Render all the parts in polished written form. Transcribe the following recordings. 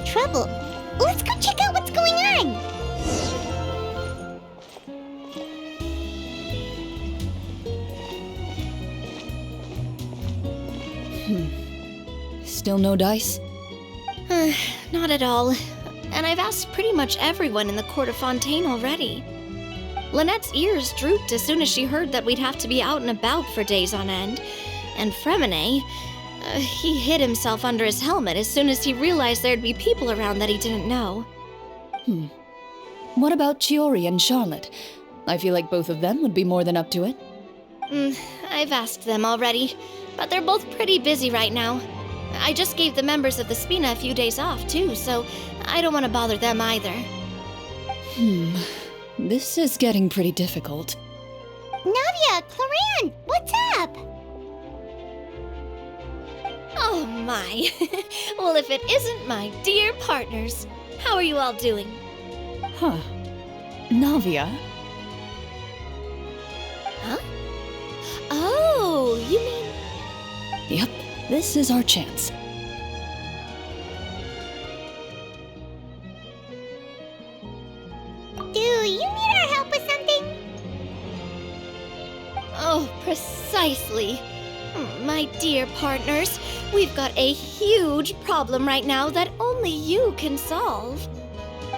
trouble. Let's go check out what's going on! Still no dice? Not at all. And I've asked pretty much everyone in the court of Fontaine already. Lynette's ears drooped as soon as she heard that we'd have to be out and about for days on end. And Fremine, he hid himself under his helmet as soon as he realized there'd be people around that he didn't know. What about Chiori and Charlotte? I feel like both of them would be more than up to it. I've asked them already, but they're both pretty busy right now. I just gave the members of the Spina a few days off, too, so I don't want to bother them either. This is getting pretty difficult. Navia, Cloran, what's up? Oh my. Well, if it isn't my dear partners. How are you all doing? Navia? Huh? Oh, you mean... Yep, this is our chance. Do you need our help with something? Oh, precisely. My dear partners, we've got a huge problem right now that only you can solve.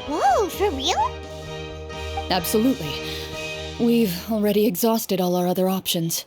Whoa, for real? Absolutely. We've already exhausted all our other options.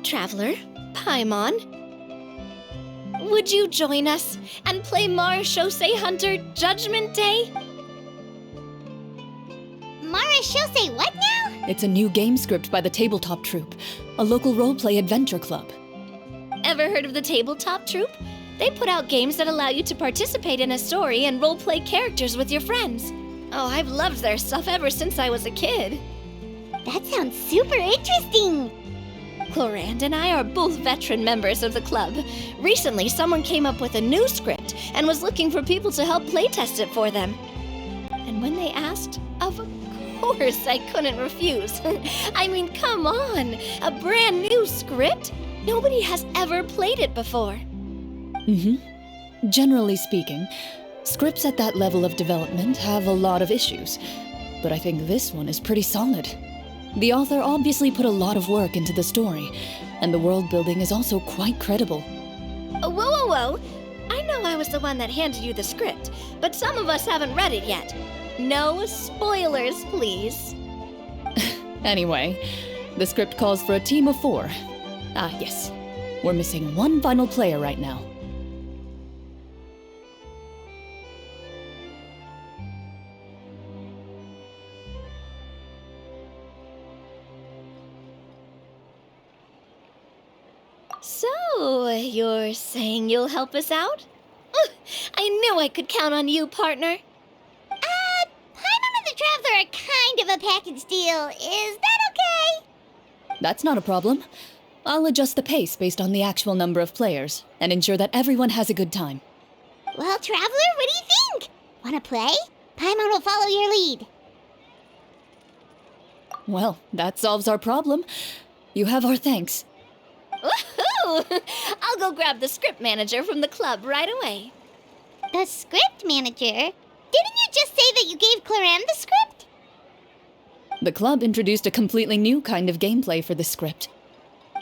Traveler, Paimon, would you join us and play Marechaussee Hunter Judgment Day? Marechaussee what now? It's a new game script by the Tabletop Troupe, a local roleplay adventure club. Ever heard of the Tabletop Troupe? They put out games that allow you to participate in a story and roleplay characters with your friends. Oh, I've loved their stuff ever since I was a kid. That sounds super interesting! Clorand and I are both veteran members of the club. Recently, someone came up with a new script and was looking for people to help playtest it for them. And when they asked, of course I couldn't refuse. I mean, come on! A brand new script? Nobody has ever played it before. Generally speaking, scripts at that level of development have a lot of issues, but I think this one is pretty solid. The author obviously put a lot of work into the story, and the world building is also quite credible. Whoa! I know I was the one that handed you the script, but some of us haven't read it yet. No spoilers, please. Anyway, The script calls for a team of 4. Ah, yes. We're missing one final player right now. So, you're saying you'll help us out? I knew I could count on you, partner. Paimon and the Traveler are kind of a package deal. Is that okay? That's not a problem. I'll adjust the pace based on the actual number of players and ensure that everyone has a good time. Well, Traveler, what do you think? Wanna play? Paimon will follow your lead. Well, that solves our problem. You have our thanks. Woohoo! I'll go grab the script manager from the club right away. The script manager? Didn't you just say that you gave Claran the script? The club introduced a completely new kind of gameplay for the script.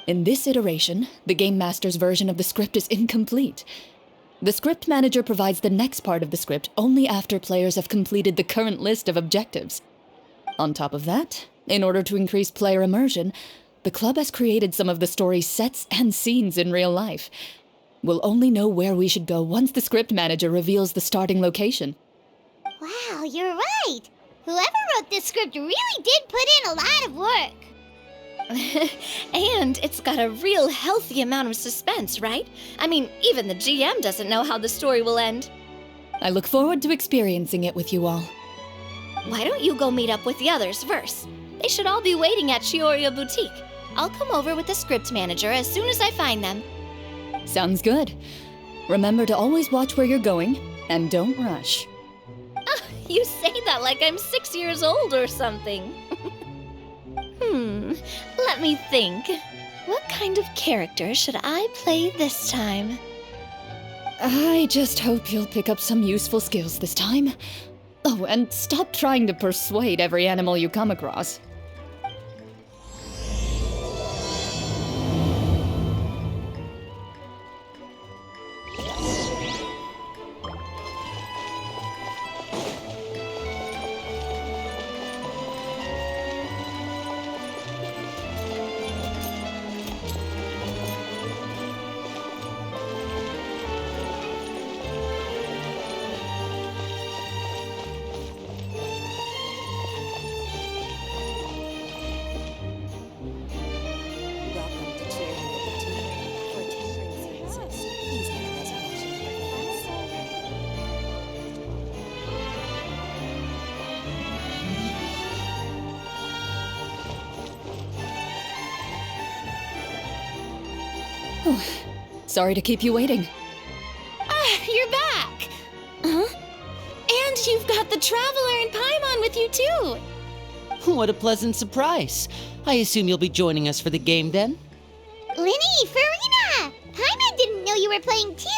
In this iteration, the Game Master's version of the script is incomplete. The script manager provides the next part of the script only after players have completed the current list of objectives. On top of that, in order to increase player immersion, the club has created some of the story's sets and scenes in real life. We'll only know where we should go once the script manager reveals the starting location. Wow, you're right. Whoever wrote this script really did put in a lot of work. And it's got a real healthy amount of suspense, right? I mean, even the GM doesn't know how the story will end. I look forward to experiencing it with you all. Why don't you go meet up with the others first? They should all be waiting at Chioria Boutique. I'll come over with the script manager as soon as I find them. Sounds good. Remember to always watch where you're going, and don't rush. You say that like I'm 6 years old or something. Let me think. What kind of character should I play this time? I just hope you'll pick up some useful skills this time. Oh, and stop trying to persuade every animal you come across. Welcome to Cheerio Boutique. For catering services, please make a reservation in advance. Sorry to keep you waiting. You're back! Huh? And you've got the Traveler and Paimon with you too! What a pleasant surprise. I assume you'll be joining us for the game then? Linny, Farina! Paimon didn't know you were playing too.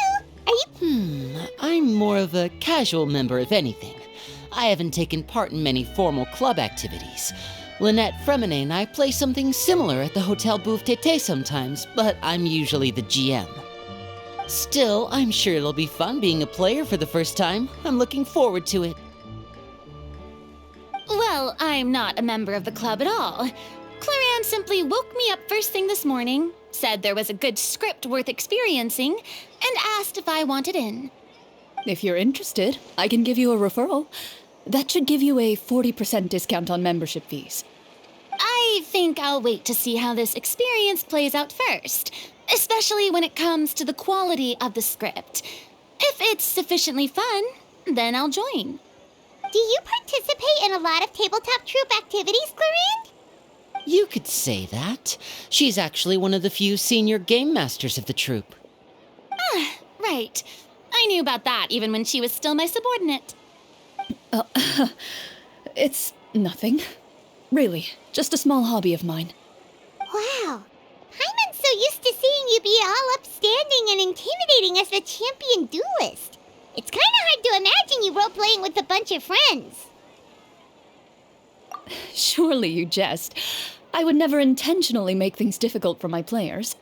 Are you... I'm more of a casual member if anything. I haven't taken part in many formal club activities. Lynette Fremine and I play something similar at the Hotel Bouffe Tété sometimes, but I'm usually the GM. Still, I'm sure it'll be fun being a player for the first time. I'm looking forward to it. Well, I'm not a member of the club at all. Claran simply woke me up first thing this morning, said there was a good script worth experiencing, and asked if I wanted in. If you're interested, I can give you a referral. That should give you a 40% discount on membership fees. I think I'll wait to see how this experience plays out first, especially when it comes to the quality of the script. If it's sufficiently fun, then I'll join. Do you participate in a lot of tabletop troupe activities, Clarand? You could say that. She's actually one of the few senior game masters of the troupe. Right. I knew about that even when she was still my subordinate. It's nothing. Really, just a small hobby of mine. Wow. Paimon's so used to seeing you be all upstanding and intimidating as the champion duelist. It's kind of hard to imagine you role-playing with a bunch of friends. Surely you jest. I would never intentionally make things difficult for my players.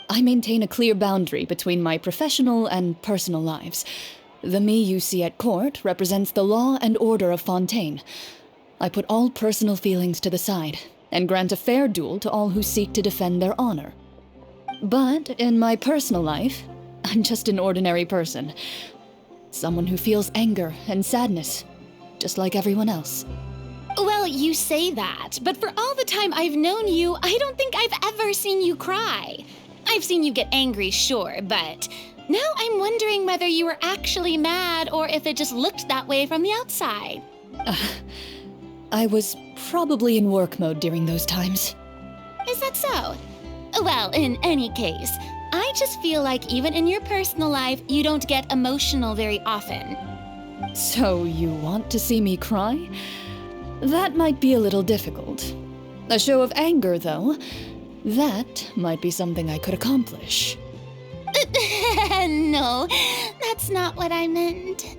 I maintain a clear boundary between my professional and personal lives. The me you see at court represents the law and order of Fontaine. I put all personal feelings to the side and grant a fair duel to all who seek to defend their honor. But in my personal life, I'm just an ordinary person. Someone who feels anger and sadness, just like everyone else. Well, you say that, but for all the time I've known you, I don't think I've ever seen you cry. I've seen you get angry, sure, but now I'm wondering whether you were actually mad or if it just looked that way from the outside. I was probably in work mode during those times. Is that so? Well, in any case, I just feel like even in your personal life, you don't get emotional very often. So you want to see me cry? That might be a little difficult. A show of anger, though, that might be something I could accomplish. No, that's not what I meant.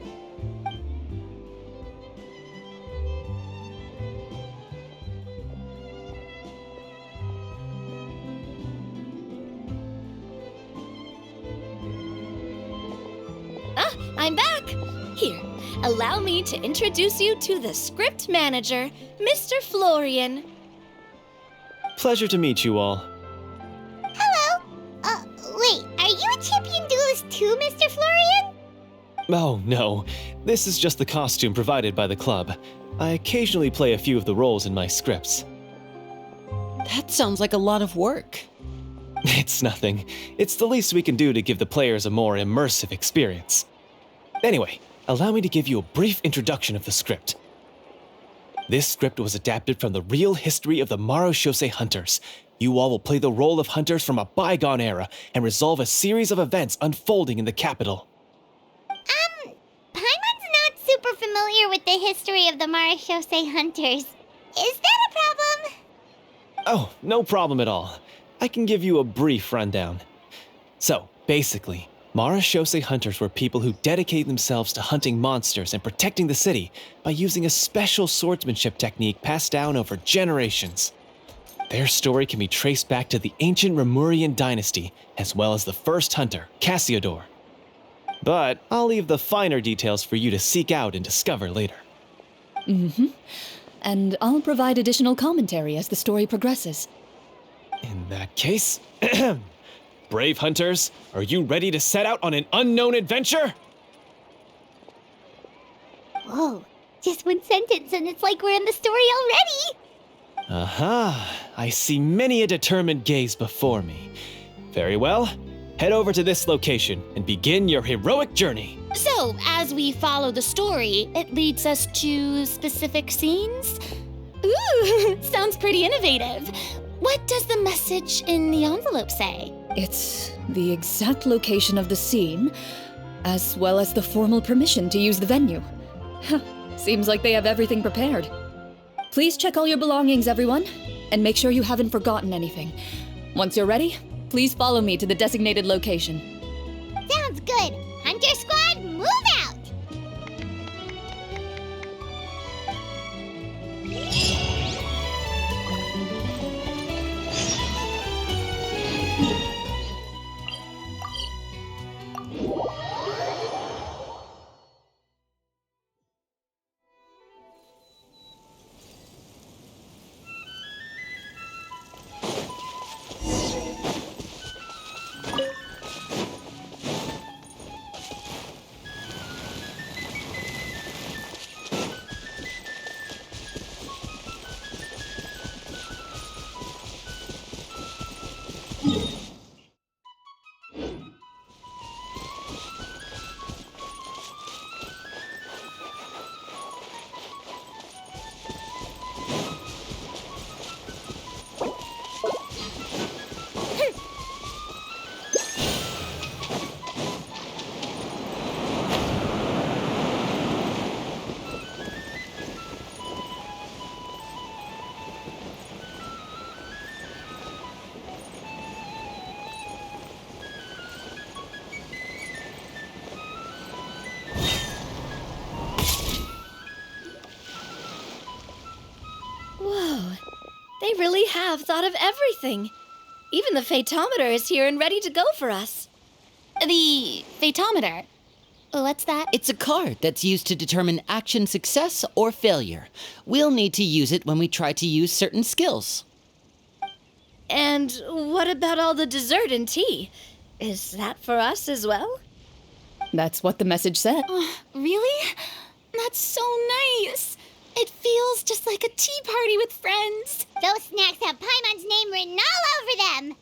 I'm back! Here, allow me to introduce you to the script manager, Mr. Florian. Pleasure to meet you all. Hello. Wait, are you a champion duelist too, Mr. Florian? Oh, no. This is just the costume provided by the club. I occasionally play a few of the roles in my scripts. That sounds like a lot of work. It's nothing. It's the least we can do to give the players a more immersive experience. Anyway, allow me to give you a brief introduction of the script. This script was adapted from the real history of the Marashose hunters. You all will play the role of hunters from a bygone era and resolve a series of events unfolding in the capital. Paimon's not super familiar with the history of the Marashose hunters. Is that a problem? Oh, no problem at all. I can give you a brief rundown. So, basically, Marashose hunters were people who dedicated themselves to hunting monsters and protecting the city by using a special swordsmanship technique passed down over generations. Their story can be traced back to the ancient Remurian dynasty, as well as the first hunter, Cassiodor. But I'll leave the finer details for you to seek out and discover later. And I'll provide additional commentary as the story progresses. In that case, brave hunters, are you ready to set out on an unknown adventure? Whoa, just one sentence and it's like we're in the story already. Aha, I see many a determined gaze before me. Very well, head over to this location and begin your heroic journey. So, as we follow the story, it leads us to specific scenes? Ooh, sounds pretty innovative. What does the message in the envelope say? It's the exact location of the scene, as well as the formal permission to use the venue. Seems like they have everything prepared. Please check all your belongings, everyone, and make sure you haven't forgotten anything. Once you're ready, please follow me to the designated location. Sounds good. Hunter Squad, move out! Whoa, they really have thought of everything. Even the phaetometer is here and ready to go for us. The phaetometer. What's that? It's a card that's used to determine action success or failure. We'll need to use it when we try to use certain skills. And what about all the dessert and tea? Is that for us as well? That's what the message said. Really? That's so nice. It feels just like a tea party with friends. Those snacks have Paimon's name written all over them.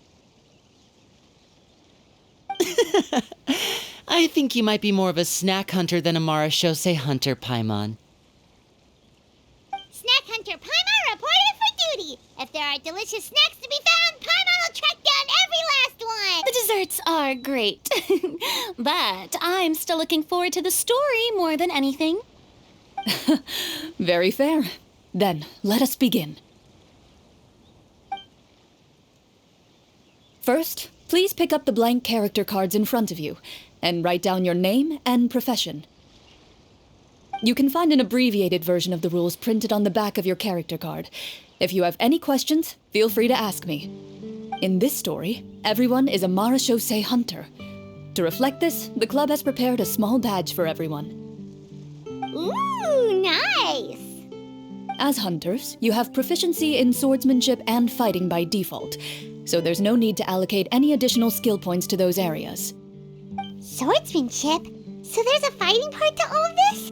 I think you might be more of a snack hunter than a Marashose hunter, Paimon. Snack Hunter Paimon reported for duty. If there are delicious snacks to be found, Paimon will track down every last one. The desserts are great. But I'm still looking forward to the story more than anything. Very fair. Then, let us begin. First, please pick up the blank character cards in front of you and write down your name and profession. You can find an abbreviated version of the rules printed on the back of your character card. If you have any questions, feel free to ask me. In this story, everyone is a Marashose hunter. To reflect this, the club has prepared a small badge for everyone. Ooh, nice. As hunters, you have proficiency in swordsmanship and fighting by default, so there's no need to allocate any additional skill points to those areas. Swordsmanship? So there's a fighting part to all of this?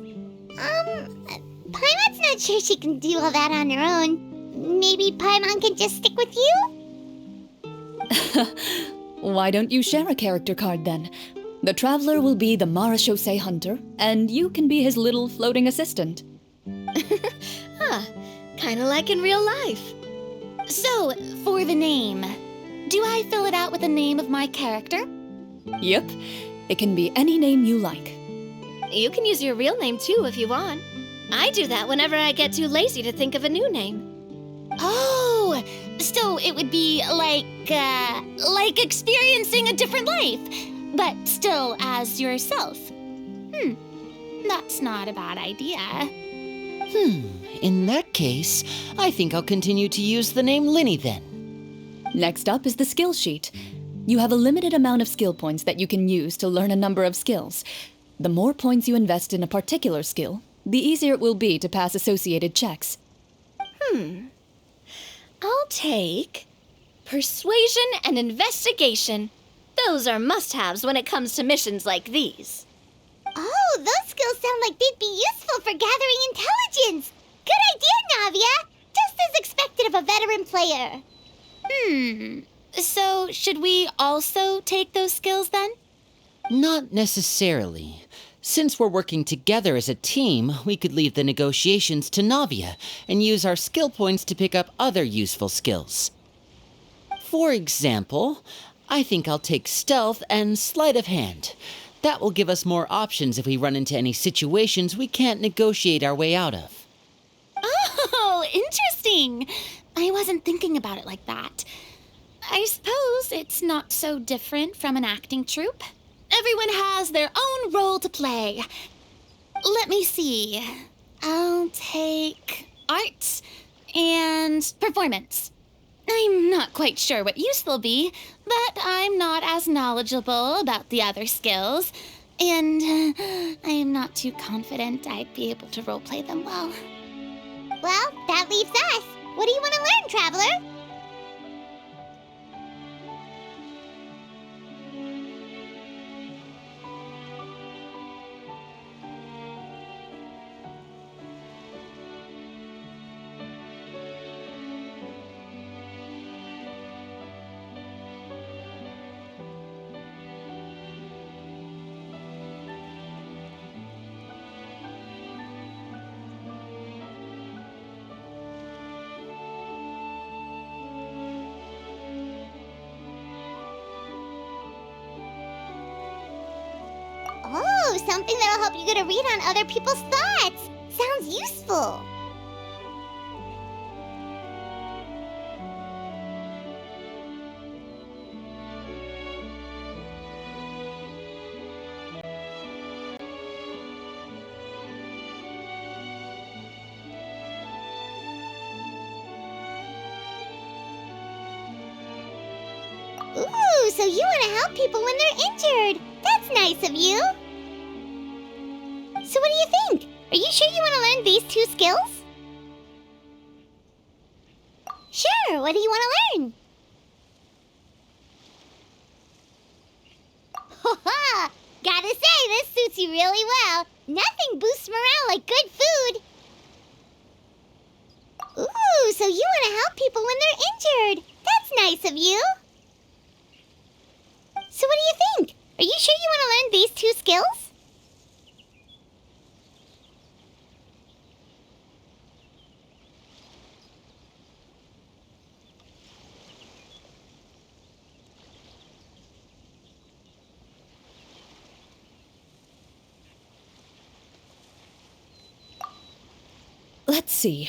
Paimon's not sure she can do all that on her own. Maybe Paimon can just stick with you? Why don't you share a character card then? The Traveler will be the Marashose hunter, and you can be his little floating assistant. Kinda like in real life. So, for the name, do I fill it out with the name of my character? Yep, it can be any name you like. You can use your real name too if you want. I do that whenever I get too lazy to think of a new name. Oh, so it would be like experiencing a different life, but still as yourself. That's not a bad idea. In that case, I think I'll continue to use the name Linny then. Next up is the skill sheet. You have a limited amount of skill points that you can use to learn a number of skills. The more points you invest in a particular skill, the easier it will be to pass associated checks. I'll take persuasion and investigation. Those are must-haves when it comes to missions like these. Oh, those skills sound like they'd be useful for gathering intelligence. Good idea, Navia. Just as expected of a veteran player. So should we also take those skills then? Not necessarily. Since we're working together as a team, we could leave the negotiations to Navia and use our skill points to pick up other useful skills. For example, I think I'll take stealth and sleight of hand. That will give us more options if we run into any situations we can't negotiate our way out of. Oh, interesting. I wasn't thinking about it like that. I suppose it's not so different from an acting troupe. Everyone has their own role to play. Let me see. I'll take arts and performance. I'm not quite sure what use they'll be, but I'm not as knowledgeable about the other skills, and I am not too confident I'd be able to roleplay them well. Well, that leaves us. What do you want to learn, Traveler? Oh, something that'll help you get a read on other people's thoughts. Sounds useful. Ooh, so you want to help people when they're injured. That's nice of you. So what do you think? Are you sure you want to learn these 2 skills? Sure, what do you want to learn? Ha! Gotta say, this suits you really well. Nothing boosts morale like good food. Ooh, so you want to help people when they're injured. That's nice of you. So what do you think? Are you sure you want to learn these 2 skills? Let's see.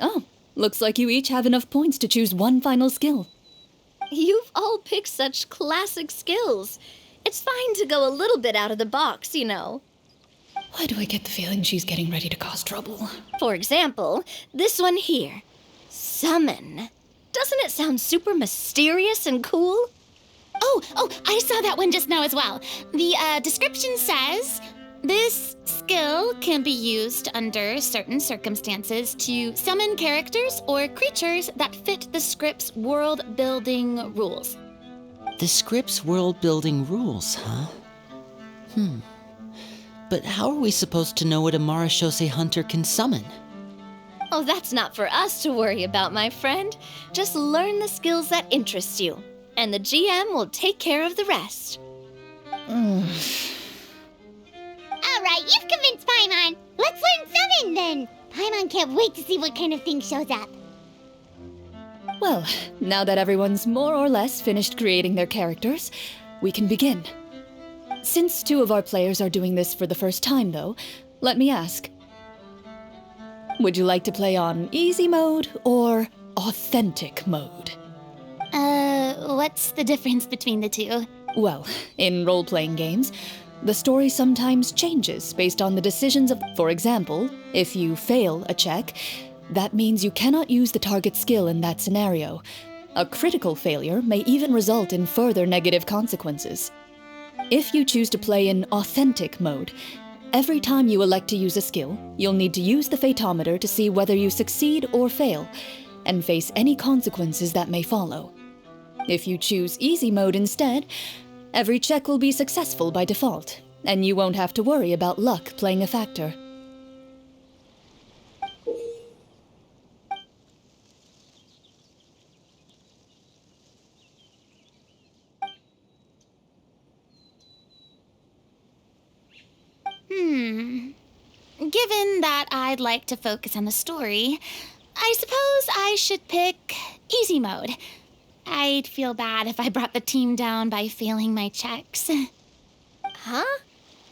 Oh, looks like you each have enough points to choose one final skill. You've all picked such classic skills. It's fine to go a little bit out of the box, you know. Why do I get the feeling she's getting ready to cause trouble? For example, this one here. Summon. Doesn't it sound super mysterious and cool? Oh, I saw that one just now as well. The description says, this skill can be used under certain circumstances to summon characters or creatures that fit the script's world-building rules. The script's world-building rules, huh? But how are we supposed to know what a Marashose hunter can summon? Oh, that's not for us to worry about, my friend. Just learn the skills that interest you, and the GM will take care of the rest. Alright, you've convinced Paimon. Let's learn summon then. Paimon can't wait to see what kind of thing shows up. Well, now that everyone's more or less finished creating their characters, we can begin. Since 2 of our players are doing this for the first time, though, let me ask. Would you like to play on easy mode or authentic mode? What's the difference between the 2? Well, in role-playing games, the story sometimes changes based on the decisions of... For example, if you fail a check, that means you cannot use the target skill in that scenario. A critical failure may even result in further negative consequences. If you choose to play in authentic mode, every time you elect to use a skill, you'll need to use the Fatometer to see whether you succeed or fail, and face any consequences that may follow. If you choose easy mode instead, every check will be successful by default, and you won't have to worry about luck playing a factor. Given that I'd like to focus on the story, I suppose I should pick easy mode. I'd feel bad if I brought the team down by failing my checks. Huh?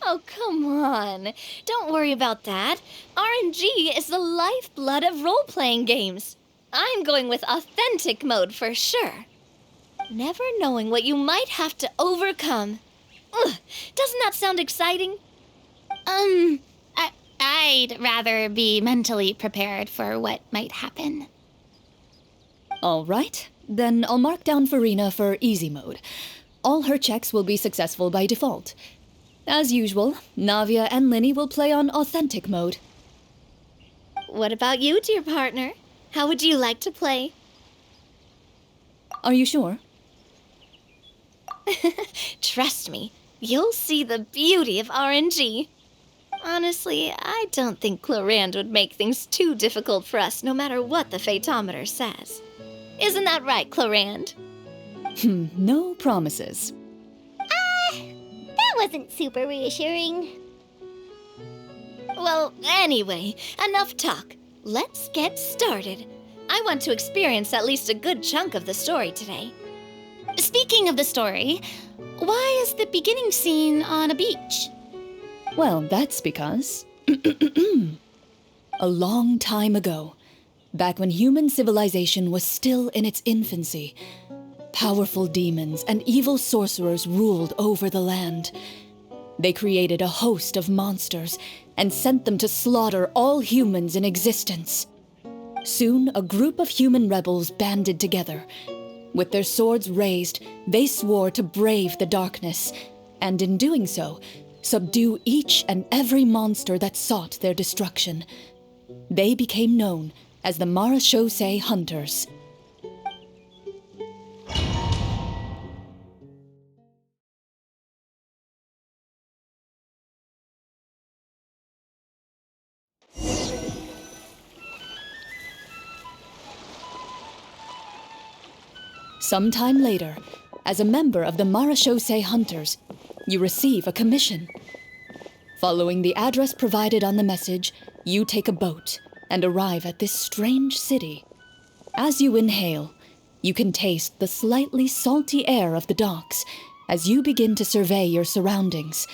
Oh, come on. Don't worry about that. RNG is the lifeblood of role-playing games. I'm going with authentic mode for sure. Never knowing what you might have to overcome. Ugh, doesn't that sound exciting? I'd rather be mentally prepared for what might happen. All right, then I'll mark down Farina for easy mode. All her checks will be successful by default. As usual, Navia and Linny will play on authentic mode. What about you, dear partner? How would you like to play? Are you sure? Trust me, you'll see the beauty of RNG. Honestly, I don't think Clorand would make things too difficult for us no matter what the Fatometer says. Isn't that right, Clorand? No promises. That wasn't super reassuring. Well, anyway, enough talk. Let's get started. I want to experience at least a good chunk of the story today. Speaking of the story, why is the beginning scene on a beach? Well, that's because... a long time ago, back when human civilization was still in its infancy, powerful demons and evil sorcerers ruled over the land. They created a host of monsters and sent them to slaughter all humans in existence. Soon, a group of human rebels banded together. With their swords raised, they swore to brave the darkness, and in doing so, subdue each and every monster that sought their destruction. They became known as the Marachose Hunters. Sometime later, as a member of the Marachose Hunters, you receive a commission. Following the address provided on the message, you take a boat and arrive at this strange city. As you inhale, you can taste the slightly salty air of the docks as you begin to survey your surroundings.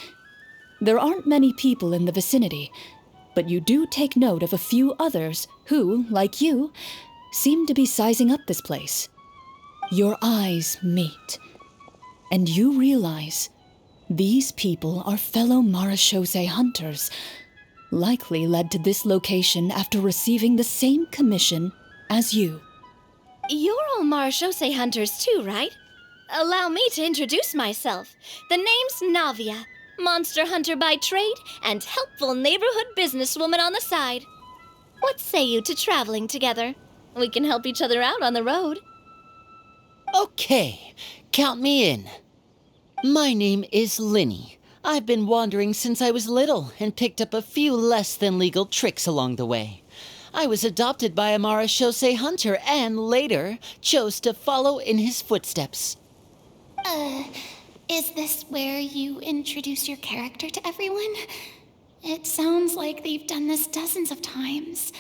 There aren't many people in the vicinity, but you do take note of a few others who, like you, seem to be sizing up this place. Your eyes meet, and you realize these people are fellow Marachose hunters, likely led to this location after receiving the same commission as you. You're all Marachose hunters too, right? Allow me to introduce myself. The name's Navia, monster hunter by trade and helpful neighborhood businesswoman on the side. What say you to traveling together? We can help each other out on the road. Okay, count me in. My name is Linny. I've been wandering since I was little and picked up a few less than legal tricks along the way. I was adopted by a Marachose hunter and later chose to follow in his footsteps. Is this where you introduce your character to everyone? It sounds like they've done this dozens of times.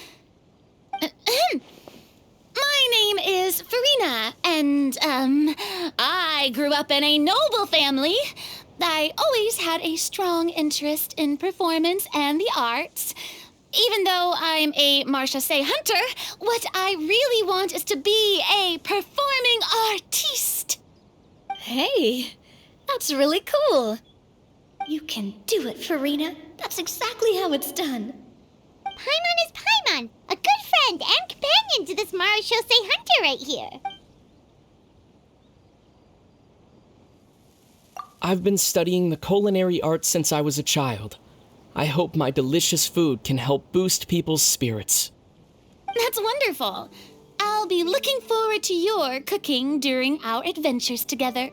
My name is Farina, and, I grew up in a noble family. I always had a strong interest in performance and the arts. Even though I'm a Marachose hunter, what I really want is to be a performing artiste. Hey, that's really cool. You can do it, Farina. That's exactly how it's done. Paimon is Paimon, a good friend and companion to this Marachose hunter right here. I've been studying the culinary arts since I was a child. I hope my delicious food can help boost people's spirits. That's wonderful. I'll be looking forward to your cooking during our adventures together.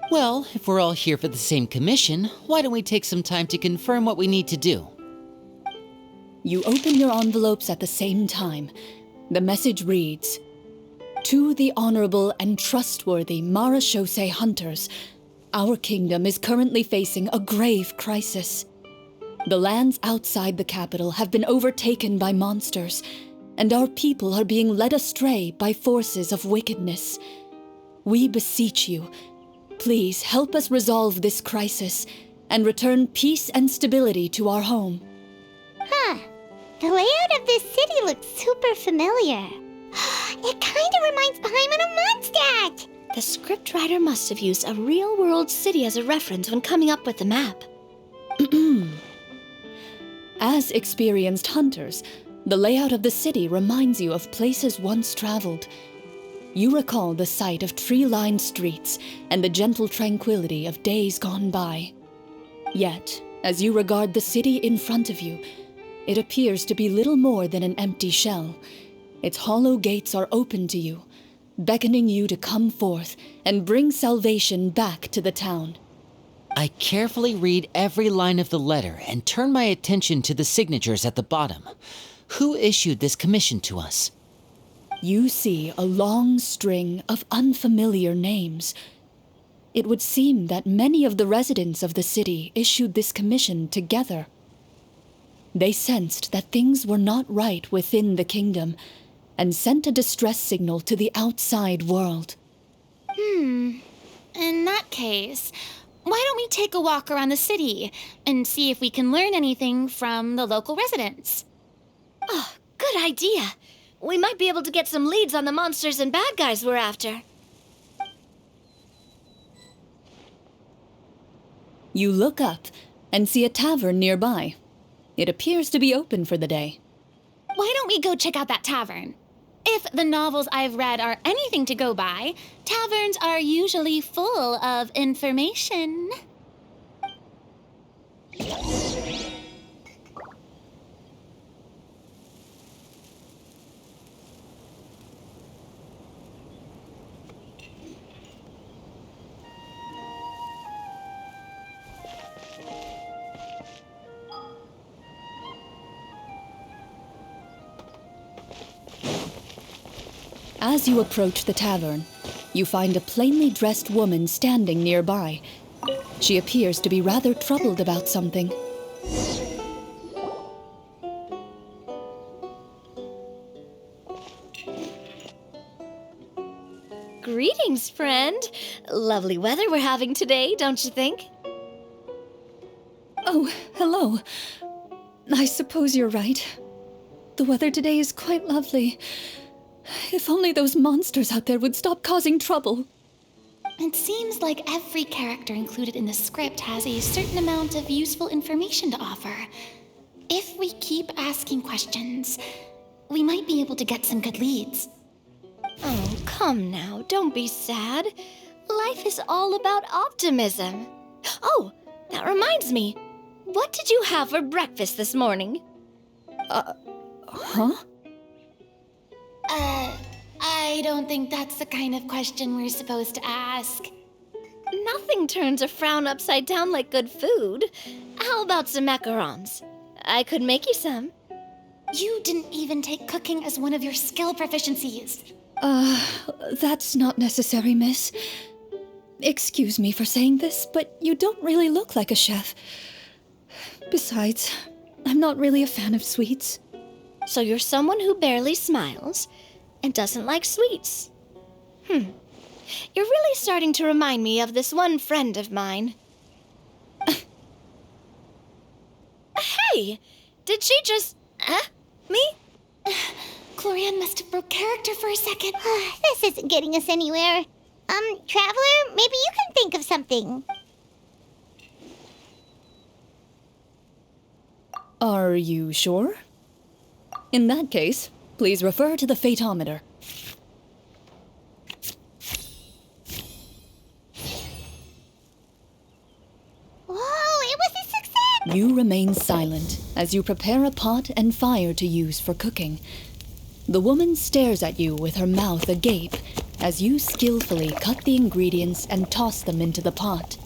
Well, if we're all here for the same commission, why don't we take some time to confirm what we need to do? You open your envelopes at the same time. The message reads, "To the honorable and trustworthy Marachose hunters, our kingdom is currently facing a grave crisis. The lands outside the capital have been overtaken by monsters, and our people are being led astray by forces of wickedness. We beseech you, please help us resolve this crisis and return peace and stability to our home." Huh. The layout of this city looks super familiar. It kinda reminds Paimon of Mondstadt. The scriptwriter must have used a real-world city as a reference when coming up with the map. As experienced hunters, the layout of the city reminds you of places once traveled. You recall the sight of tree-lined streets and the gentle tranquility of days gone by. Yet, as you regard the city in front of you, it appears to be little more than an empty shell. Its hollow gates are open to you, beckoning you to come forth and bring salvation back to the town. I carefully read every line of the letter and turn my attention to the signatures at the bottom. Who issued this commission to us? You see a long string of unfamiliar names. It would seem that many of the residents of the city issued this commission together. They sensed that things were not right within the kingdom and sent a distress signal to the outside world. In that case, why don't we take a walk around the city and see if we can learn anything from the local residents? Oh, good idea. We might be able to get some leads on the monsters and bad guys we're after. You look up and see a tavern nearby. It appears to be open for the day. Why don't we go check out that tavern? If the novels I've read are anything to go by, taverns are usually full of information. As you approach the tavern, you find a plainly dressed woman standing nearby. She appears to be rather troubled about something. Greetings, friend. Lovely weather we're having today, don't you think? Oh, hello. I suppose you're right. The weather today is quite lovely. If only those monsters out there would stop causing trouble. It seems like every character included in the script has a certain amount of useful information to offer. If we keep asking questions, we might be able to get some good leads. Oh, come now, don't be sad. Life is all about optimism. Oh, that reminds me. What did you have for breakfast this morning? Huh? I don't think that's the kind of question we're supposed to ask. Nothing turns a frown upside down like good food. How about some macarons? I could make you some. You didn't even take cooking as one of your skill proficiencies. That's not necessary, miss. Excuse me for saying this, but you don't really look like a chef. Besides, I'm not really a fan of sweets. So you're someone who barely smiles and doesn't like sweets. You're really starting to remind me of this one friend of mine. Hey! Did she just... me? Chlorianne must have broke character for a second. This isn't getting us anywhere. Traveler, maybe you can think of something. Are you sure? In that case, please refer to the fatometer. Whoa, it was a success! You remain silent as you prepare a pot and fire to use for cooking. The woman stares at you with her mouth agape as you skillfully cut the ingredients and toss them into the pot.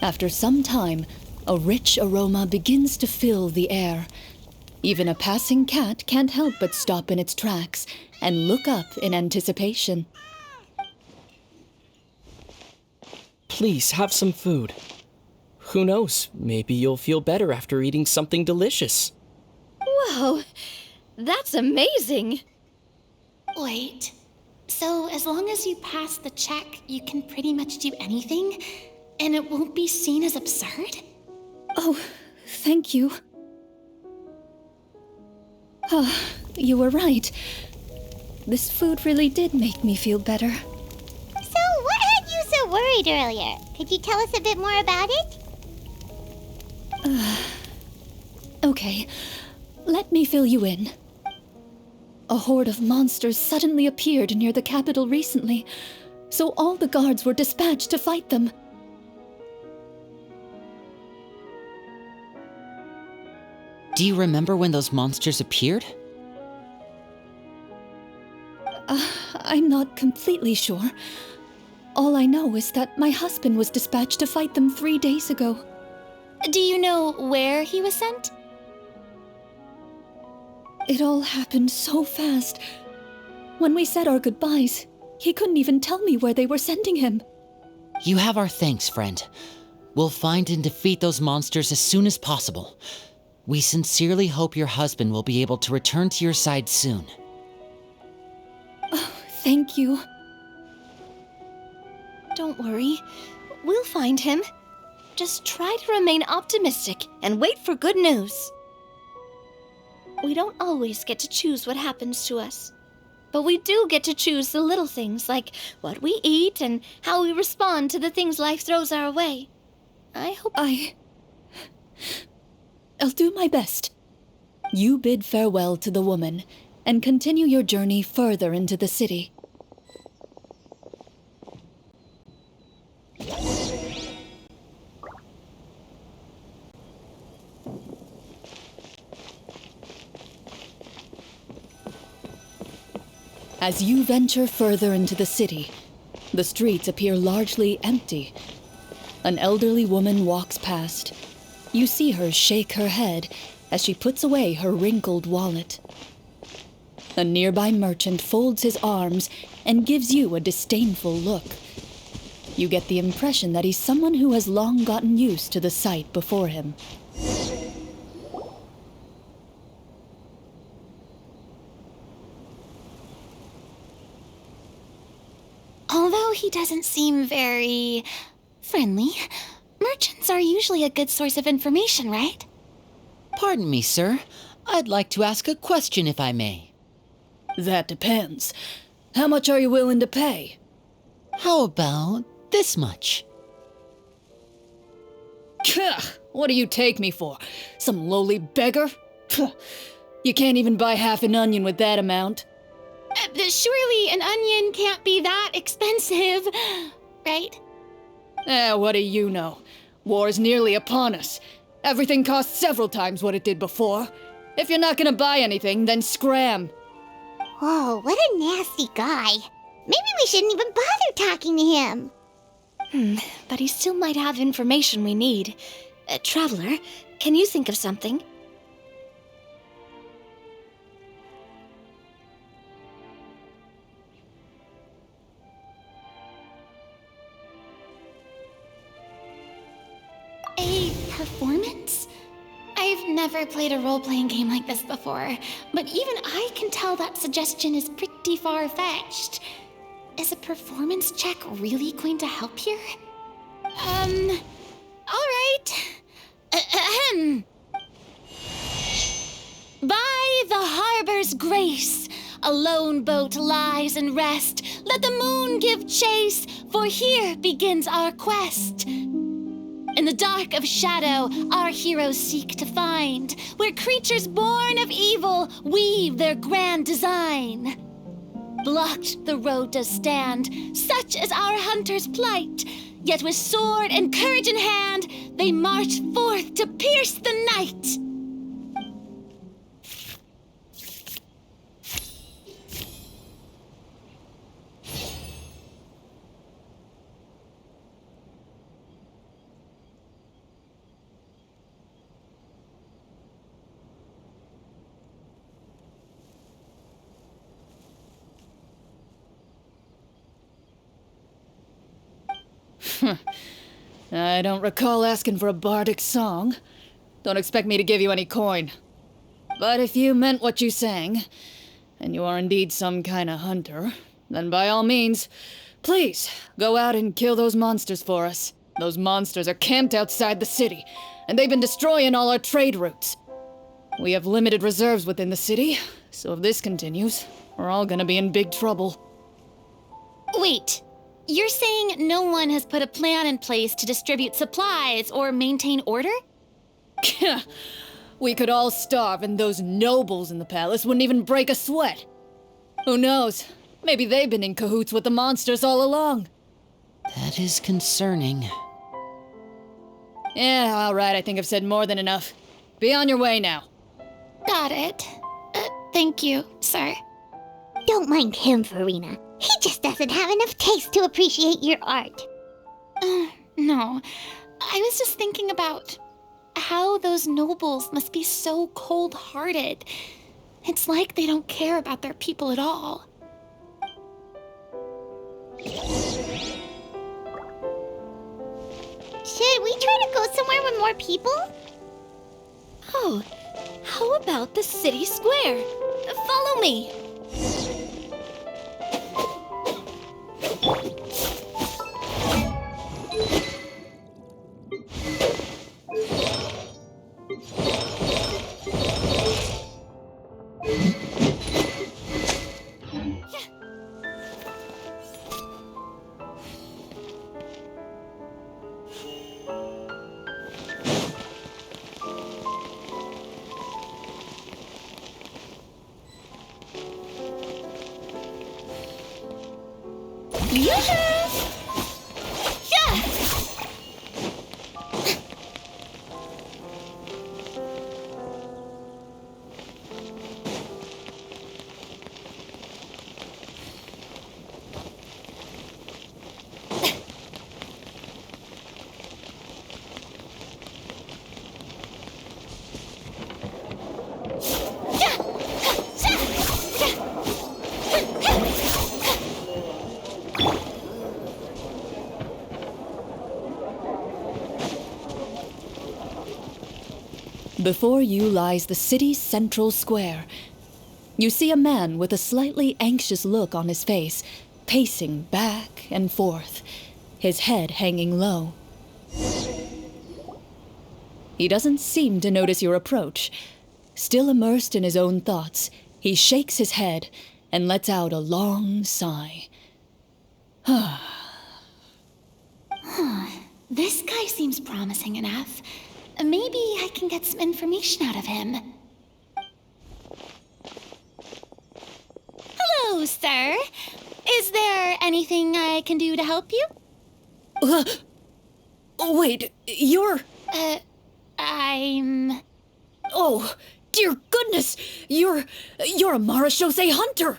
After some time, a rich aroma begins to fill the air. Even a passing cat can't help but stop in its tracks and look up in anticipation. Please have some food. Who knows, maybe you'll feel better after eating something delicious. Whoa, that's amazing. Wait, so as long as you pass the check, you can pretty much do anything, and it won't be seen as absurd? Oh, thank you. You were right. This food really did make me feel better. So, what had you so worried earlier? Could you tell us a bit more about it? Okay, let me fill you in. A horde of monsters suddenly appeared near the capital recently, so all the guards were dispatched to fight them. Do you remember when those monsters appeared? I'm not completely sure. All I know is that my husband was dispatched to fight them 3 days ago. Do you know where he was sent? It all happened so fast. When we said our goodbyes, he couldn't even tell me where they were sending him. You have our thanks, friend. We'll find and defeat those monsters as soon as possible. We sincerely hope your husband will be able to return to your side soon. Oh, thank you. Don't worry, we'll find him. Just try to remain optimistic and wait for good news. We don't always get to choose what happens to us, but we do get to choose the little things like what we eat and how we respond to the things life throws our way. I hope... I'll do my best. You bid farewell to the woman and continue your journey further into the city. As you venture further into the city, the streets appear largely empty. An elderly woman walks past. You see her shake her head as she puts away her wrinkled wallet. A nearby merchant folds his arms and gives you a disdainful look. You get the impression that he's someone who has long gotten used to the sight before him. Although he doesn't seem very friendly, merchants are usually a good source of information, right? Pardon me, sir. I'd like to ask a question if I may. That depends. How much are you willing to pay? How about this much? What do you take me for? Some lowly beggar? You can't even buy half an onion with that amount. Surely an onion can't be that expensive, right? What do you know? War is nearly upon us. Everything costs several times what it did before. If you're not gonna buy anything, then scram. Whoa, what a nasty guy. Maybe we shouldn't even bother talking to him. But he still might have information we need. Traveler, can you think of something? A performance? I've never played a role-playing game like this before, but even I can tell that suggestion is pretty far-fetched. Is a performance check really going to help here? Alright. Ahem. By the harbor's grace, a lone boat lies in rest. Let the moon give chase, for here begins our quest. In the dark of shadow, our heroes seek to find where creatures born of evil weave their grand design. Blocked the road does stand, such is our hunter's plight. Yet with sword and courage in hand, they march forth to pierce the night. I don't recall asking for a bardic song. Don't expect me to give you any coin. But if you meant what you sang, and you are indeed some kind of hunter, then by all means, please, go out and kill those monsters for us. Those monsters are camped outside the city, and they've been destroying all our trade routes. We have limited reserves within the city, so if this continues, we're all gonna be in big trouble. Wait, you're saying no one has put a plan in place to distribute supplies or maintain order? We could all starve and those nobles in the palace wouldn't even break a sweat. Who knows? Maybe they've been in cahoots with the monsters all along. That is concerning. Yeah, all right, I think I've said more than enough. Be on your way now. Got it. Thank you, sir. Don't mind him, Farina. He just doesn't have enough taste to appreciate your art. No. I was just thinking about how those nobles must be so cold-hearted. It's like they don't care about their people at all. Should we try to go somewhere with more people? Oh, how about the city square? Follow me. Before you lies the city's central square. You see a man with a slightly anxious look on his face, pacing back and forth, his head hanging low. He doesn't seem to notice your approach. Still immersed in his own thoughts, he shakes his head and lets out a long sigh. This guy seems promising enough. Maybe I can get some information out of him. Hello, sir. Is there anything I can do to help you? Wait, you're... I'm... Oh, dear goodness! You're a Marachose hunter!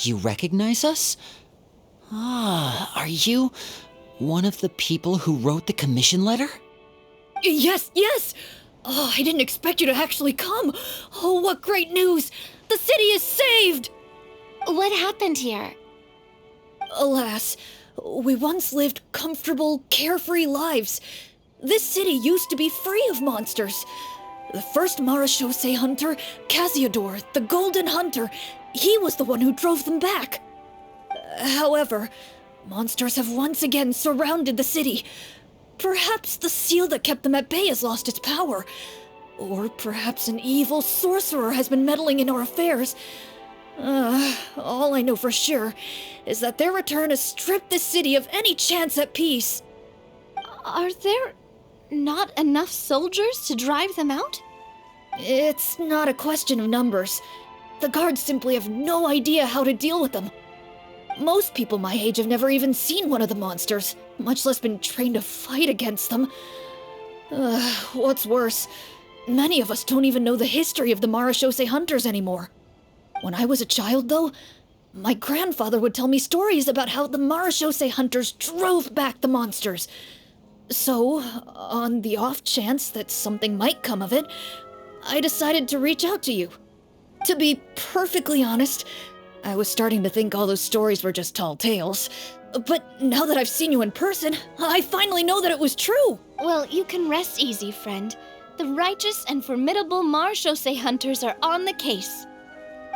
You recognize us? Ah, are you one of the people who wrote the commission letter? Yes! Oh, I didn't expect you to actually come. Oh, what great news! The city is saved! What happened here? Alas, we once lived comfortable, carefree lives. This city used to be free of monsters. The first Marachose hunter, Casiodor, the Golden Hunter, he was the one who drove them back. However, monsters have once again surrounded the city. Perhaps the seal that kept them at bay has lost its power. Or perhaps an evil sorcerer has been meddling in our affairs. All I know for sure is that their return has stripped the city of any chance at peace. Are there not enough soldiers to drive them out? It's not a question of numbers. The guards simply have no idea how to deal with them. Most people my age have never even seen one of the monsters, much less been trained to fight against them. What's worse, many of us don't even know the history of the Marachose hunters anymore. When I was a child, though, my grandfather would tell me stories about how the Marachose hunters drove back the monsters. So, on the off chance that something might come of it, I decided to reach out to you. To be perfectly honest, I was starting to think all those stories were just tall tales. But now that I've seen you in person, I finally know that it was true! Well, you can rest easy, friend. The righteous and formidable Marachose hunters are on the case.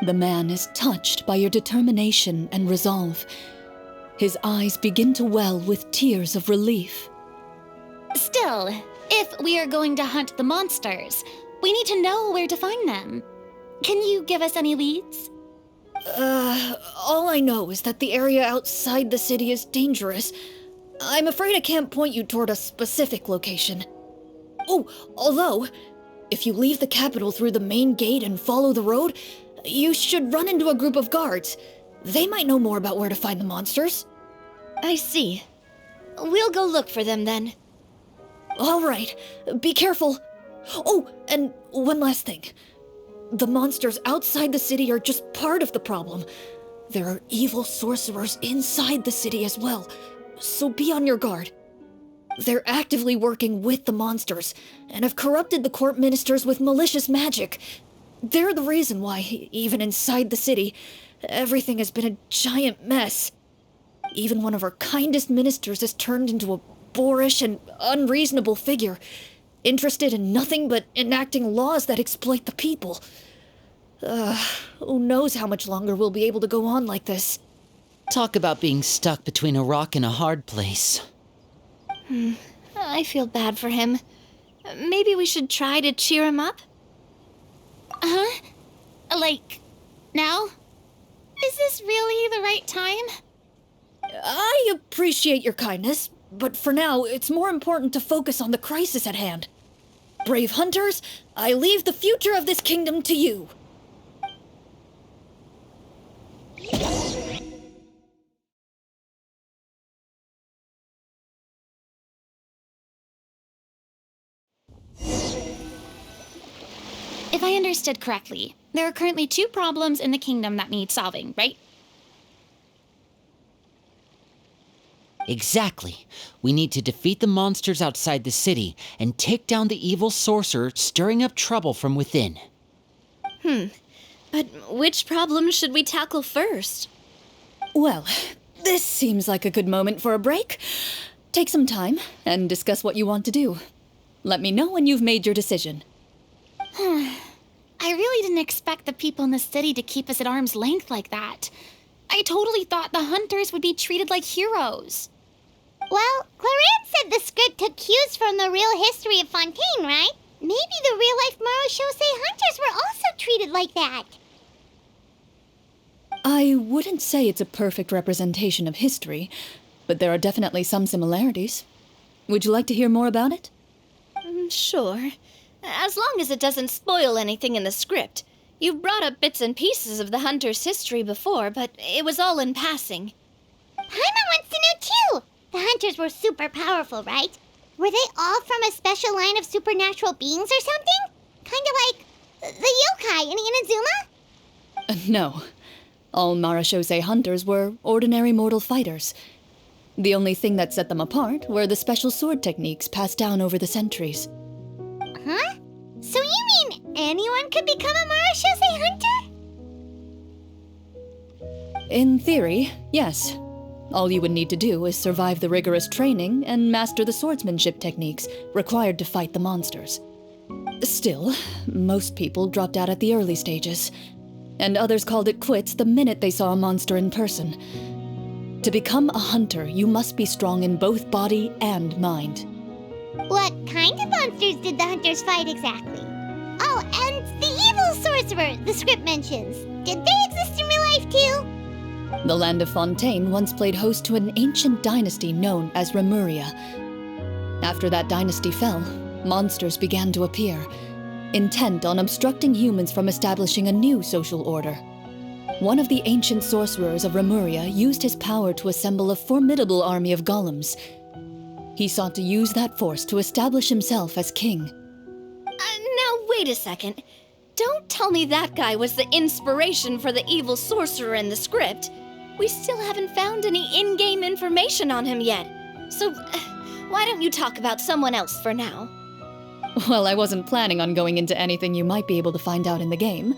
The man is touched by your determination and resolve. His eyes begin to well with tears of relief. Still, if we are going to hunt the monsters, we need to know where to find them. Can you give us any leads? All I know is that the area outside the city is dangerous. I'm afraid I can't point you toward a specific location. Oh, although, if you leave the capital through the main gate and follow the road, you should run into a group of guards. They might know more about where to find the monsters. I see. We'll go look for them then. All right, be careful. Oh, and one last thing. The monsters outside the city are just part of the problem. There are evil sorcerers inside the city as well, so be on your guard. They're actively working with the monsters, and have corrupted the court ministers with malicious magic. They're the reason why, even inside the city, everything has been a giant mess. Even one of our kindest ministers has turned into a boorish and unreasonable figure, interested in nothing but enacting laws that exploit the people. Who knows how much longer we'll be able to go on like this. Talk about being stuck between a rock and a hard place. I feel bad for him. Maybe we should try to cheer him up? Huh? Like, now? Is this really the right time? I appreciate your kindness, but for now, it's more important to focus on the crisis at hand. Brave hunters, I leave the future of this kingdom to you. If I understood correctly, there are currently 2 problems in the kingdom that need solving, right? Exactly. We need to defeat the monsters outside the city and take down the evil sorcerer stirring up trouble from within. But which problem should we tackle first? Well, this seems like a good moment for a break. Take some time and discuss what you want to do. Let me know when you've made your decision. I really didn't expect the people in the city to keep us at arm's length like that. I totally thought the hunters would be treated like heroes. Well, Clarence said the script took cues from the real history of Fontaine, right? Maybe the real-life Marashosei hunters were also treated like that. I wouldn't say it's a perfect representation of history, but there are definitely some similarities. Would you like to hear more about it? Sure. As long as it doesn't spoil anything in the script. You've brought up bits and pieces of the hunter's history before, but it was all in passing. Paimon wants to know too! The hunters were super powerful, right? Were they all from a special line of supernatural beings or something? Kind of like the yokai in Inazuma? No. All Marashosei hunters were ordinary mortal fighters. The only thing that set them apart were the special sword techniques passed down over the centuries. Huh? So you mean anyone could become a Marashosei hunter? In theory, yes. All you would need to do is survive the rigorous training and master the swordsmanship techniques required to fight the monsters. Still, most people dropped out at the early stages, and others called it quits the minute they saw a monster in person. To become a hunter, you must be strong in both body and mind. What kind of monsters did the hunters fight exactly? Oh, and the evil sorcerer the script mentions. Did they exist in real life too? The land of Fontaine once played host to an ancient dynasty known as Remuria. After that dynasty fell, monsters began to appear, intent on obstructing humans from establishing a new social order. One of the ancient sorcerers of Remuria used his power to assemble a formidable army of golems. He sought to use that force to establish himself as king. Now, wait a second. Don't tell me that guy was the inspiration for the evil sorcerer in the script. We still haven't found any in-game information on him yet. So, why don't you talk about someone else for now? Well, I wasn't planning on going into anything you might be able to find out in the game.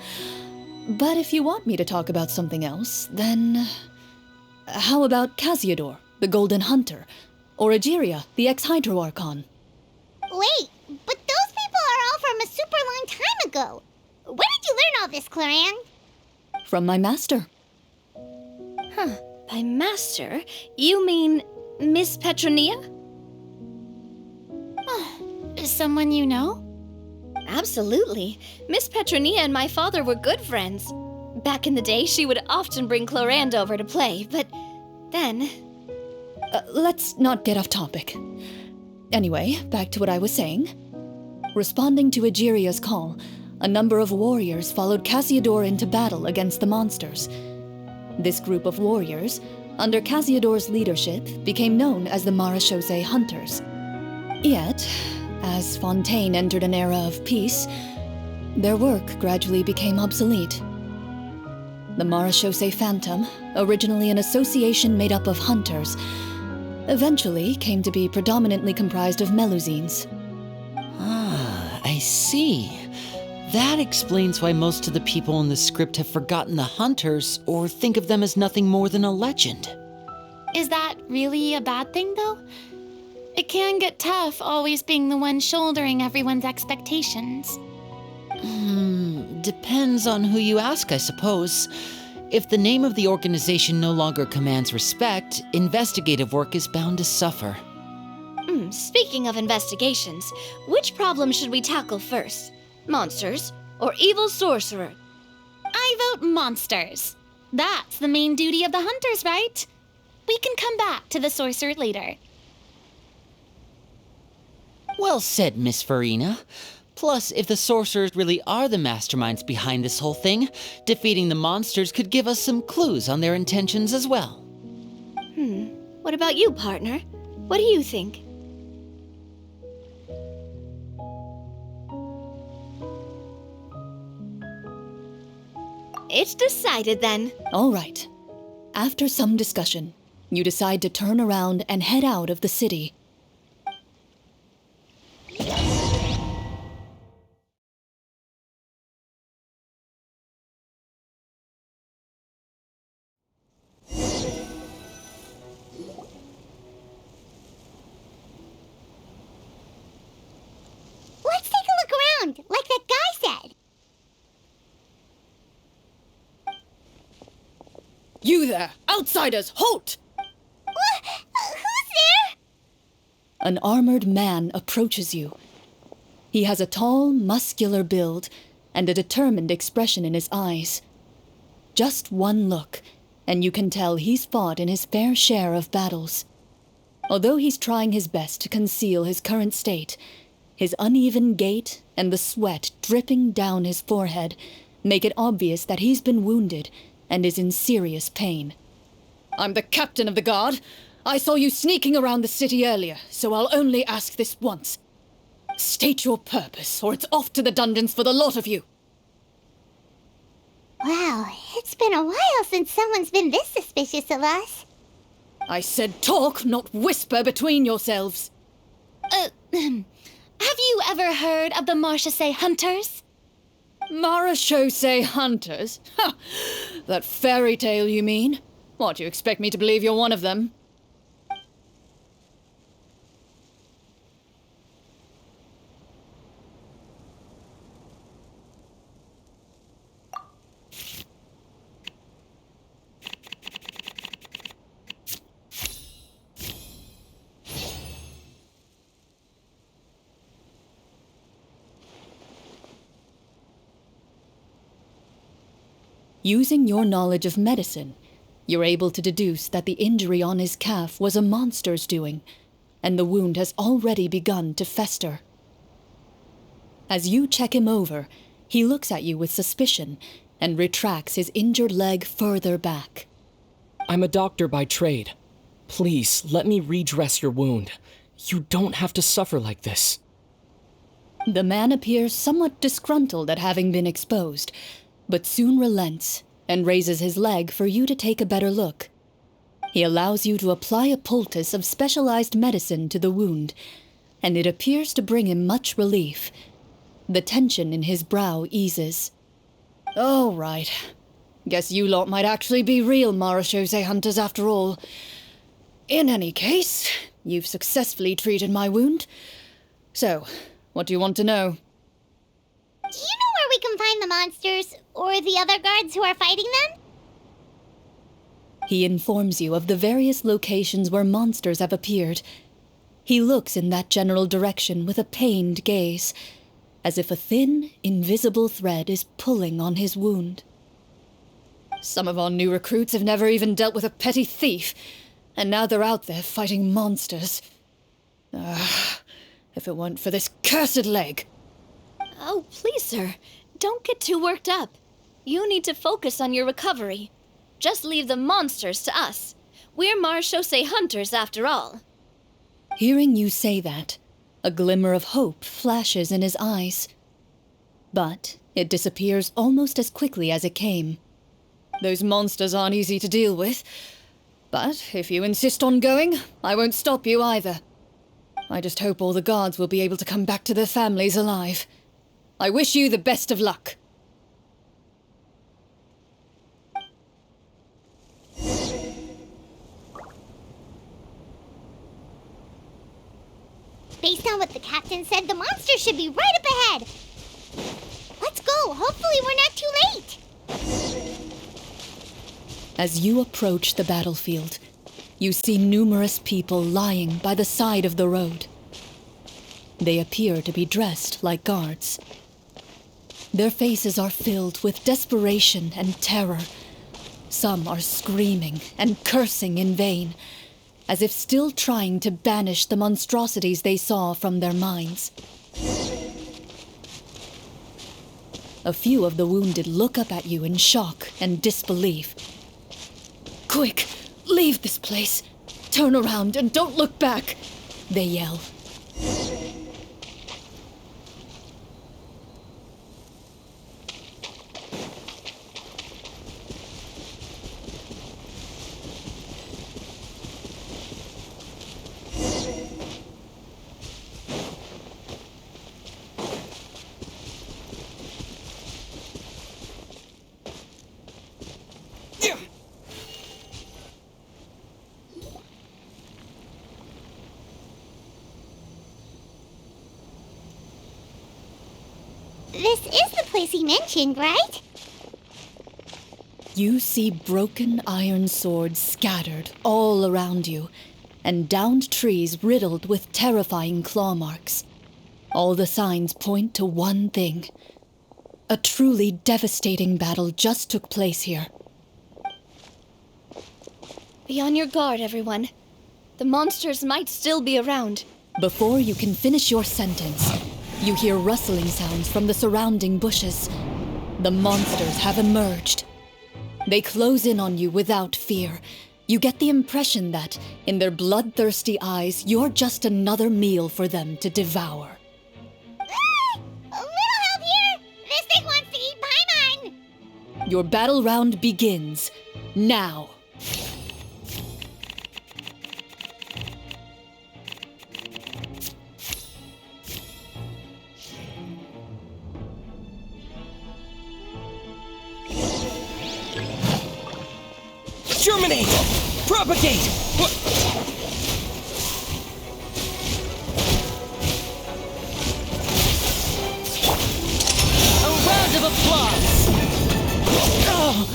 But if you want me to talk about something else, then... How about Casiodor, the Golden Hunter? Or Egeria, the ex-Hydro Archon? Wait, but those people are all from a super long time ago. Where did you learn all this, Claran? From my master. By master, you mean Miss Petronia? Someone you know? Absolutely. Miss Petronia and my father were good friends. Back in the day, she would often bring Clorand over to play, but then... Let's not get off topic. Anyway, back to what I was saying. Responding to Egeria's call, a number of warriors followed Casiodor into battle against the monsters. This group of warriors, under Casiodor's leadership, became known as the Marashosei Hunters. Yet, as Fontaine entered an era of peace, their work gradually became obsolete. The Marashosei Phantom, originally an association made up of hunters, eventually came to be predominantly comprised of Melusines. Ah, I see. That explains why most of the people in the script have forgotten the hunters or think of them as nothing more than a legend. Is that really a bad thing, though? It can get tough always being the one shouldering everyone's expectations. Depends on who you ask, I suppose. If the name of the organization no longer commands respect, investigative work is bound to suffer. Speaking of investigations, which problem should we tackle first? Monsters or evil sorcerer? I vote monsters. That's the main duty of the hunters, right? We can come back to the sorcerer later. Well said, Miss Farina. Plus, if the sorcerers really are the masterminds behind this whole thing, defeating the monsters could give us some clues on their intentions as well. What about you, partner? What do you think? It's decided then. All right. After some discussion, you decide to turn around and head out of the city. Let's take a look around, like that guy You there! Outsiders, halt! What? Who's there? An armored man approaches you. He has a tall, muscular build and a determined expression in his eyes. Just one look, and you can tell he's fought in his fair share of battles. Although he's trying his best to conceal his current state, his uneven gait and the sweat dripping down his forehead make it obvious that he's been wounded and is in serious pain. I'm the captain of the guard. I saw you sneaking around the city earlier, so I'll only ask this once. State your purpose, or it's off to the dungeons for the lot of you. Wow, it's been a while since someone's been this suspicious of us. I said talk, not whisper between yourselves. Have you ever heard of the Marchese Hunters? Marachose hunters? Ha! That fairy tale, you mean? What, you expect me to believe you're one of them? Using your knowledge of medicine, you're able to deduce that the injury on his calf was a monster's doing, and the wound has already begun to fester. As you check him over, he looks at you with suspicion and retracts his injured leg further back. I'm a doctor by trade. Please, let me redress your wound. You don't have to suffer like this. The man appears somewhat disgruntled at having been exposed, but soon relents and raises his leg for you to take a better look. He allows you to apply a poultice of specialized medicine to the wound, and it appears to bring him much relief. The tension in his brow eases. All right. Guess you lot might actually be real Marachose hunters after all. In any case, you've successfully treated my wound. So, what do you want to know? Do you know where we can find the monsters, or the other guards who are fighting them? He informs you of the various locations where monsters have appeared. He looks in that general direction with a pained gaze, as if a thin, invisible thread is pulling on his wound. Some of our new recruits have never even dealt with a petty thief, and now they're out there fighting monsters. If it weren't for this cursed leg. Oh, please, sir. Don't get too worked up. You need to focus on your recovery. Just leave the monsters to us. We're Marachose hunters, after all. Hearing you say that, a glimmer of hope flashes in his eyes. But it disappears almost as quickly as it came. Those monsters aren't easy to deal with. But if you insist on going, I won't stop you either. I just hope all the guards will be able to come back to their families alive. I wish you the best of luck. Based on what the captain said, the monsters should be right up ahead. Let's go. Hopefully we're not too late. As you approach the battlefield, you see numerous people lying by the side of the road. They appear to be dressed like guards. Their faces are filled with desperation and terror. Some are screaming and cursing in vain, as if still trying to banish the monstrosities they saw from their minds. A few of the wounded look up at you in shock and disbelief. Quick, leave this place. Turn around and don't look back, they yell. This is the place he mentioned, right? You see broken iron swords scattered all around you, and downed trees riddled with terrifying claw marks. All the signs point to one thing. A truly devastating battle just took place here. Be on your guard, everyone. The monsters might still be around. Before you can finish your sentence, you hear rustling sounds from the surrounding bushes. The monsters have emerged. They close in on you without fear. You get the impression that, in their bloodthirsty eyes, you're just another meal for them to devour. Ah! A little help here! This thing wants to eat Paimon! Your battle round begins now. Germinate! Propagate! A round of applause! Oh.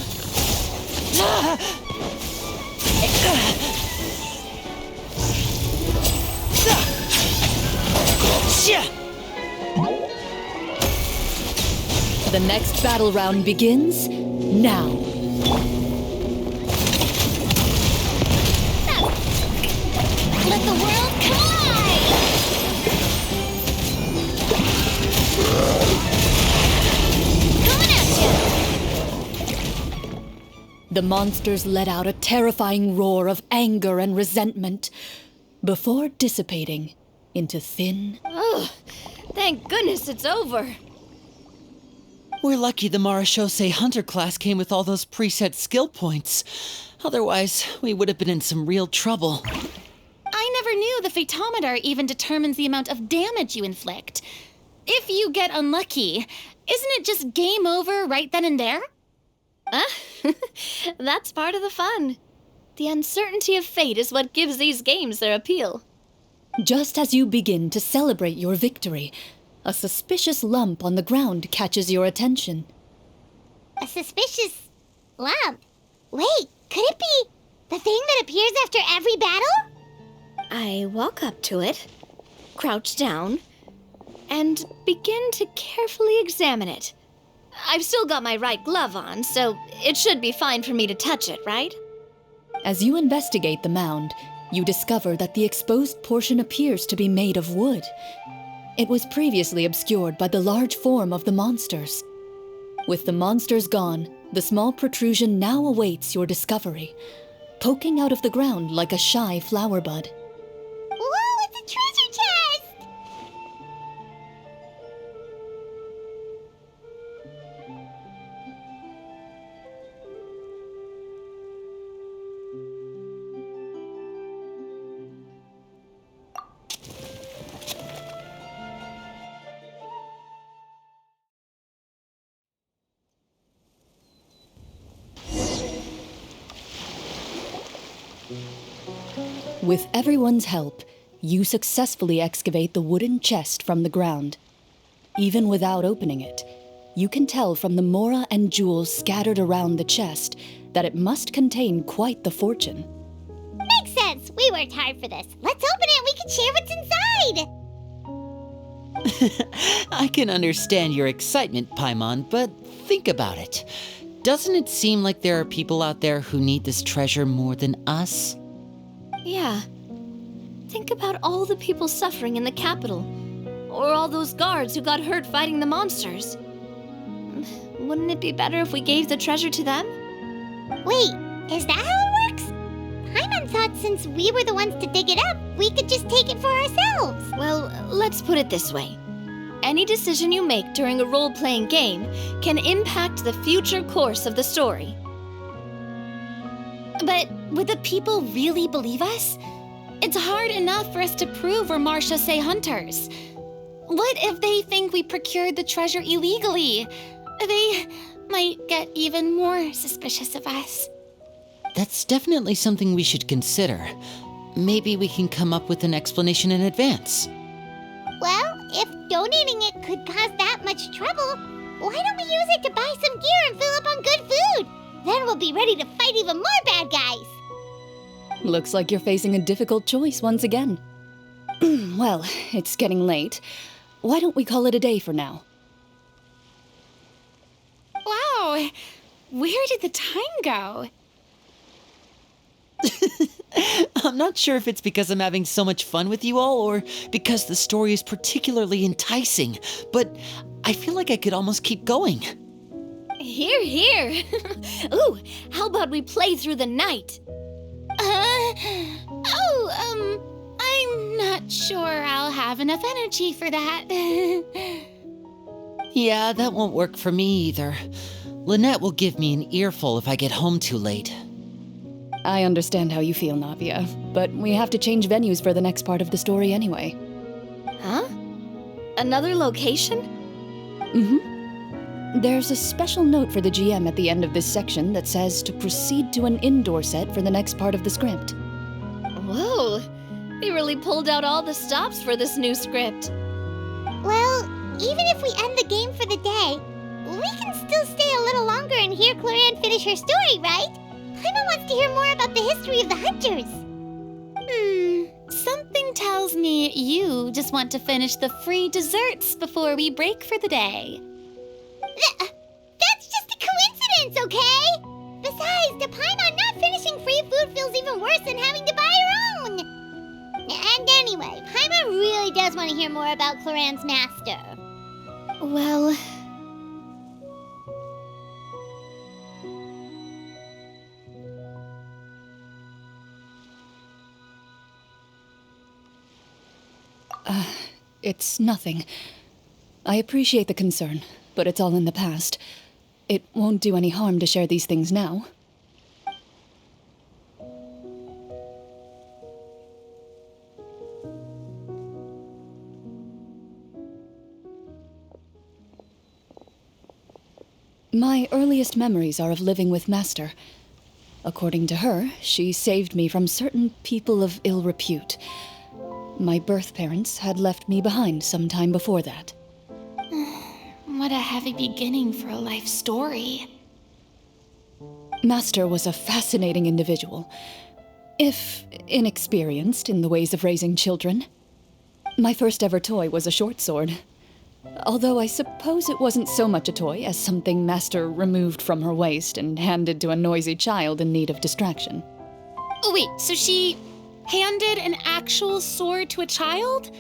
The next battle round begins now. Let the world collide! Coming at you! The monsters let out a terrifying roar of anger and resentment before dissipating into thin. Oh, thank goodness it's over. We're lucky the Marashose Hunter class came with all those preset skill points. Otherwise, we would have been in some real trouble. I never knew the phytometer even determines the amount of damage you inflict. If you get unlucky, isn't it just game over right then and there? That's part of the fun. The uncertainty of fate is what gives these games their appeal. Just as you begin to celebrate your victory, a suspicious lump on the ground catches your attention. A suspicious lump? Wait, could it be the thing that appears after every battle? I walk up to it, crouch down, and begin to carefully examine it. I've still got my right glove on, so it should be fine for me to touch it, right? As you investigate the mound, you discover that the exposed portion appears to be made of wood. It was previously obscured by the large form of the monsters. With the monsters gone, the small protrusion now awaits your discovery, poking out of the ground like a shy flower bud. Whoa, it's a treasure chest! With everyone's help, you successfully excavate the wooden chest from the ground. Even without opening it, you can tell from the mora and jewels scattered around the chest that it must contain quite the fortune. Makes sense. We worked hard for this. Let's open it and we can share what's inside. I can understand your excitement, Paimon, but think about it. Doesn't it seem like there are people out there who need this treasure more than us? Yeah. Think about all the people suffering in the capital, or all those guards who got hurt fighting the monsters. Wouldn't it be better if we gave the treasure to them? Wait, is that how it works? Paimon thought since we were the ones to dig it up, we could just take it for ourselves. Well, let's put it this way. Any decision you make during a role-playing game can impact the future course of the story. But would the people really believe us? It's hard enough for us to prove we're Marashose hunters. What if they think we procured the treasure illegally? They might get even more suspicious of us. That's definitely something we should consider. Maybe we can come up with an explanation in advance. Well, if donating it could cause that much trouble, why don't we use it to buy some gear and fill up on good food? Then we'll be ready to fight even more bad guys. Looks like you're facing a difficult choice once again. Well, it's getting late. Why don't we call it a day for now? Wow, where did the time go? I'm not sure if it's because I'm having so much fun with you all or because the story is particularly enticing, but I feel like I could almost keep going. Here, here. Ooh, how about we play through the night? I'm not sure I'll have enough energy for that. Yeah, that won't work for me either. Lynette will give me an earful if I get home too late. I understand how you feel, Navia, but we have to change venues for the next part of the story anyway. Huh? Another location? There's a special note for the GM at the end of this section that says to proceed to an indoor set for the next part of the script. Whoa, they really pulled out all the stops for this new script. Well, even if we end the game for the day, we can still stay a little longer and hear Cloran finish her story, right? Paimon wants to hear more about the history of the hunters. Something tells me you just want to finish the free desserts before we break for the day. That's just a coincidence, okay? Besides, to Paimon, not finishing free food feels even worse than having to buy her own. And anyway, Paimon really does want to hear more about Cloran's master. Well, It's nothing. I appreciate the concern, but it's all in the past. It won't do any harm to share these things now. My earliest memories are of living with Master. According to her, she saved me from certain people of ill repute. My birth parents had left me behind some time before that. What a heavy beginning for a life story. Master was a fascinating individual, if inexperienced in the ways of raising children. My first ever toy was a short sword, although I suppose it wasn't so much a toy as something Master removed from her waist and handed to a noisy child in need of distraction. Oh, wait, so she handed an actual sword to a child?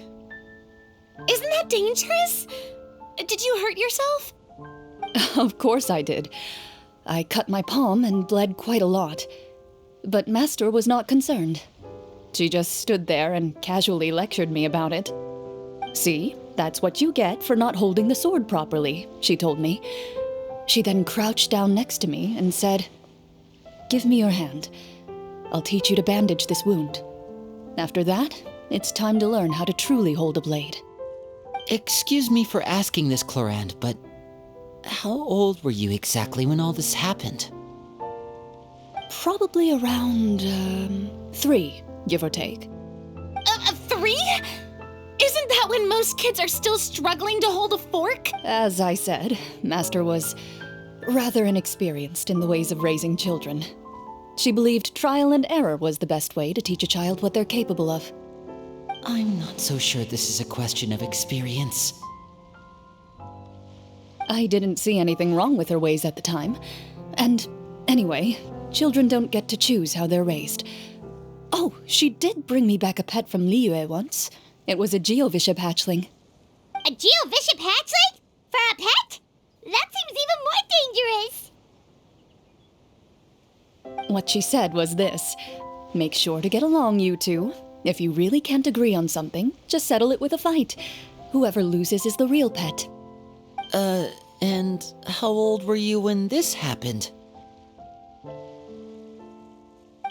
Isn't that dangerous? Did you hurt yourself? Of course I did. I cut my palm and bled quite a lot. But Master was not concerned. She just stood there and casually lectured me about it. See, that's what you get for not holding the sword properly, she told me. She then crouched down next to me and said, "Give me your hand. I'll teach you to bandage this wound. After that, it's time to learn how to truly hold a blade." Excuse me for asking this, Clorand, but how old were you exactly when all this happened? Probably around, 3, give or take. 3? Isn't that when most kids are still struggling to hold a fork? As I said, Master was rather inexperienced in the ways of raising children. She believed trial and error was the best way to teach a child what they're capable of. I'm not so sure this is a question of experience. I didn't see anything wrong with her ways at the time. And anyway, children don't get to choose how they're raised. Oh, she did bring me back a pet from Liyue once. It was a Geovishap hatchling. A Geovishap hatchling? For a pet? That seems even more dangerous. What she said was this: make sure to get along, you two. If you really can't agree on something, just settle it with a fight. Whoever loses is the real pet. And how old were you when this happened?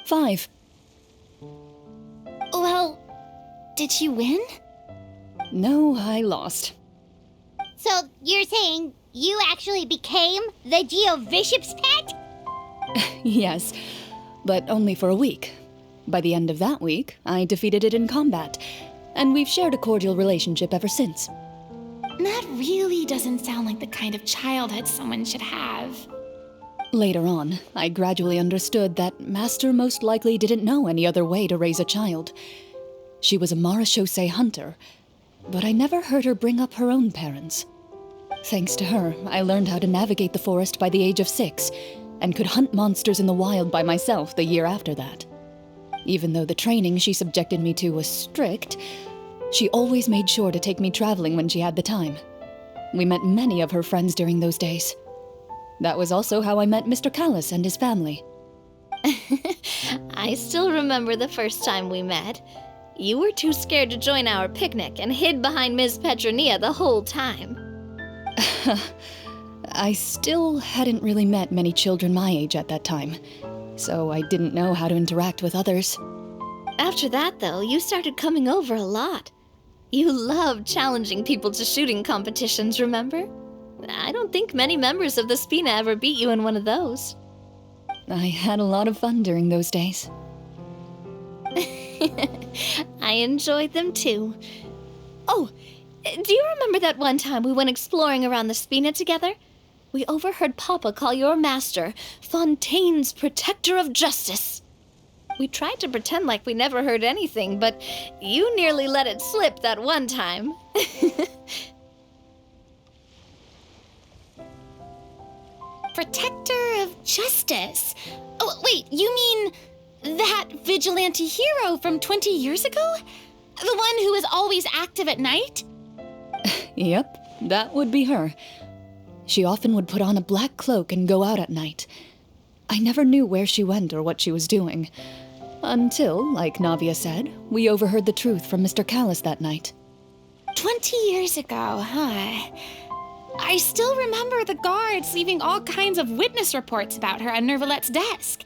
5. Well, did she win? No, I lost. So you're saying you actually became the Geovishap's pet? Yes, but only for a week. By the end of that week, I defeated it in combat, and we've shared a cordial relationship ever since. That really doesn't sound like the kind of childhood someone should have. Later on, I gradually understood that Master most likely didn't know any other way to raise a child. She was a marechaussee hunter, but I never heard her bring up her own parents. Thanks to her, I learned how to navigate the forest by the age of 6, and could hunt monsters in the wild by myself the year after that. Even though the training she subjected me to was strict, she always made sure to take me traveling when she had the time. We met many of her friends during those days. That was also how I met Mr. Callis and his family. I still remember the first time we met. You were too scared to join our picnic and hid behind Miss Petronia the whole time. I still hadn't really met many children my age at that time, so I didn't know how to interact with others. After that, though, you started coming over a lot. You loved challenging people to shooting competitions, remember? I don't think many members of the Spina ever beat you in one of those. I had a lot of fun during those days. I enjoyed them too. Oh, do you remember that one time we went exploring around the Spina together? We overheard Papa call your master Fontaine's Protector of Justice. We tried to pretend like we never heard anything, but you nearly let it slip that one time. Protector of Justice. Oh, wait, you mean that vigilante hero from 20 years ago? The one who was always active at night? Yep, that would be her. She often would put on a black cloak and go out at night. I never knew where she went or what she was doing. Until, like Navia said, we overheard the truth from Mr. Callis that night. 20 years ago, huh? I still remember the guards leaving all kinds of witness reports about her on Nervalette's desk.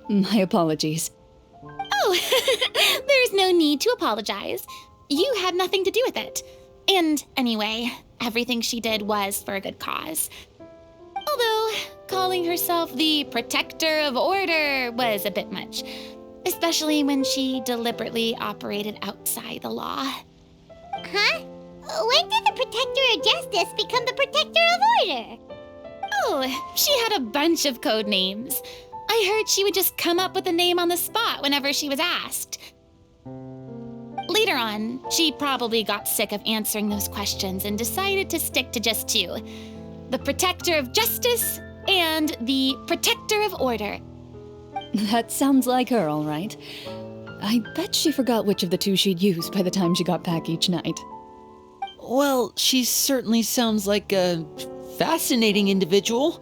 My apologies. Oh, there's no need to apologize. You had nothing to do with it. And anyway, everything she did was for a good cause. Although, calling herself the Protector of Order was a bit much, especially when she deliberately operated outside the law. Huh? When did the Protector of Justice become the Protector of Order? Oh, she had a bunch of code names. I heard she would just come up with a name on the spot whenever she was asked. Later on, she probably got sick of answering those questions and decided to stick to just 2. The Protector of Justice and the Protector of Order. That sounds like her, all right. I bet she forgot which of the 2 she'd use by the time she got back each night. Well, she certainly sounds like a fascinating individual.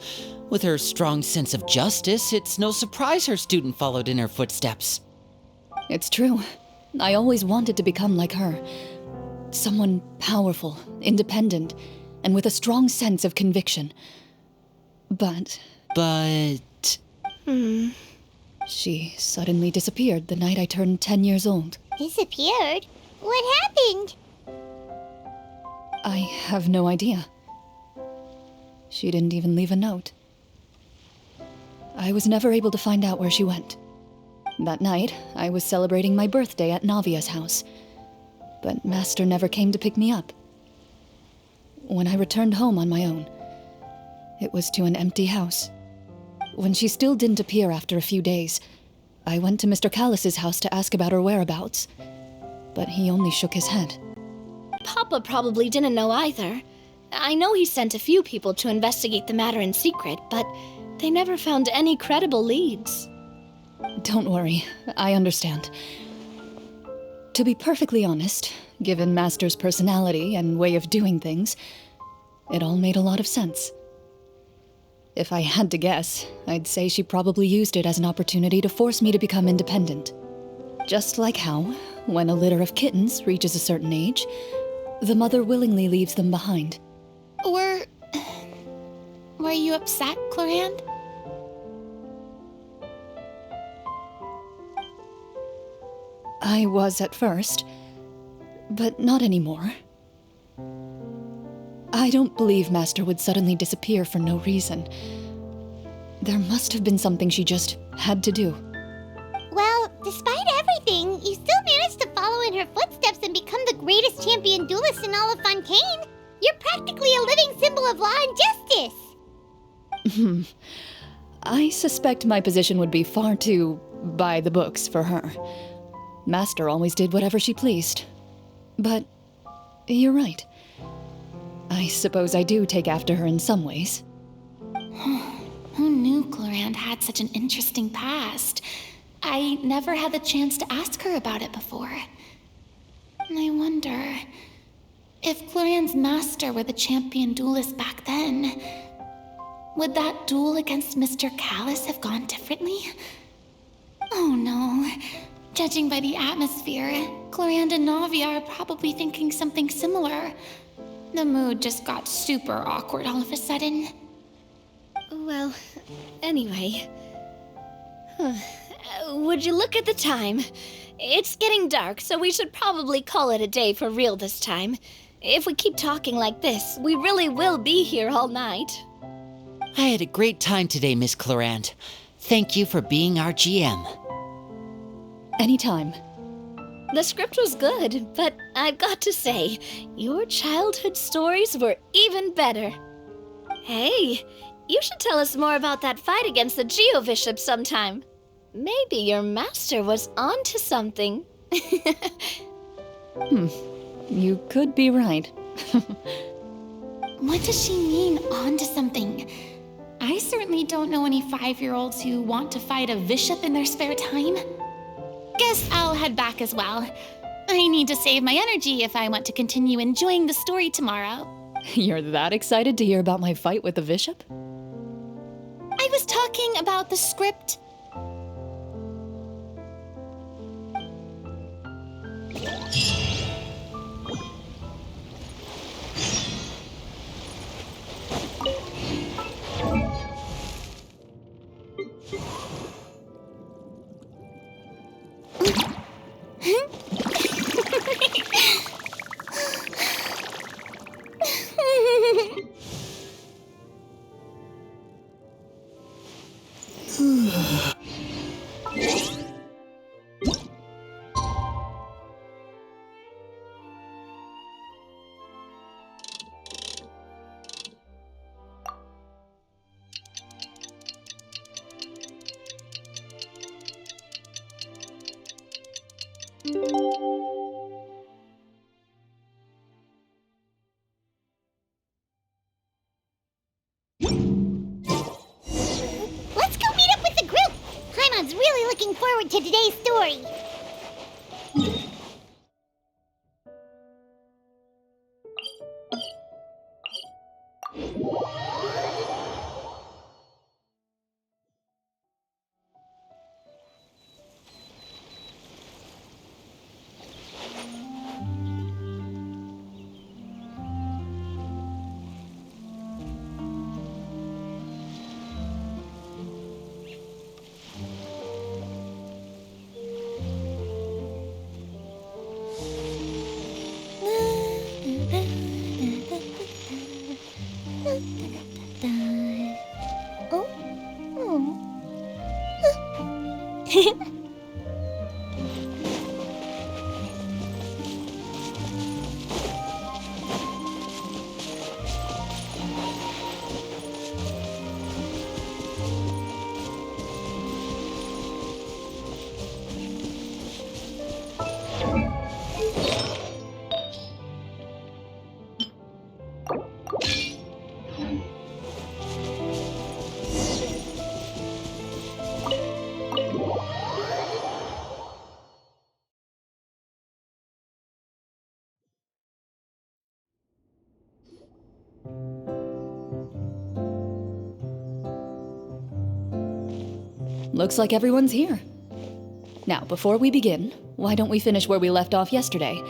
With her strong sense of justice, it's no surprise her student followed in her footsteps. It's true. I always wanted to become like her. Someone powerful, independent, and with a strong sense of conviction. But she suddenly disappeared the night I turned 10 years old. Disappeared? What happened? I have no idea. She didn't even leave a note. I was never able to find out where she went. That night, I was celebrating my birthday at Navia's house, but Master never came to pick me up. When I returned home on my own, it was to an empty house. When she still didn't appear after a few days, I went to Mr. Callis's house to ask about her whereabouts, but he only shook his head. Papa probably didn't know either. I know he sent a few people to investigate the matter in secret, but they never found any credible leads. Don't worry, I understand. To be perfectly honest, given Master's personality and way of doing things, it all made a lot of sense. If I had to guess, I'd say she probably used it as an opportunity to force me to become independent. Just like how, when a litter of kittens reaches a certain age, the mother willingly leaves them behind. Were you upset, Clorinde? I was at first, but not anymore. I don't believe Master would suddenly disappear for no reason. There must have been something she just had to do. Well, despite everything, you still managed to follow in her footsteps and become the greatest champion duelist in all of Fontaine. You're practically a living symbol of law and justice. I suspect my position would be far too by the books for her. Master always did whatever she pleased. But you're right. I suppose I do take after her in some ways. Who knew Clorand had such an interesting past? I never had the chance to ask her about it before. I wonder if Clorand's master were the champion duelist back then, would that duel against Mr. Callus have gone differently? Oh no. Judging by the atmosphere, Clorand and Navi are probably thinking something similar. The mood just got super awkward all of a sudden. Well, anyway. Would you look at the time? It's getting dark, so we should probably call it a day for real this time. If we keep talking like this, we really will be here all night. I had a great time today, Miss Clorand. Thank you for being our GM. Anytime. The script was good, but I've got to say, your childhood stories were even better. Hey, you should tell us more about that fight against the Geo-Bishop sometime. Maybe your master was onto something. You could be right. What does she mean, onto something? I certainly don't know any 5-year-olds who want to fight a bishop in their spare time. Guess I'll head back as well. I need to save my energy if I want to continue enjoying the story tomorrow. You're that excited to hear about my fight with the bishop? I was talking about the script. Let's go meet up with the group! Paimon's really looking forward to today's story. Looks like everyone's here. Now, before we begin, why don't we finish where we left off yesterday?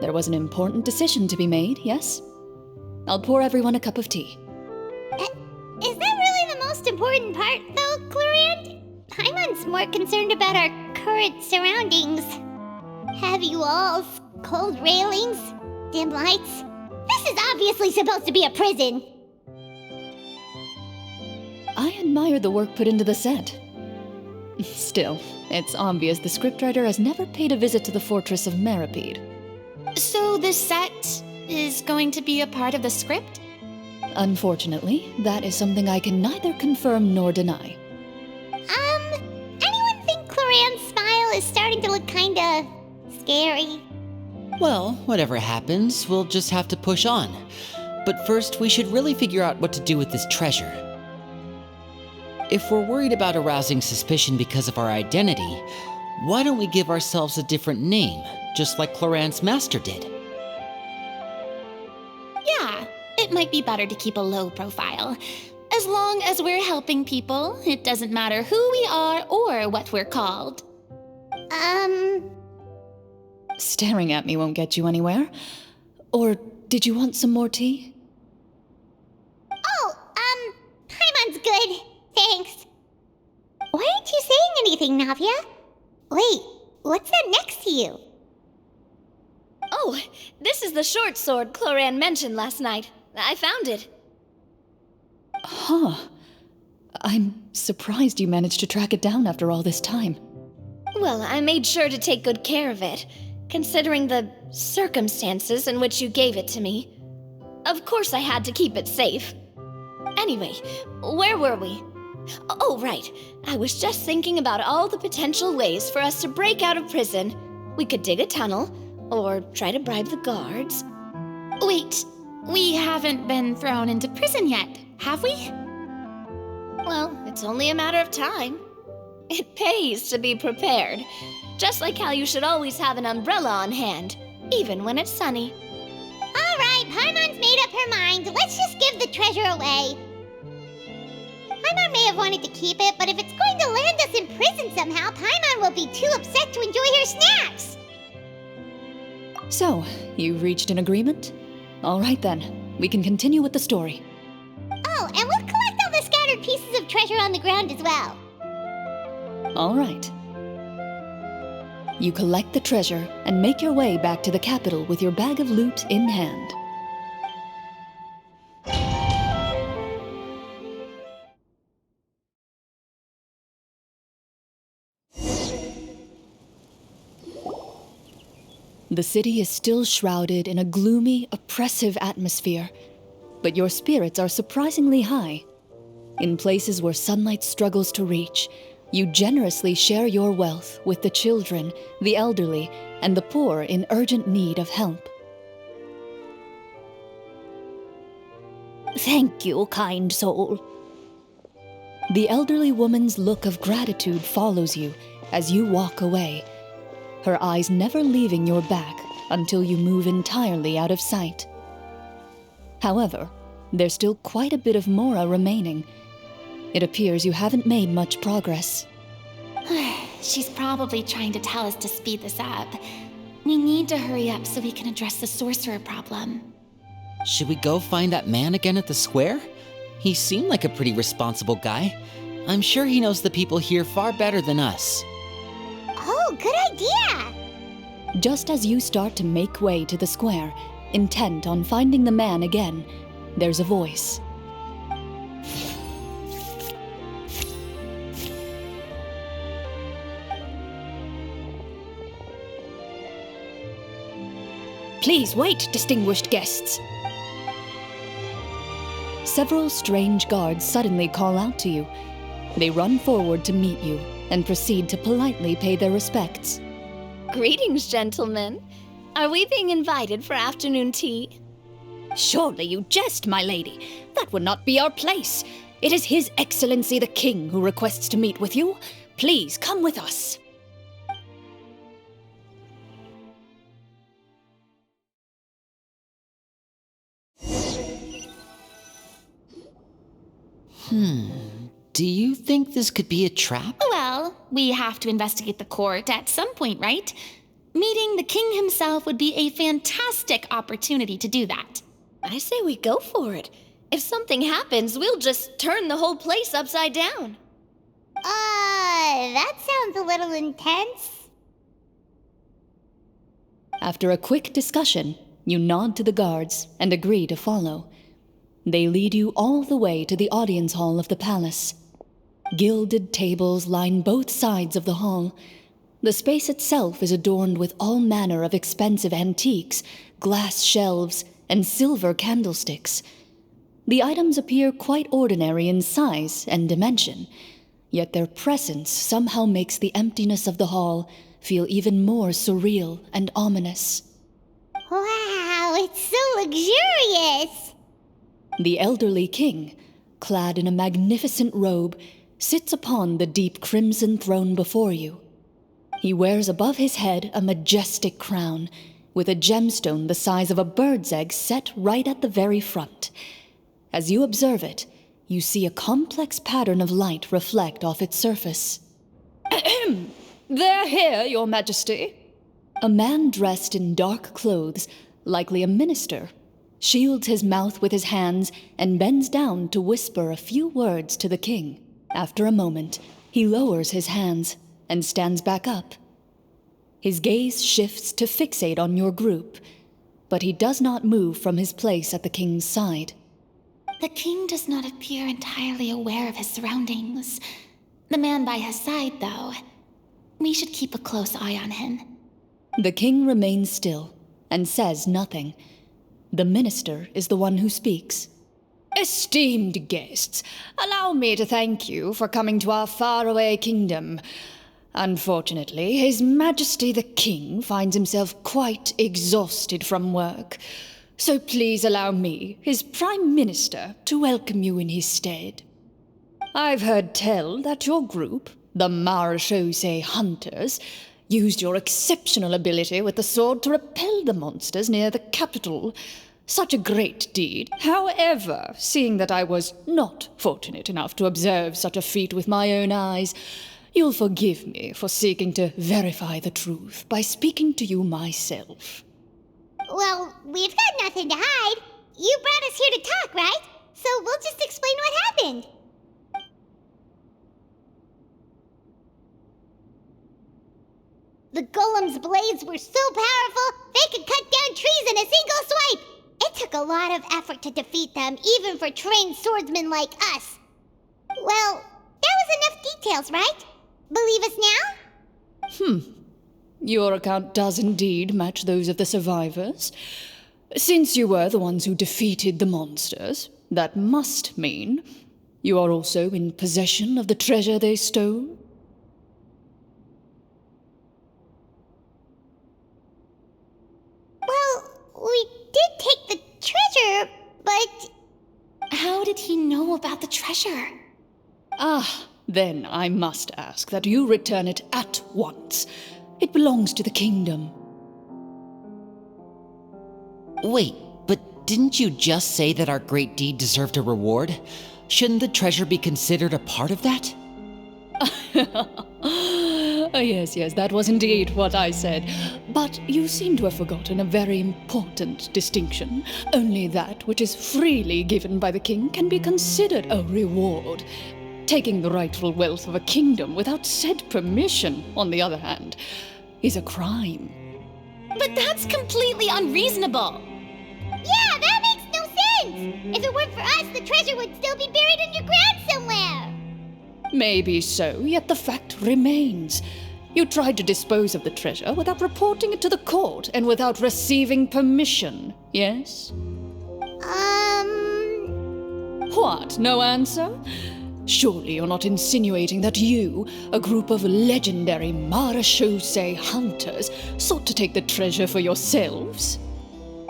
There was an important decision to be made, yes? I'll pour everyone a cup of tea. Is that really the most important part, though, Clorand? Paimon's more concerned about our current surroundings. Heavy walls, cold railings, dim lights. This is obviously supposed to be a prison. I admire the work put into the set. Still, it's obvious the scriptwriter has never paid a visit to the fortress of Meripede. So this set is going to be a part of the script? Unfortunately, that is something I can neither confirm nor deny. Anyone think Cloran's smile is starting to look kinda scary? Well, whatever happens, we'll just have to push on. But first, we should really figure out what to do with this treasure. If we're worried about arousing suspicion because of our identity, why don't we give ourselves a different name, just like Cloran's master did? Yeah, it might be better to keep a low profile. As long as we're helping people, it doesn't matter who we are or what we're called. Staring at me won't get you anywhere. Or did you want some more tea? Oh, Paimon's good. Thanks. Why aren't you saying anything, Navia? Wait, what's that next to you? Oh, this is the short sword Cloran mentioned last night. I found it. Huh. I'm surprised you managed to track it down after all this time. Well, I made sure to take good care of it, considering the circumstances in which you gave it to me. Of course I had to keep it safe. Anyway, where were we? Oh, right. I was just thinking about all the potential ways for us to break out of prison. We could dig a tunnel, or try to bribe the guards. Wait, we haven't been thrown into prison yet, have we? Well, it's only a matter of time. It pays to be prepared. Just like how you should always have an umbrella on hand, even when it's sunny. All right, Paimon's made up her mind. Let's just give the treasure away. Paimon may have wanted to keep it, but if it's going to land us in prison somehow, Paimon will be too upset to enjoy her snacks. So, you reached an agreement? All right then, we can continue with the story. Oh, and we'll collect all the scattered pieces of treasure on the ground as well. All right. You collect the treasure and make your way back to the capital with your bag of loot in hand. The city is still shrouded in a gloomy, oppressive atmosphere, but your spirits are surprisingly high. In places where sunlight struggles to reach, you generously share your wealth with the children, the elderly, and the poor in urgent need of help. Thank you, kind soul. The elderly woman's look of gratitude follows you as you walk away, her eyes never leaving your back until you move entirely out of sight. However, there's still quite a bit of Mora remaining. It appears you haven't made much progress. She's probably trying to tell us to speed this up. We need to hurry up so we can address the sorcerer problem. Should we go find that man again at the square? He seemed like a pretty responsible guy. I'm sure he knows the people here far better than us. Oh, good idea! Just as you start to make way to the square, intent on finding the man again, there's a voice. Please wait, distinguished guests. Several strange guards suddenly call out to you. They run forward to meet you and proceed to politely pay their respects. Greetings, gentlemen. Are we being invited for afternoon tea? Surely you jest, my lady. That would not be our place. It is His Excellency the King who requests to meet with you. Please come with us. Do you think this could be a trap? Well, we have to investigate the court at some point, right? Meeting the king himself would be a fantastic opportunity to do that. I say we go for it. If something happens, we'll just turn the whole place upside down. That sounds a little intense. After a quick discussion, you nod to the guards and agree to follow. They lead you all the way to the audience hall of the palace. Gilded tables line both sides of the hall. The space itself is adorned with all manner of expensive antiques, glass shelves, and silver candlesticks. The items appear quite ordinary in size and dimension, yet their presence somehow makes the emptiness of the hall feel even more surreal and ominous. Wow, it's so luxurious! The elderly king, clad in a magnificent robe, sits upon the deep crimson throne before you. He wears above his head a majestic crown, with a gemstone the size of a bird's egg set right at the very front. As you observe it, you see a complex pattern of light reflect off its surface. They're here, Your Majesty. A man dressed in dark clothes, likely a minister, shields his mouth with his hands and bends down to whisper a few words to the king. After a moment, he lowers his hands and stands back up. His gaze shifts to fixate on your group, but he does not move from his place at the king's side. The king does not appear entirely aware of his surroundings. The man by his side, though. We should keep a close eye on him. The king remains still and says nothing. The minister is the one who speaks. Esteemed guests, allow me to thank you for coming to our faraway kingdom. Unfortunately, His Majesty the King finds himself quite exhausted from work. So please allow me, his Prime Minister, to welcome you in his stead. I've heard tell that your group, the Marechaussee Hunters, used your exceptional ability with the sword to repel the monsters near the capital. Such a great deed. However, seeing that I was not fortunate enough to observe such a feat with my own eyes, you'll forgive me for seeking to verify the truth by speaking to you myself. Well, we've got nothing to hide. You brought us here to talk, right? So we'll just explain what happened. The golem's blades were so powerful, they could cut down trees in a single swipe. It took a lot of effort to defeat them, even for trained swordsmen like us. Well, that was enough details, right? Believe us now? Your account does indeed match those of the survivors. Since you were the ones who defeated the monsters, that must mean you are also in possession of the treasure they stole? Well, we did take the treasure, but... How did he know about the treasure? Then I must ask that you return it at once. It belongs to the kingdom. Wait, but didn't you just say that our great deed deserved a reward? Shouldn't the treasure be considered a part of that? Yes, that was indeed what I said. But you seem to have forgotten a very important distinction. Only that which is freely given by the king can be considered a reward. Taking the rightful wealth of a kingdom without said permission, on the other hand, is a crime. But that's completely unreasonable. Yeah, that makes no sense! If it weren't for us, the treasure would still be buried underground somewhere! Maybe so, yet the fact remains. You tried to dispose of the treasure without reporting it to the court and without receiving permission, yes? What, no answer? Surely you're not insinuating that you, a group of legendary Marechaussee hunters, sought to take the treasure for yourselves?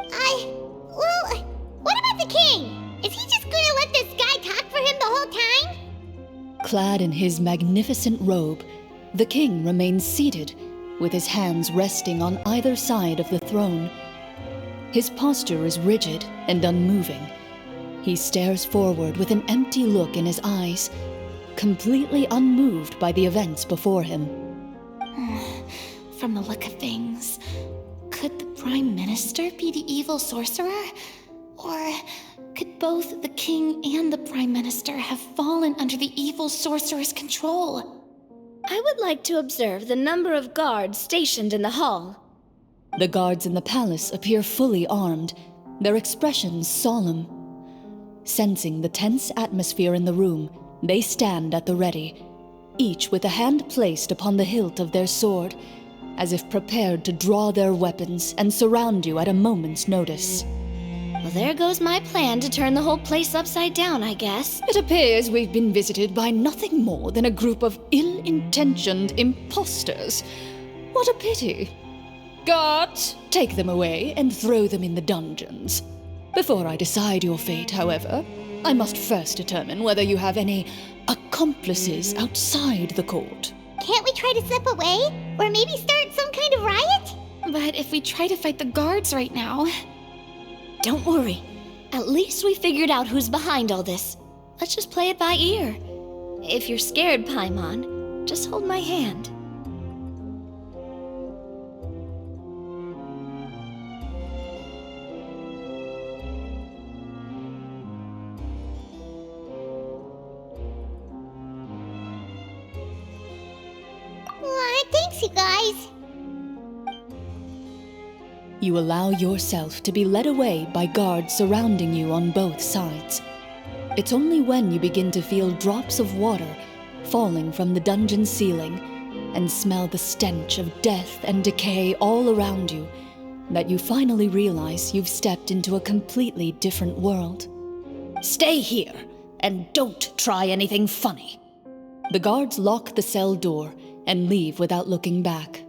Well, what about the king? Is he just gonna let this guy talk for him the whole time? Clad in his magnificent robe, the king remains seated, with his hands resting on either side of the throne. His posture is rigid and unmoving. He stares forward with an empty look in his eyes, completely unmoved by the events before him. From the look of things, could the Prime Minister be the evil sorcerer? Or could both the king and the Prime Minister have fallen under the evil sorcerer's control? I would like to observe the number of guards stationed in the hall. The guards in the palace appear fully armed, their expressions solemn. Sensing the tense atmosphere in the room, they stand at the ready, each with a hand placed upon the hilt of their sword, as if prepared to draw their weapons and surround you at a moment's notice. Well, there goes my plan to turn the whole place upside down, I guess. It appears we've been visited by nothing more than a group of ill-intentioned imposters. What a pity. Guards, take them away and throw them in the dungeons. Before I decide your fate, however, I must first determine whether you have any accomplices outside the court. Can't we try to slip away? Or maybe start some kind of riot? But if we try to fight the guards right now... Don't worry. At least we figured out who's behind all this. Let's just play it by ear. If you're scared, Paimon, just hold my hand. Thanks, you guys. You allow yourself to be led away by guards surrounding you on both sides. It's only when you begin to feel drops of water falling from the dungeon ceiling and smell the stench of death and decay all around you that you finally realize you've stepped into a completely different world. Stay here, and don't try anything funny. The guards lock the cell door and leave without looking back.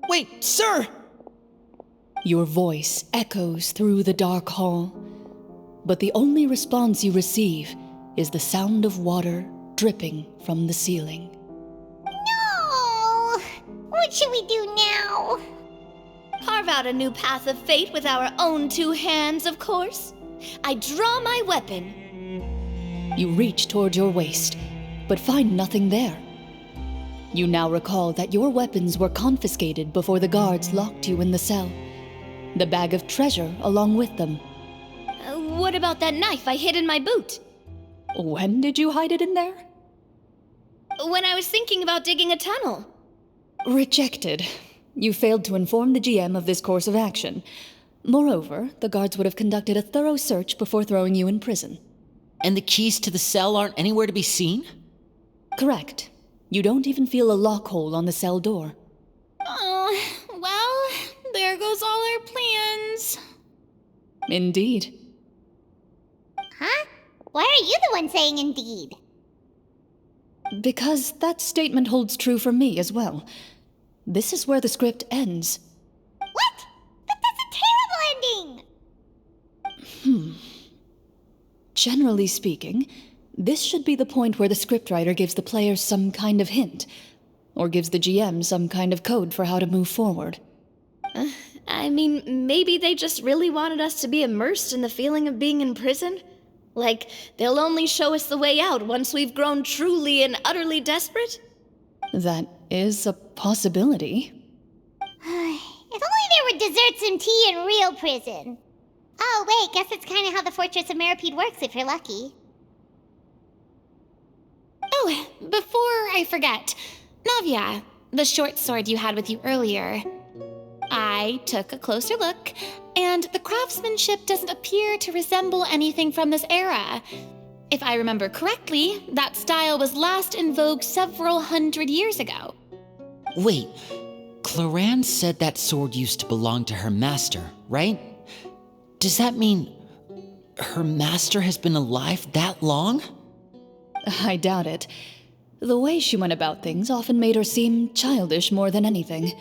Wait, sir! Your voice echoes through the dark hall, but the only response you receive is the sound of water dripping from the ceiling. No! What should we do now? Carve out a new path of fate with our own two hands, of course. I draw my weapon. You reach toward your waist, but find nothing there. You now recall that your weapons were confiscated before the guards locked you in the cell. The bag of treasure along with them. What about that knife I hid in my boot? When did you hide it in there? When I was thinking about digging a tunnel. Rejected. You failed to inform the GM of this course of action. Moreover, the guards would have conducted a thorough search before throwing you in prison. And the keys to the cell aren't anywhere to be seen? Correct. You don't even feel a lock hole on the cell door. Oh, well, there goes all our plans. Indeed. Huh? Why are you the one saying indeed? Because that statement holds true for me as well. This is where the script ends. What? But that's a terrible ending! Generally speaking, this should be the point where the scriptwriter gives the players some kind of hint, or gives the GM some kind of code for how to move forward. I mean, maybe they just really wanted us to be immersed in the feeling of being in prison? Like, they'll only show us the way out once we've grown truly and utterly desperate? That is a possibility. If only there were desserts and tea in real prison. Oh, wait, guess that's kind of how the Fortress of Meripede works if you're lucky. Oh, before I forget, Navia, the short sword you had with you earlier. I took a closer look, and the craftsmanship doesn't appear to resemble anything from this era. If I remember correctly, that style was last in vogue several hundred years ago. Wait, Cloran said that sword used to belong to her master, right? Does that mean her master has been alive that long? I doubt it. The way she went about things often made her seem childish more than anything.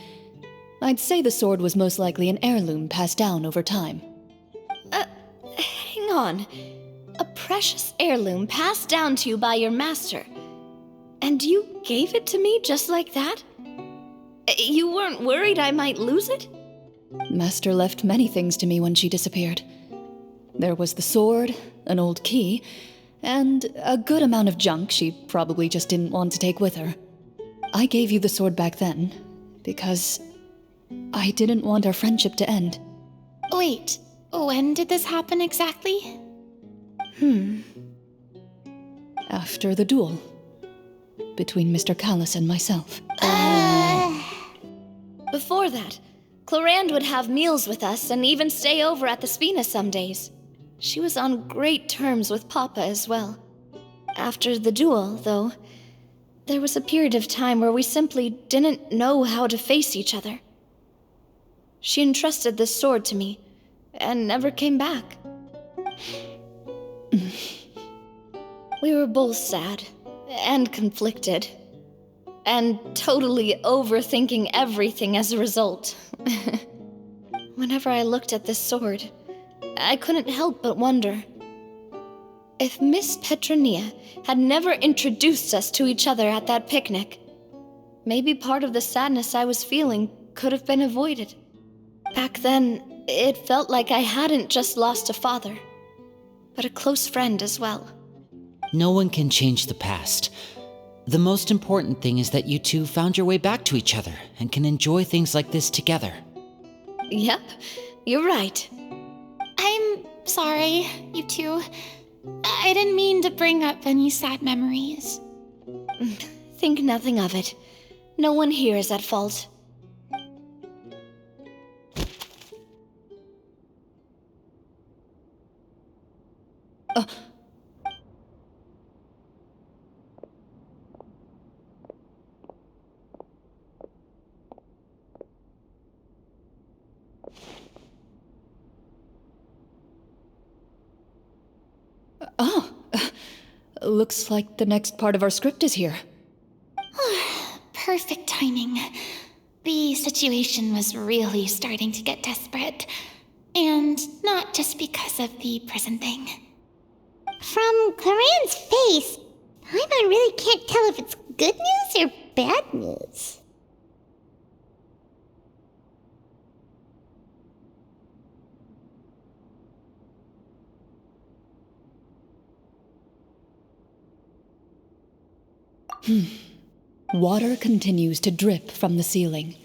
I'd say the sword was most likely an heirloom passed down over time. Hang on. A precious heirloom passed down to you by your master. And you gave it to me just like that? You weren't worried I might lose it? Master left many things to me when she disappeared. There was the sword, an old key, and a good amount of junk she probably just didn't want to take with her. I gave you the sword back then, because I didn't want our friendship to end. Wait, when did this happen exactly? After the duel. Between Mr. Callis and myself. Before that, Clorand would have meals with us and even stay over at the Spina some days. She was on great terms with Papa as well. After the duel, though, there was a period of time where we simply didn't know how to face each other. She entrusted this sword to me, and never came back. We were both sad and conflicted, and totally overthinking everything as a result. Whenever I looked at this sword, I couldn't help but wonder if Miss Petronia had never introduced us to each other at that picnic. Maybe part of the sadness I was feeling could have been avoided. Back then, it felt like I hadn't just lost a father, but a close friend as well. No one can change the past. The most important thing is that you two found your way back to each other and can enjoy things like this together. Yep, you're right. I'm sorry, you two. I didn't mean to bring up any sad memories. Think nothing of it. No one here is at fault. Looks like the next part of our script is here. Perfect timing. The situation was really starting to get desperate. And not just because of the prison thing. From Claren's face, Paimon really can't tell if it's good news or bad news. Water continues to drip from the ceiling.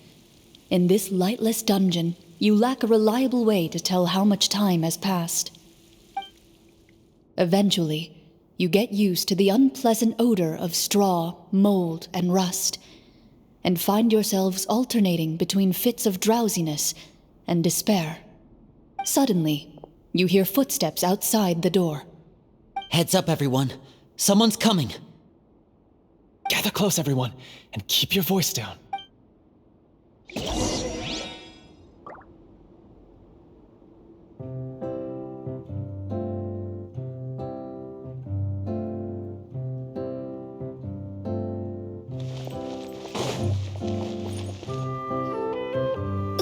In this lightless dungeon, you lack a reliable way to tell how much time has passed. Eventually, you get used to the unpleasant odor of straw, mold, and rust, and find yourselves alternating between fits of drowsiness and despair. Suddenly, you hear footsteps outside the door. Heads up, everyone. Someone's coming. Gather close, everyone, and keep your voice down.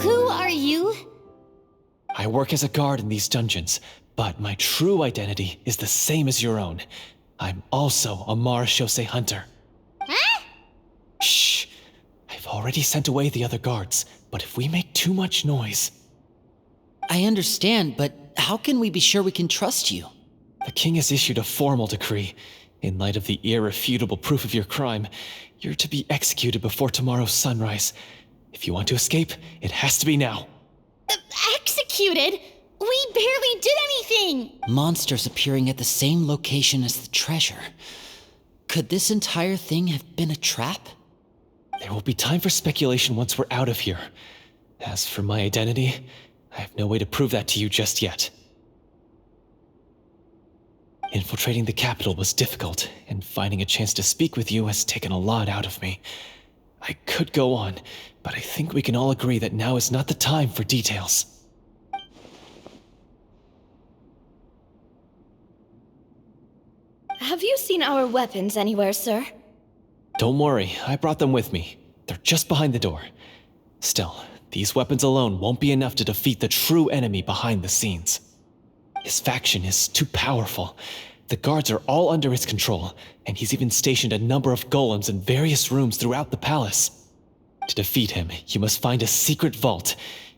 Who are you? I work as a guard in these dungeons, but my true identity is the same as your own. I'm also a Marashose hunter. Huh? Shh! I've already sent away the other guards, but if we make too much noise... I understand, but how can we be sure we can trust you? The king has issued a formal decree. In light of the irrefutable proof of your crime, you're to be executed before tomorrow's sunrise. If you want to escape, it has to be now. Executed? We barely did anything! Monsters appearing at the same location as the treasure. Could this entire thing have been a trap? There will be time for speculation once we're out of here. As for my identity, I have no way to prove that to you just yet. Infiltrating the capital was difficult, and finding a chance to speak with you has taken a lot out of me. I could go on, but I think we can all agree that now is not the time for details. Have you seen our weapons anywhere, sir? Don't worry, I brought them with me. They're just behind the door. Still, these weapons alone won't be enough to defeat the true enemy behind the scenes. His faction is too powerful. The guards are all under his control, and he's even stationed a number of golems in various rooms throughout the palace. To defeat him, you must find a secret vault.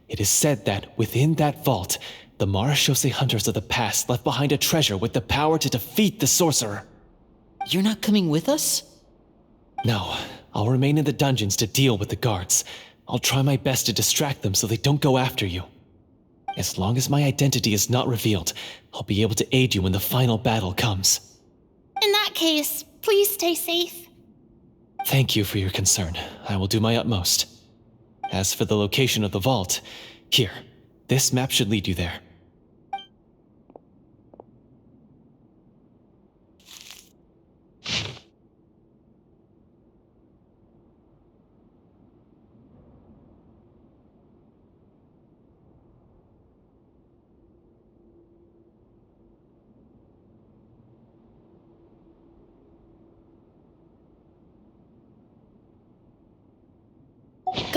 It is said that within that vault, the Marashose hunters of the past left behind a treasure with the power to defeat the sorcerer. You're not coming with us? No, I'll remain in the dungeons to deal with the guards. I'll try my best to distract them so they don't go after you. As long as my identity is not revealed, I'll be able to aid you when the final battle comes. In that case, please stay safe. Thank you for your concern. I will do my utmost. As for the location of the vault, here, this map should lead you there.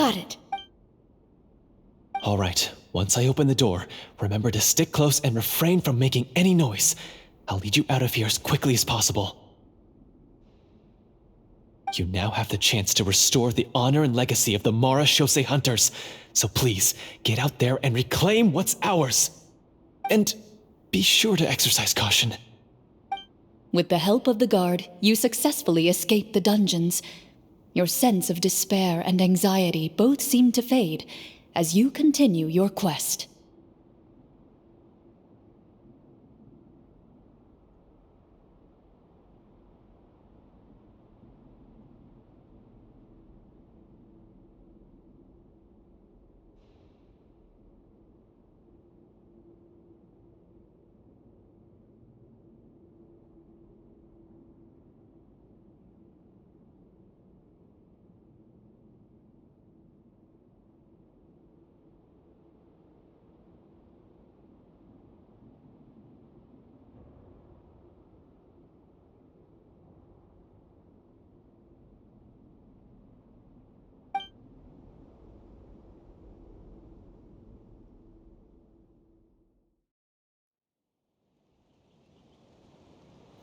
Got it. All right, once I open the door, remember to stick close and refrain from making any noise. I'll lead you out of here as quickly as possible. You now have the chance to restore the honor and legacy of the Mara Shosei Hunters, so please, get out there and reclaim what's ours. And be sure to exercise caution. With the help of the guard, you successfully escape the dungeons. Your sense of despair and anxiety both seem to fade as you continue your quest.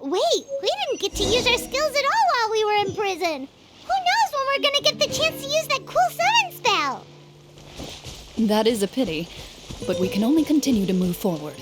Wait, we didn't get to use our skills at all while we were in prison. Who knows when we're gonna get the chance to use that cool summon spell? That is a pity, but we can only continue to move forward.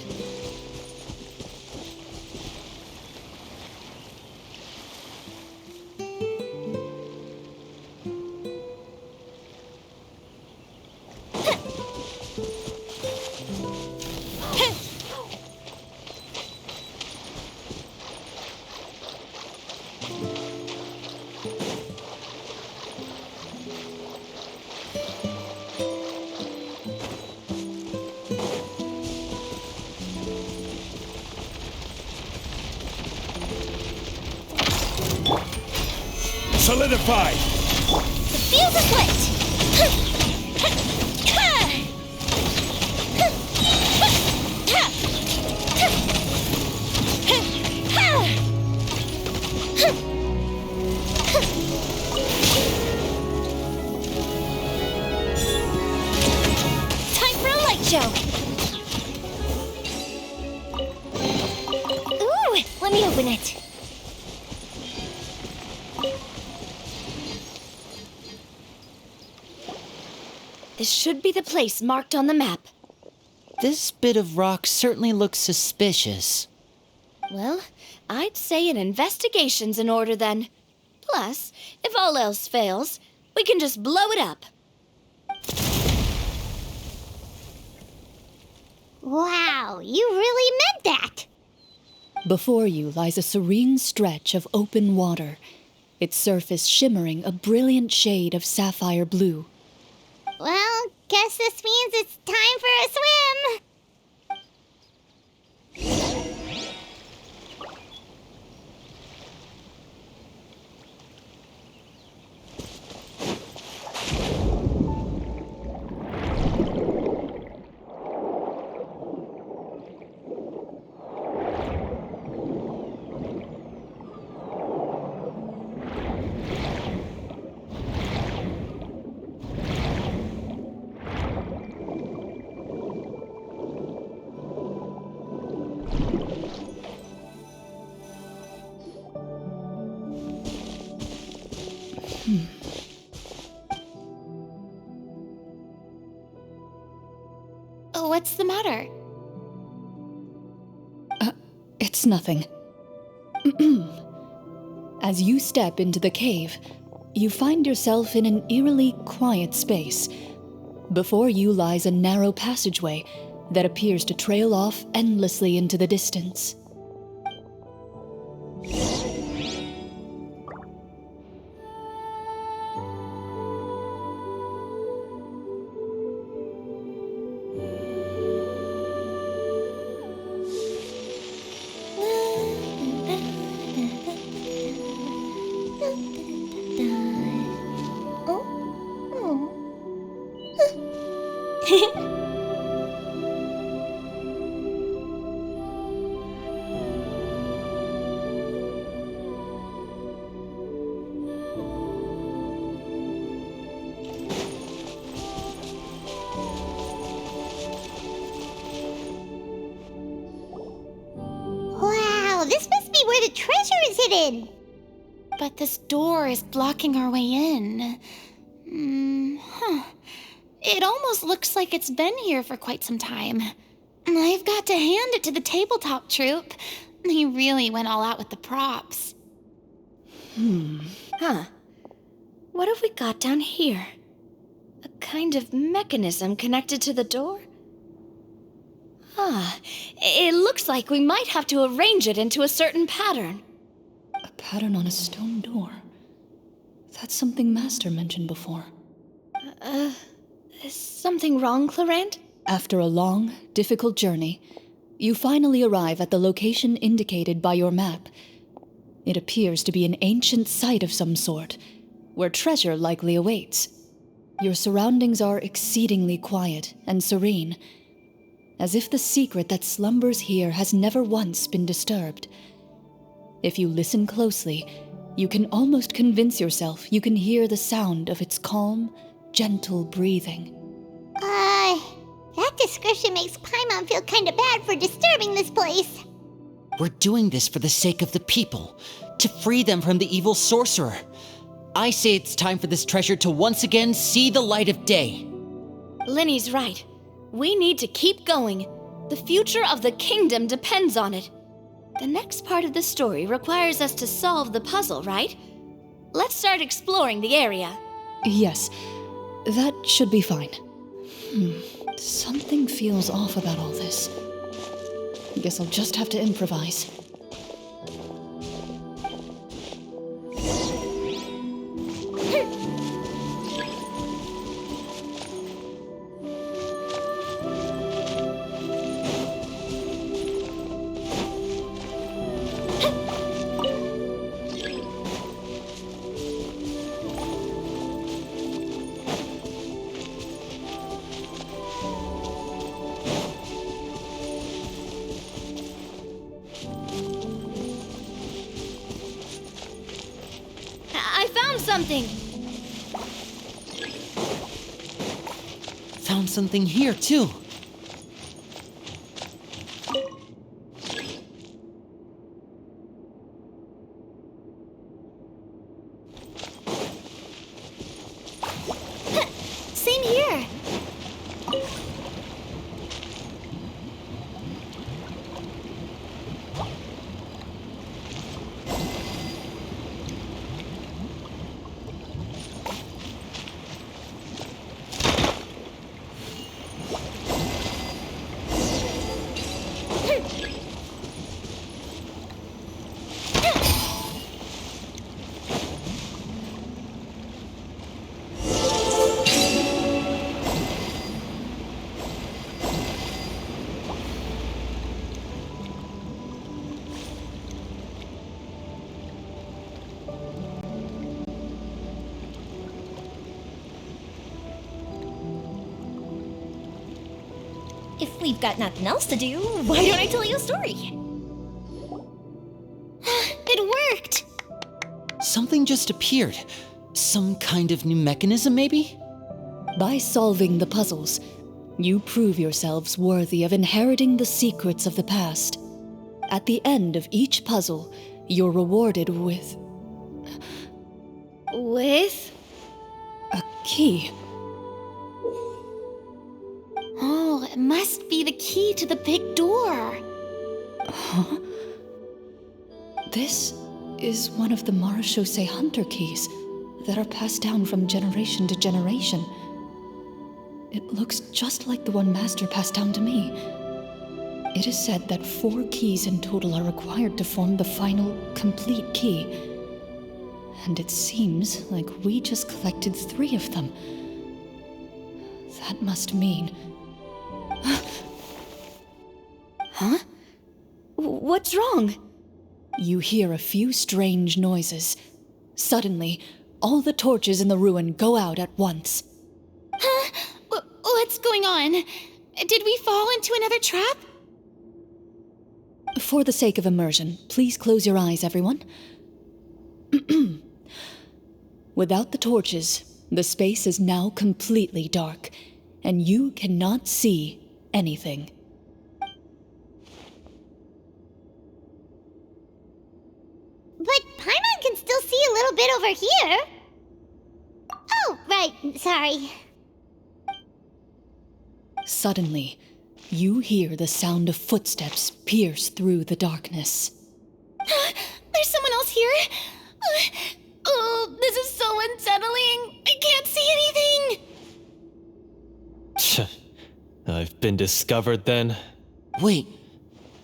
Solidified! The fuse is lit! Time for a light show. Ooh, let me open it. This should be the place marked on the map. This bit of rock certainly looks suspicious. Well, I'd say an investigation's in order then. Plus, if all else fails, we can just blow it up. Wow, you really meant that! Before you lies a serene stretch of open water, its surface shimmering a brilliant shade of sapphire blue. Well, guess this means it's time for a swim! Oh, what's the matter? It's nothing. As you step into the cave, you find yourself in an eerily quiet space. Before you lies a narrow passageway that appears to trail off endlessly into the distance. where the treasure is hidden. But this door is blocking our way in. It almost looks like it's been here for quite some time. I've got to hand it to the tabletop troupe. They really went all out with the props. Huh. What have we got down here? A kind of mechanism connected to the door? It looks like we might have to arrange it into a certain pattern. A pattern on a stone door. That's something Master mentioned before. Is something wrong, Clarant? After a long, difficult journey, you finally arrive at the location indicated by your map. It appears to be an ancient site of some sort, where treasure likely awaits. Your surroundings are exceedingly quiet and serene, as if the secret that slumbers here has never once been disturbed. If you listen closely, you can almost convince yourself you can hear the sound of its calm, gentle breathing. That description makes Paimon feel kinda bad for disturbing this place. We're doing this for the sake of the people, to free them from the evil sorcerer. I say it's time for this treasure to once again see the light of day. Linny's right. We need to keep going. The future of the kingdom depends on it. The next part of the story requires us to solve the puzzle, right? Let's start exploring the area. Yes, that should be fine. Something feels off about all this. Guess I'll just have to improvise. I found something! Found something here, too. Same here. If we've got nothing else to do, why don't I tell you a story? It worked. Something just appeared. Some kind of new mechanism, maybe? By solving the puzzles, you prove yourselves worthy of inheriting the secrets of the past. At the end of each puzzle, you're rewarded with With? a key. Oh, it must be the key to the big door. Huh? This is one of the Marechaussee Hunter keys that are passed down from generation to generation. It looks just like the one Master passed down to me. It is said that 4 keys in total are required to form the final, complete key. And it seems like we just collected 3 of them. That must mean... Huh? What's wrong? You hear a few strange noises. Suddenly, all the torches in the ruin go out at once. Huh? What's going on? Did we fall into another trap? For the sake of immersion, please close your eyes, everyone. Without the torches, the space is now completely dark, and you cannot see anything. bit over here. Oh, right, sorry. Suddenly, you hear the sound of footsteps pierce through the darkness. There's someone else here? Oh, this is so unsettling. I can't see anything. I've been discovered then. Wait,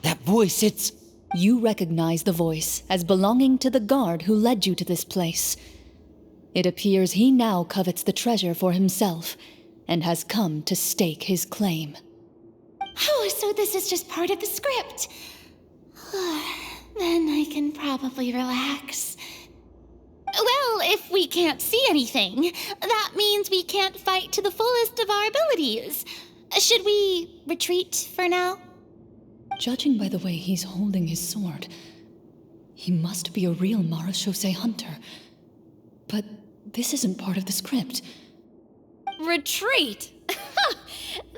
that voice, it's. You recognize the voice as belonging to the guard who led you to this place. It appears he now covets the treasure for himself and has come to stake his claim. Oh, so this is just part of the script. Then I can probably relax. Well, if we can't see anything, that means we can't fight to the fullest of our abilities. Should we retreat for now? Judging by the way he's holding his sword, he must be a real Marachose hunter. But this isn't part of the script. Retreat?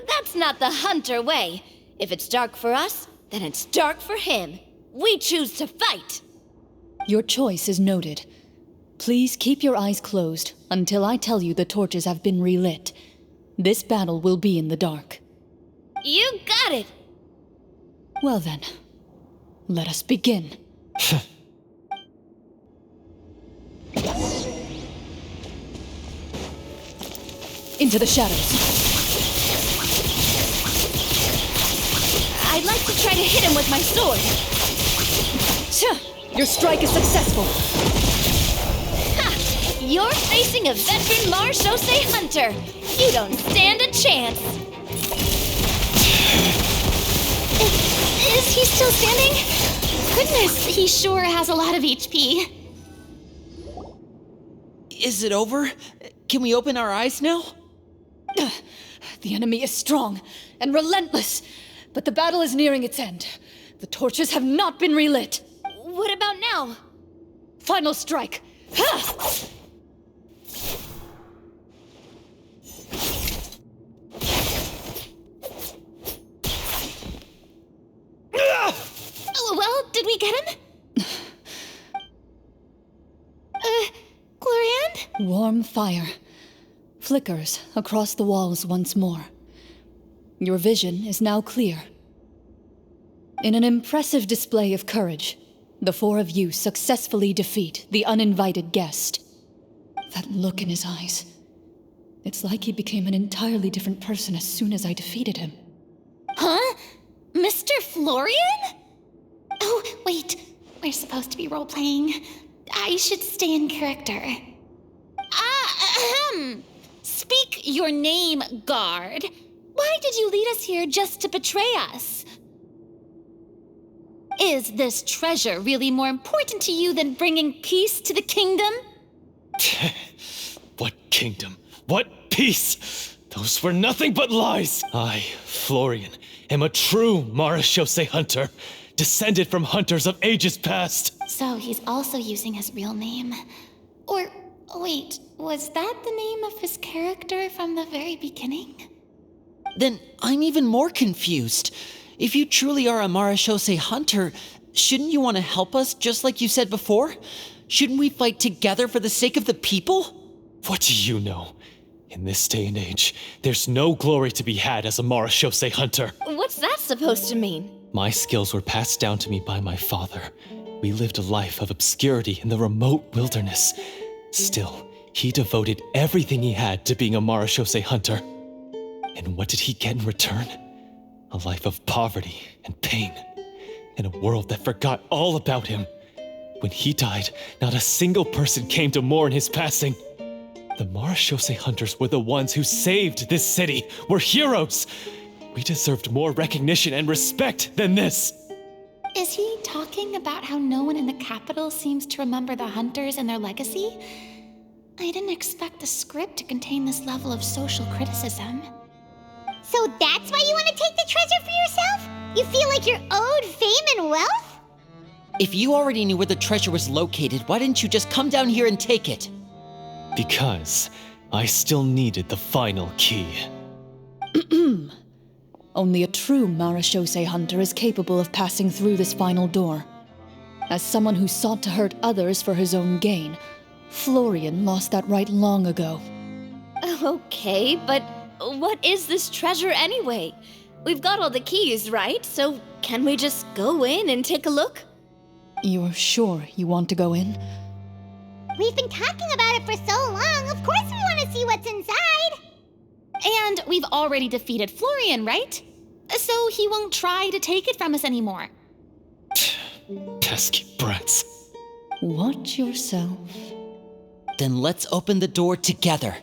That's not the hunter way. If it's dark for us, then it's dark for him. We choose to fight. Your choice is noted. Please keep your eyes closed until I tell you the torches have been relit. This battle will be in the dark. You got it. Well then, let us begin. Into the shadows. I'd like to try to hit him with my sword. Your strike is successful. Ha! You're facing a veteran Marachose hunter. You don't stand a chance. Is he still standing? Goodness, he sure has a lot of HP. Is it over? Can we open our eyes now? The enemy is strong and relentless, but the battle is nearing its end. The torches have not been relit. What about now? Final strike. Ha! Well, did we get him? Glorian? Warm fire flickers across the walls once more. Your vision is now clear. In an impressive display of courage, the four of you successfully defeat the uninvited guest. That look in his eyes. It's like he became an entirely different person as soon as I defeated him. Huh? Mr. Florian? Oh, wait. We're supposed to be role-playing. I should stay in character. Speak your name, guard. Why did you lead us here just to betray us? Is this treasure really more important to you than bringing peace to the kingdom? What kingdom? What peace? Those were nothing but lies. I, Florian, am a true Marachose hunter, descended from hunters of ages past. So he's also using his real name. Or, wait, was that the name of his character from the very beginning? Then I'm even more confused. If you truly are a Marachose hunter, shouldn't you want to help us just like you said before? Shouldn't we fight together for the sake of the people? What do you know? In this day and age, there's no glory to be had as a Marachose hunter. What's that supposed to mean? My skills were passed down to me by my father. We lived a life of obscurity in the remote wilderness. Still, he devoted everything he had to being a Marachose hunter. And what did he get in return? A life of poverty and pain. In a world that forgot all about him. When he died, not a single person came to mourn his passing. The Marachose hunters were the ones who saved this city. We're heroes. We deserved more recognition and respect than this. Is he talking about how no one in the capital seems to remember the hunters and their legacy? I didn't expect the script to contain this level of social criticism. So that's why you want to take the treasure for yourself? You feel like you're owed fame and wealth? If you already knew where the treasure was located, why didn't you just come down here and take it? Because I still needed the final key. Only a true Marachose hunter is capable of passing through this final door. As someone who sought to hurt others for his own gain, Florian lost that right long ago. Okay, but what is this treasure anyway? We've got all the keys, right? So can we just go in and take a look? You're sure you want to go in? We've been talking about it for so long. Of course we want to see what's inside. And we've already defeated Florian, right? So he won't try to take it from us anymore. Pesky brats. Watch yourself. Then let's open the door together.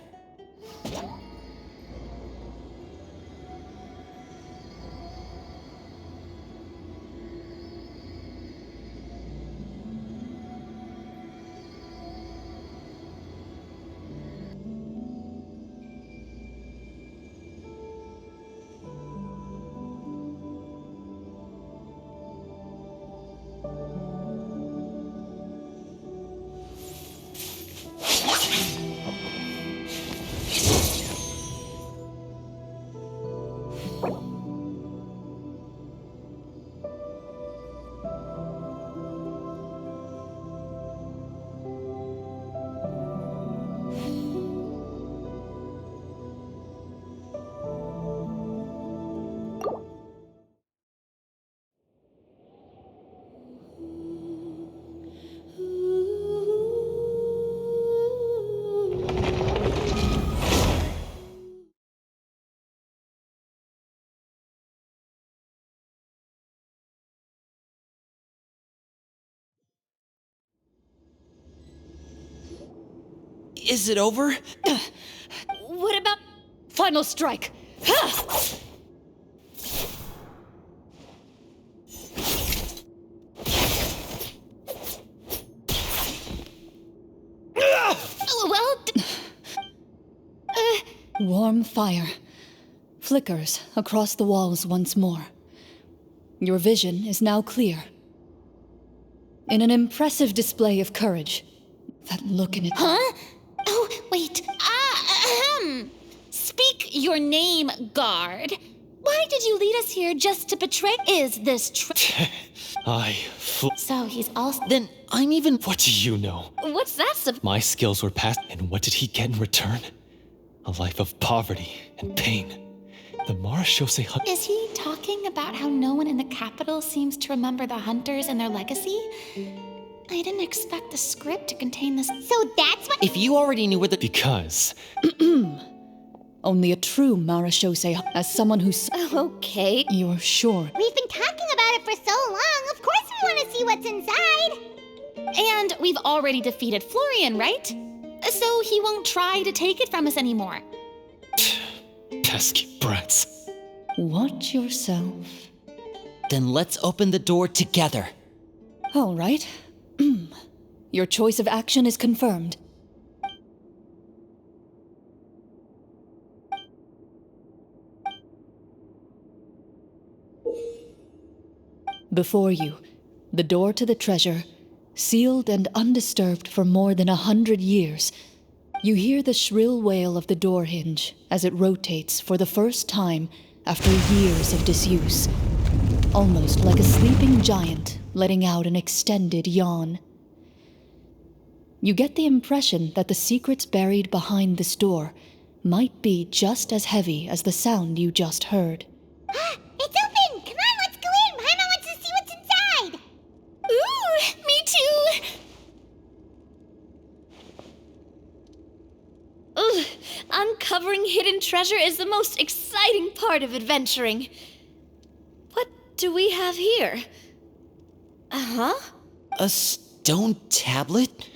Is it over? What about... Final strike! Ha! Warm fire flickers across the walls once more. Your vision is now clear. In an impressive display of courage, that look in it. Huh? Oh, wait. Speak your name, guard. Why did you lead us here just to betray? Is this true? So he's also... Then I'm even... What do you know? What's that My skills were passed, and what did he get in return? A life of poverty and pain. The Marashose Hunters... Is he talking about how no one in the capital seems to remember the hunters and their legacy? I didn't expect the script to contain this. So that's what... If you already knew where the... Because... Only a true Marashose, as someone who's... Okay. You're sure? We've been talking about it for so long. Of course we want to see what's inside. And we've already defeated Florian, right? So he won't try to take it from us anymore. Pesky brats. Watch yourself. Then let's open the door together. All right. Your choice of action is confirmed. Before you, the door to the treasure, sealed and undisturbed for more than 100 years. You hear the shrill wail of the door hinge as it rotates for the first time after years of disuse, almost like a sleeping giant letting out an extended yawn. You get the impression that the secrets buried behind this door might be just as heavy as the sound you just heard. It's open! Come on, let's go in! Paimon wants to see what's inside! Ooh, me too! Ugh, uncovering hidden treasure is the most exciting part of adventuring. What do we have here? Uh-huh. A stone tablet?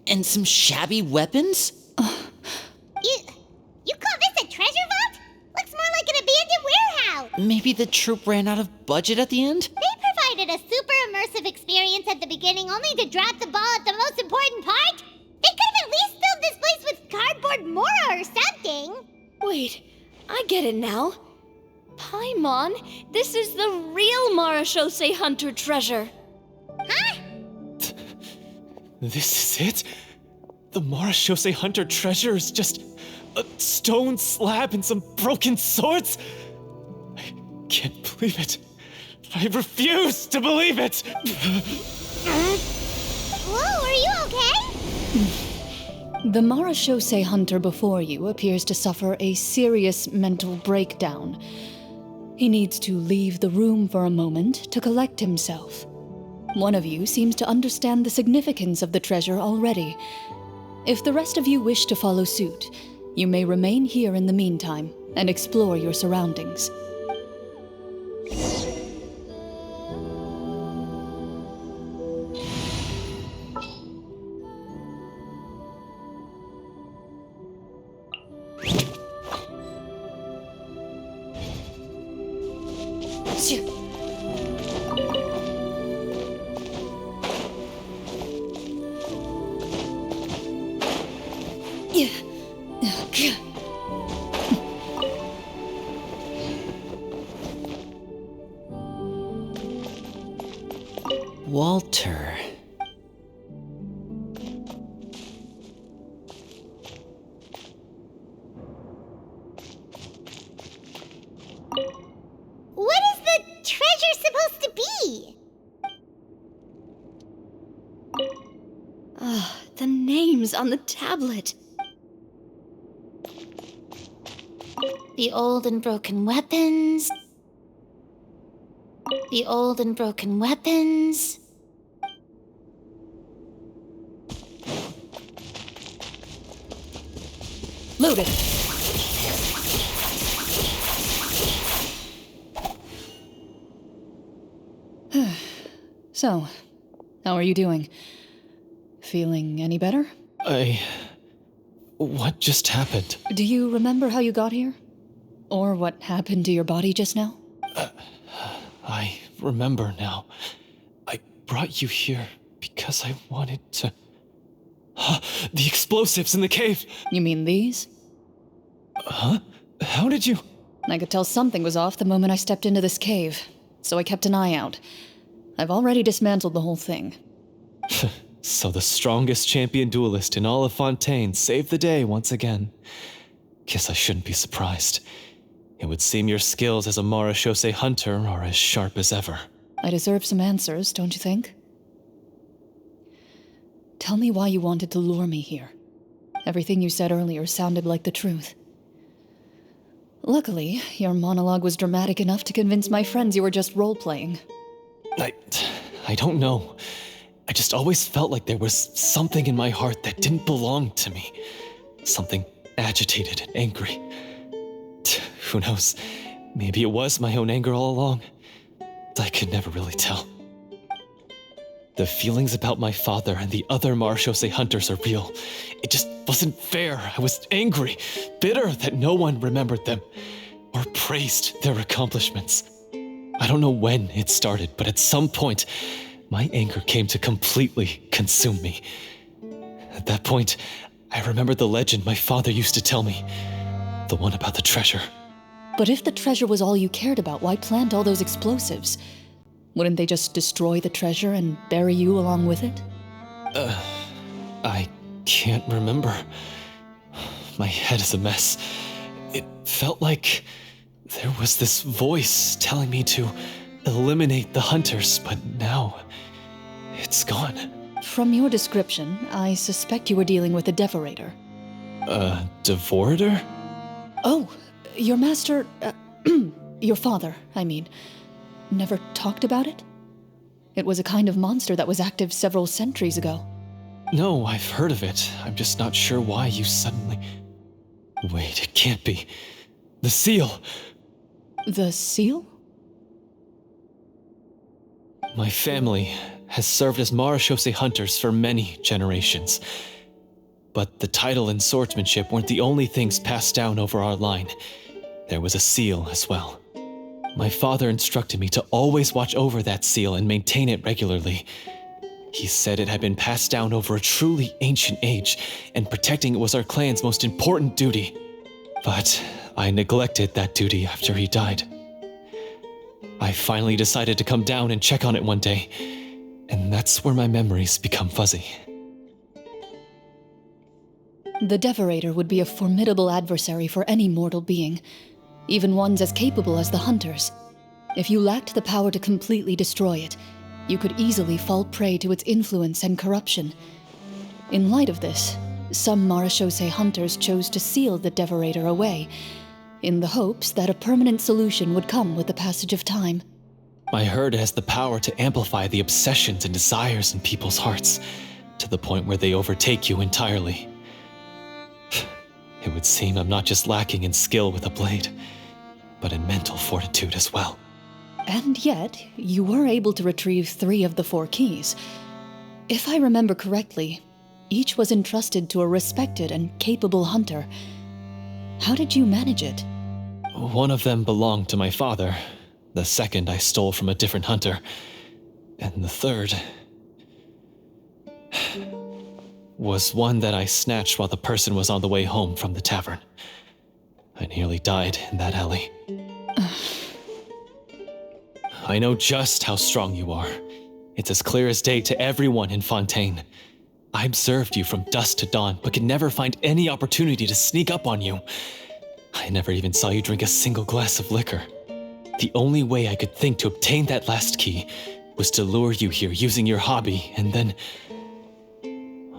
And some shabby weapons? You call this a treasure vault? Looks more like an abandoned warehouse! Maybe the troop ran out of budget at the end? They provided a super immersive experience at the beginning only to drop the ball at the most important part? They could have at least filled this place with cardboard Mora or something! Wait, I get it now. Paimon, this is the real Marashose Hunter treasure. Huh? This is it? The Marashose Hunter treasure is just a stone slab and some broken swords? I can't believe it. I refuse to believe it! Whoa, are you okay? The marechaussee hunter before you appears to suffer a serious mental breakdown. He needs to leave the room for a moment to collect himself. One of you seems to understand the significance of the treasure already. If the rest of you wish to follow suit, you may remain here in the meantime and explore your surroundings. Walter. What is the treasure supposed to be? Ah, the names on the tablet. The old and broken weapons. The old and broken weapons. Loaded. So, how are you doing? Feeling any better? What just happened? Do you remember how you got here? Or what happened to your body just now? I remember now. I brought you here because I wanted to... The explosives in the cave! You mean these? Huh? How did you... I could tell something was off the moment I stepped into this cave, so I kept an eye out. I've already dismantled the whole thing. So the strongest champion duelist in all of Fontaine saved the day once again. Guess I shouldn't be surprised. It would seem your skills as a marechaussee hunter are as sharp as ever. I deserve some answers, don't you think? Tell me why you wanted to lure me here. Everything you said earlier sounded like the truth. Luckily, your monologue was dramatic enough to convince my friends you were just role-playing. I don't know. I just always felt like there was something in my heart that didn't belong to me. Something agitated and angry. Who knows? Maybe it was my own anger all along. I could never really tell. The feelings about my father and the other marechaussee hunters are real. It just wasn't fair. I was angry, bitter that no one remembered them or praised their accomplishments. I don't know when it started, but at some point, my anger came to completely consume me. At that point, I remembered the legend my father used to tell me. The one about the treasure. But if the treasure was all you cared about, why plant all those explosives? Wouldn't they just destroy the treasure and bury you along with it? I can't remember. My head is a mess. It felt like there was this voice telling me to eliminate the hunters, but now it's gone. From your description, I suspect you were dealing with a devorator. Devorator? Oh, your master, your father, I mean, never talked about it? It was a kind of monster that was active several centuries ago. No, I've heard of it. I'm just not sure why you suddenly... Wait, it can't be. The seal! The seal? My family has served as marechaussee hunters for many generations. But the title and swordsmanship weren't the only things passed down over our line. There was a seal as well. My father instructed me to always watch over that seal and maintain it regularly. He said it had been passed down over a truly ancient age, and protecting it was our clan's most important duty. But I neglected that duty after he died. I finally decided to come down and check on it one day, and that's where my memories become fuzzy. The devorator would be a formidable adversary for any mortal being, even ones as capable as the hunters. If you lacked the power to completely destroy it, you could easily fall prey to its influence and corruption. In light of this, some Marachose hunters chose to seal the Devorator away, in the hopes that a permanent solution would come with the passage of time. I heard it has the power to amplify the obsessions and desires in people's hearts, to the point where they overtake you entirely. It would seem I'm not just lacking in skill with a blade, but in mental fortitude as well. And yet, you were able to retrieve 3 of the 4 keys. If I remember correctly, each was entrusted to a respected and capable hunter. How did you manage it? One of them belonged to my father. The second I stole from a different hunter. And the third was one that I snatched while the person was on the way home from the tavern. I nearly died in that alley. I know just how strong you are. It's as clear as day to everyone in Fontaine. I observed you from dusk to dawn, but could never find any opportunity to sneak up on you. I never even saw you drink a single glass of liquor. The only way I could think to obtain that last key was to lure you here using your hobby, and then...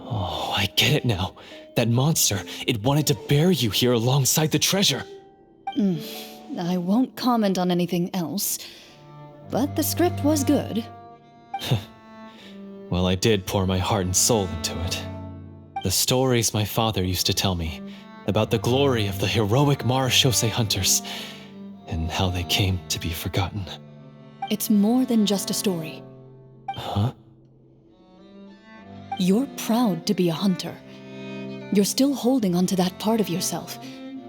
Oh, I get it now. That monster, it wanted to bury you here alongside the treasure. I won't comment on anything else, but the script was good. Well, I did pour my heart and soul into it. The stories my father used to tell me about the glory of the heroic Marachose hunters and how they came to be forgotten. It's more than just a story. Huh? You're proud to be a hunter. You're still holding onto that part of yourself,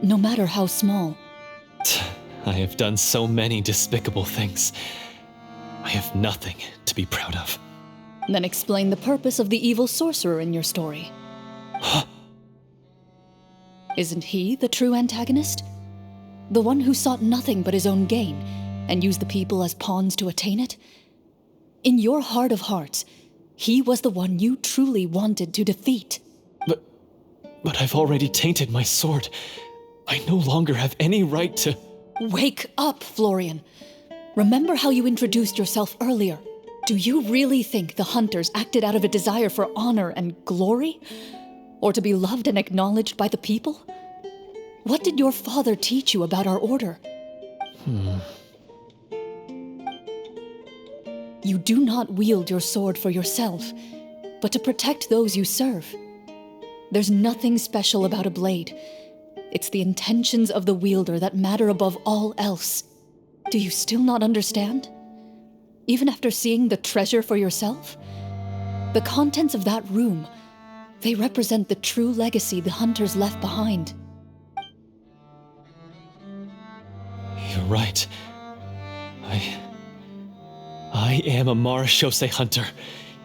no matter how small. I have done so many despicable things. I have nothing to be proud of. Then explain the purpose of the evil sorcerer in your story. Isn't he the true antagonist? The one who sought nothing but his own gain, and used the people as pawns to attain it? In your heart of hearts, he was the one you truly wanted to defeat. But I've already tainted my sword. I no longer have any right to... Wake up, Florian. Remember how you introduced yourself earlier. Do you really think the hunters acted out of a desire for honor and glory? Or to be loved and acknowledged by the people? What did your father teach you about our order? You do not wield your sword for yourself, but to protect those you serve. There's nothing special about a blade. It's the intentions of the wielder that matter above all else. Do you still not understand? Even after seeing the treasure for yourself? The contents of that room, they represent the true legacy the hunters left behind. You're right. I am a Marachose hunter.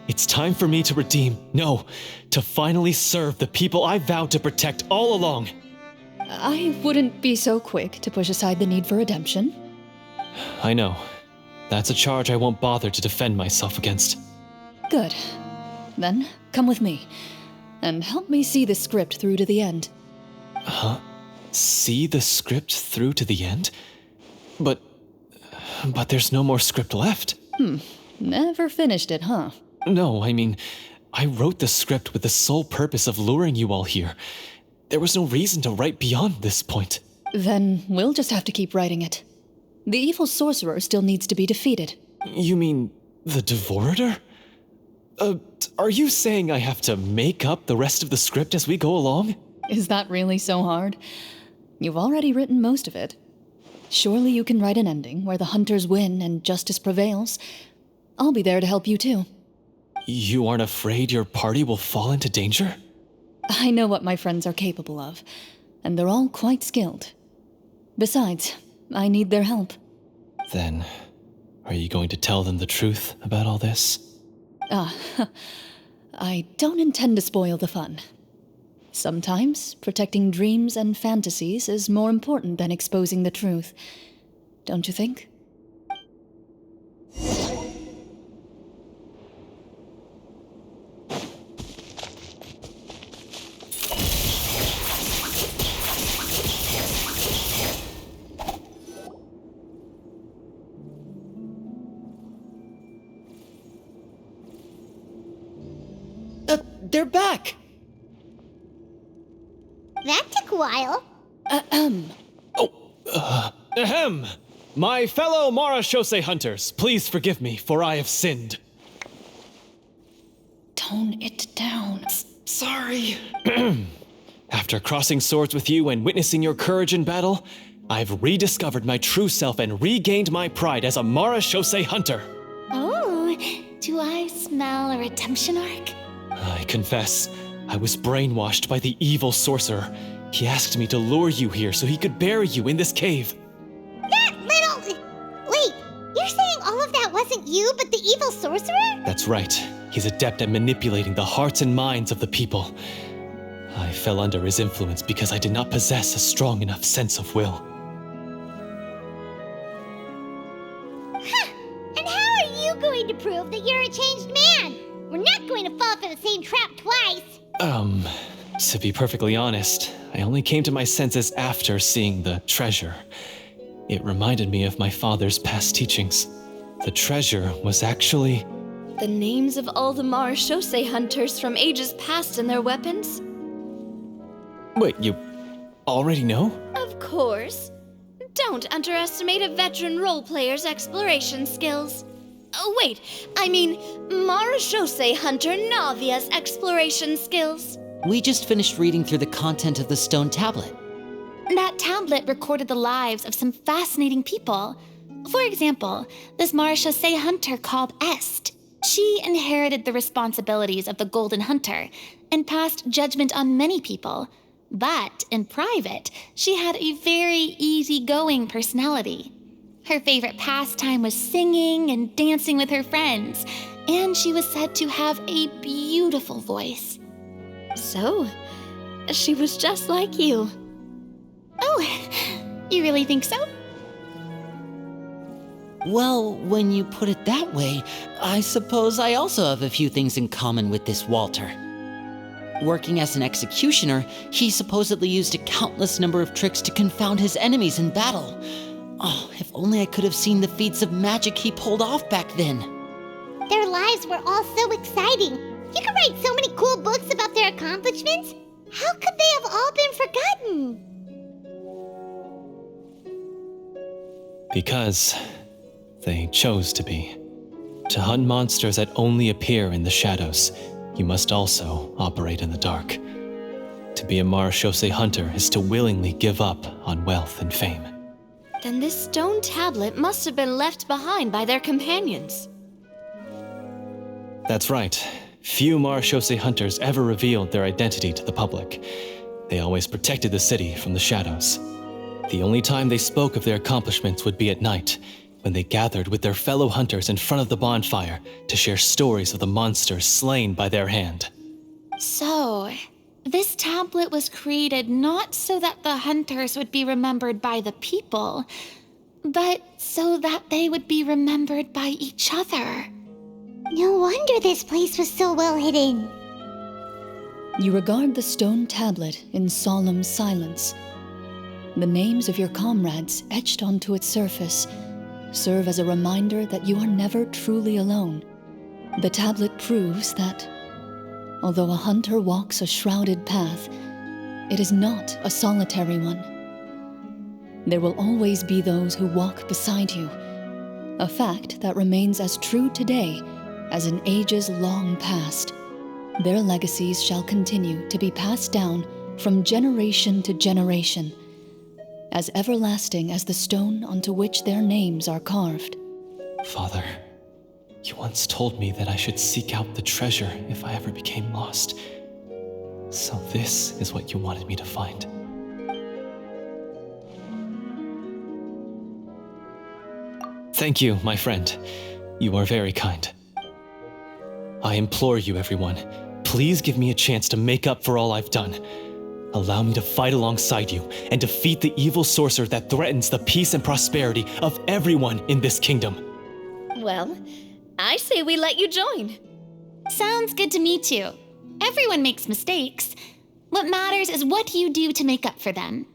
It's time for me to redeem, no, to finally serve the people I vowed to protect all along. I wouldn't be so quick to push aside the need for redemption. I know. That's a charge I won't bother to defend myself against. Good. Then, come with me, and help me see the script through to the end. Huh? See the script through to the end? But there's no more script left. Never finished it, huh? No, I mean, I wrote the script with the sole purpose of luring you all here. There was no reason to write beyond this point. Then we'll just have to keep writing it. The evil sorcerer still needs to be defeated. You mean the Devorator? Are you saying I have to make up the rest of the script as we go along? Is that really so hard? You've already written most of it. Surely you can write an ending where the hunters win and justice prevails. I'll be there to help you too. You aren't afraid your party will fall into danger? I know what my friends are capable of, and they're all quite skilled. Besides, I need their help. Then, are you going to tell them the truth about all this? I don't intend to spoil the fun. Sometimes, protecting dreams and fantasies is more important than exposing the truth. Don't you think? They're back! That took a while. Ahem! My fellow Marashose hunters, please forgive me, for I have sinned. Tone it down. Sorry. After crossing swords with you and witnessing your courage in battle, I've rediscovered my true self and regained my pride as a Marashose hunter. Oh, do I smell a redemption arc? I confess, I was brainwashed by the evil sorcerer. He asked me to lure you here so he could bury you in this cave. That little... Wait, you're saying all of that wasn't you, but the evil sorcerer? That's right. He's adept at manipulating the hearts and minds of the people. I fell under his influence because I did not possess a strong enough sense of will. And how are you going to prove that you're a changed man? We're not going to fall for the same trap twice. To be perfectly honest, I only came to my senses after seeing the treasure. It reminded me of my father's past teachings. The treasure was actually... The names of all the Marashose hunters from ages past and their weapons? Wait, you already know? Of course. Don't underestimate a veteran role player's exploration skills. Oh, wait, I mean Marashose hunter Navia's exploration skills. We just finished reading through the content of the stone tablet. That tablet recorded the lives of some fascinating people. For example, this Marashose hunter called Est. She inherited the responsibilities of the Golden Hunter and passed judgment on many people. But in private, she had a very easygoing personality. Her favorite pastime was singing and dancing with her friends, and she was said to have a beautiful voice. So, she was just like you. Oh, you really think so? Well, when you put it that way, I suppose I also have a few things in common with this Walter. Working as an executioner, he supposedly used a countless number of tricks to confound his enemies in battle. Oh, if only I could have seen the feats of magic he pulled off back then. Their lives were all so exciting. You could write so many cool books about their accomplishments. How could they have all been forgotten? Because they chose to be. To hunt monsters that only appear in the shadows, you must also operate in the dark. To be a Marashose hunter is to willingly give up on wealth and fame. Then this stone tablet must have been left behind by their companions. That's right. Few Marashose hunters ever revealed their identity to the public. They always protected the city from the shadows. The only time they spoke of their accomplishments would be at night, when they gathered with their fellow hunters in front of the bonfire to share stories of the monsters slain by their hand. So, this tablet was created not so that the hunters would be remembered by the people, but so that they would be remembered by each other. No wonder this place was so well hidden. You regard the stone tablet in solemn silence. The names of your comrades etched onto its surface serve as a reminder that you are never truly alone. The tablet proves that, although a hunter walks a shrouded path, it is not a solitary one. There will always be those who walk beside you, a fact that remains as true today as in ages long past. Their legacies shall continue to be passed down from generation to generation, as everlasting as the stone onto which their names are carved. Father, you once told me that I should seek out the treasure if I ever became lost. So this is what you wanted me to find. Thank you, my friend. You are very kind. I implore you, everyone, please give me a chance to make up for all I've done. Allow me to fight alongside you and defeat the evil sorcerer that threatens the peace and prosperity of everyone in this kingdom. Well, I say we let you join. Sounds good to me too. Everyone makes mistakes. What matters is what you do to make up for them.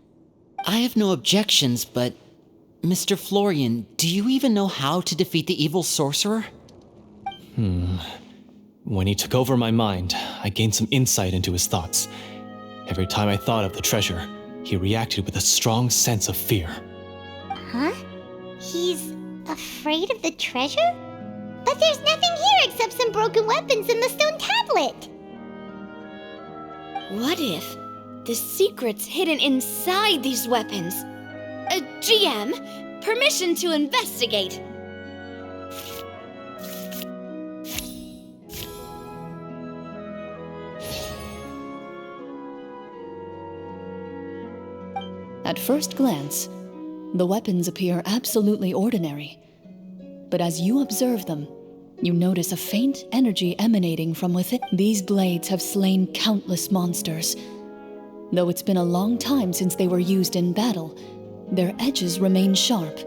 I have no objections, but Mr. Florian, do you even know how to defeat the evil sorcerer? When he took over my mind, I gained some insight into his thoughts. Every time I thought of the treasure, he reacted with a strong sense of fear. Huh? He's afraid of the treasure? But there's nothing here except some broken weapons and the stone tablet. What if the secret's hidden inside these weapons? GM, permission to investigate. At first glance, the weapons appear absolutely ordinary. But as you observe them, you notice a faint energy emanating from within. These blades have slain countless monsters. Though it's been a long time since they were used in battle, their edges remain sharp,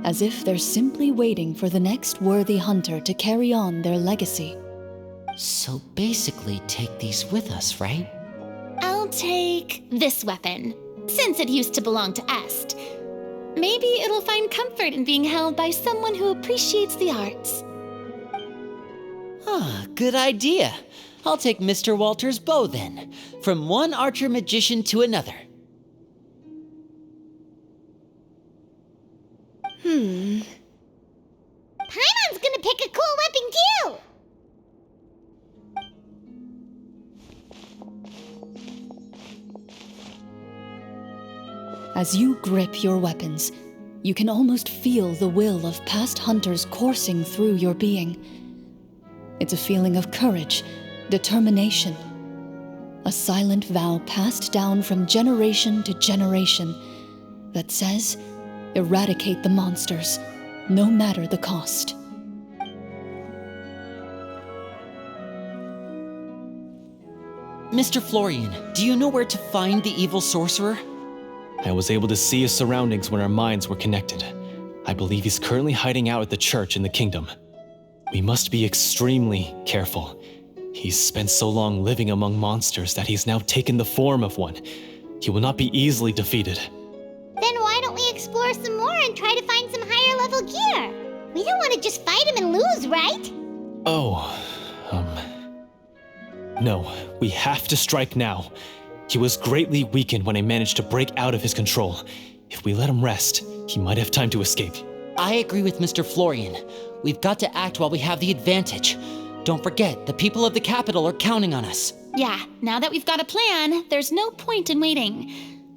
as if they're simply waiting for the next worthy hunter to carry on their legacy. So basically, take these with us, right? I'll take this weapon, since it used to belong to Est. Maybe it'll find comfort in being held by someone who appreciates the arts. Ah, good idea. I'll take Mr. Walter's bow then, from one archer magician to another. Paimon's gonna pick a cool weapon too! As you grip your weapons, you can almost feel the will of past hunters coursing through your being. It's a feeling of courage, determination, a silent vow passed down from generation to generation that says, eradicate the monsters, no matter the cost. Mr. Florian, do you know where to find the evil sorcerer? I was able to see his surroundings when our minds were connected. I believe he's currently hiding out at the church in the kingdom. We must be extremely careful. He's spent so long living among monsters that he's now taken the form of one. He will not be easily defeated. Then why don't we explore some more and try to find some higher level gear? We don't want to just fight him and lose, right? No, we have to strike now. He was greatly weakened when I managed to break out of his control. If we let him rest, he might have time to escape. I agree with Mr. Florian. We've got to act while we have the advantage. Don't forget, the people of the capital are counting on us. Yeah, now that we've got a plan, there's no point in waiting.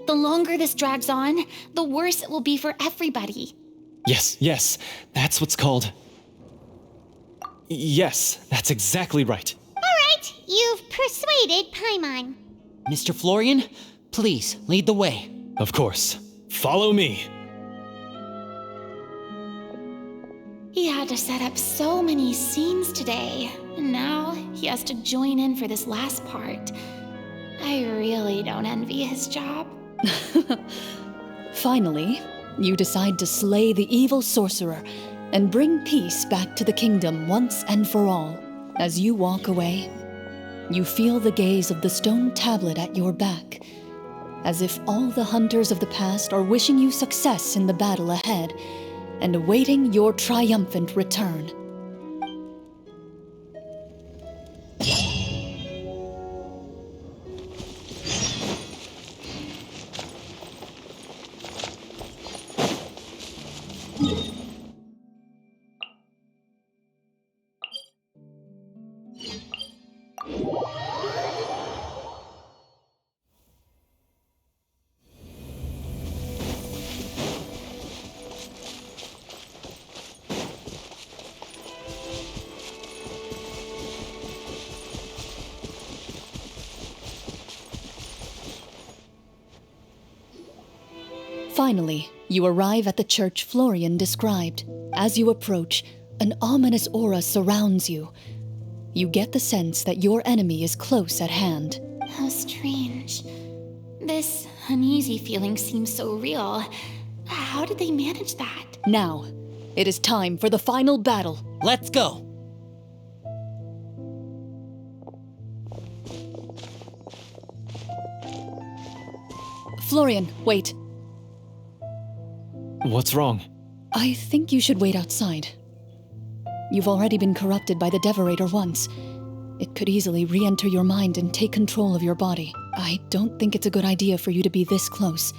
The longer this drags on, the worse it will be for everybody. Yes, that's what's called... Yes, that's exactly right. Alright, you've persuaded Paimon. Mr. Florian, please lead the way. Of course. Follow me. He had to set up so many scenes today, and now he has to join in for this last part. I really don't envy his job. Finally, you decide to slay the evil sorcerer and bring peace back to the kingdom once and for all. As you walk away, you feel the gaze of the stone tablet at your back, as if all the hunters of the past are wishing you success in the battle ahead and awaiting your triumphant return. Finally, you arrive at the church Florian described. As you approach, an ominous aura surrounds you. You get the sense that your enemy is close at hand. How strange. This uneasy feeling seems so real. How did they manage that? Now, it is time for the final battle. Let's go! Florian, wait. What's wrong? I think you should wait outside. You've already been corrupted by the Devorator once. It could easily re-enter your mind and take control of your body. I don't think it's a good idea for you to be this close.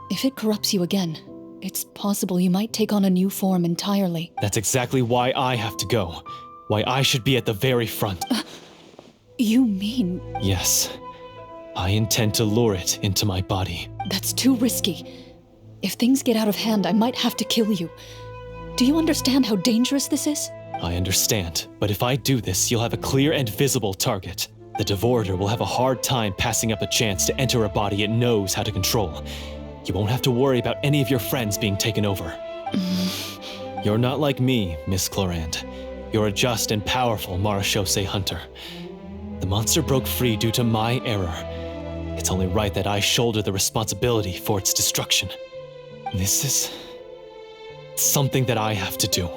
If it corrupts you again, it's possible you might take on a new form entirely. That's exactly why I have to go. Why I should be at the very front. You mean... Yes. I intend to lure it into my body. That's too risky. If things get out of hand, I might have to kill you. Do you understand how dangerous this is? I understand, but if I do this, you'll have a clear and visible target. The Devorator will have a hard time passing up a chance to enter a body it knows how to control. You won't have to worry about any of your friends being taken over. You're not like me, Miss Clorand. You're a just and powerful Marechaussee hunter. The monster broke free due to my error. It's only right that I shoulder the responsibility for its destruction. This is something that I have to do.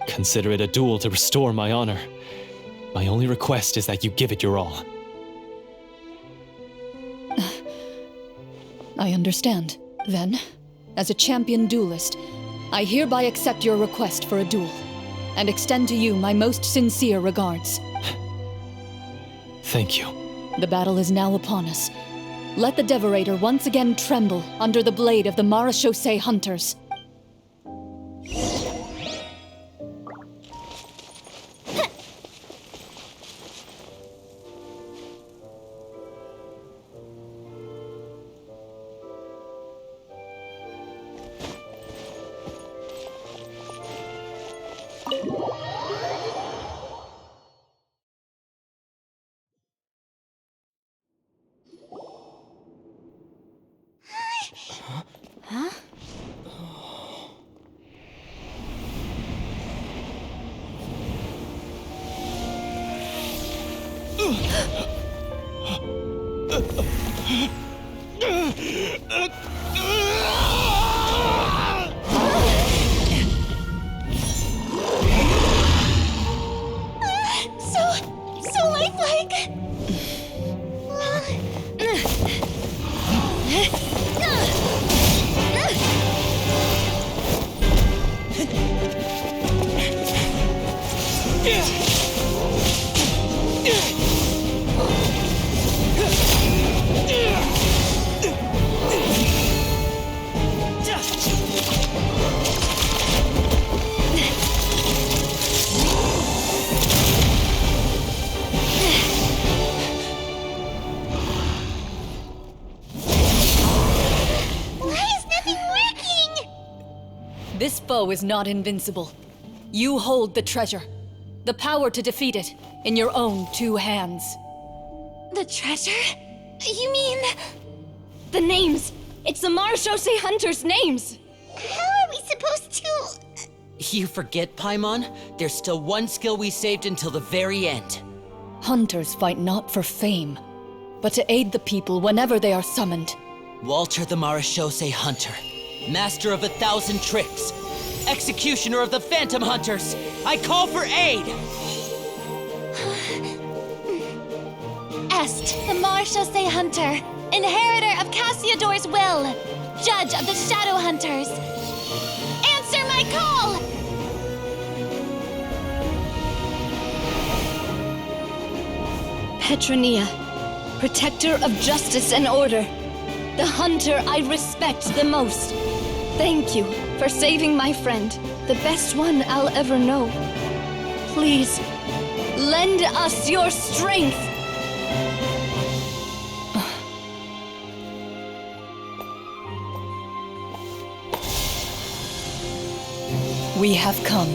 Consider it a duel to restore my honor. My only request is that you give it your all. I understand. Then, as a champion duelist, I hereby accept your request for a duel, and extend to you my most sincere regards. Thank you. The battle is now upon us. Let the Devorator once again tremble under the blade of the Marechaussee hunters. So lifelike! This foe is not invincible. You hold the treasure, the power to defeat it, in your own two hands. The treasure? You mean... The names! It's the Marechaussee hunters' names! How are we supposed to... You forget, Paimon? There's still one skill we saved until the very end. Hunters fight not for fame, but to aid the people whenever they are summoned. Walter the Marechaussee Hunter, master of 1,000 tricks, executioner of the Phantom Hunters, I call for aid! Est, the Marechaussee Hunter, inheritor of Cassiodor's will, judge of the Shadow Hunters. Answer my call! Petronia, protector of justice and order. The hunter I respect the most. Thank you for saving my friend, the best one I'll ever know. Please, lend us your strength. We have come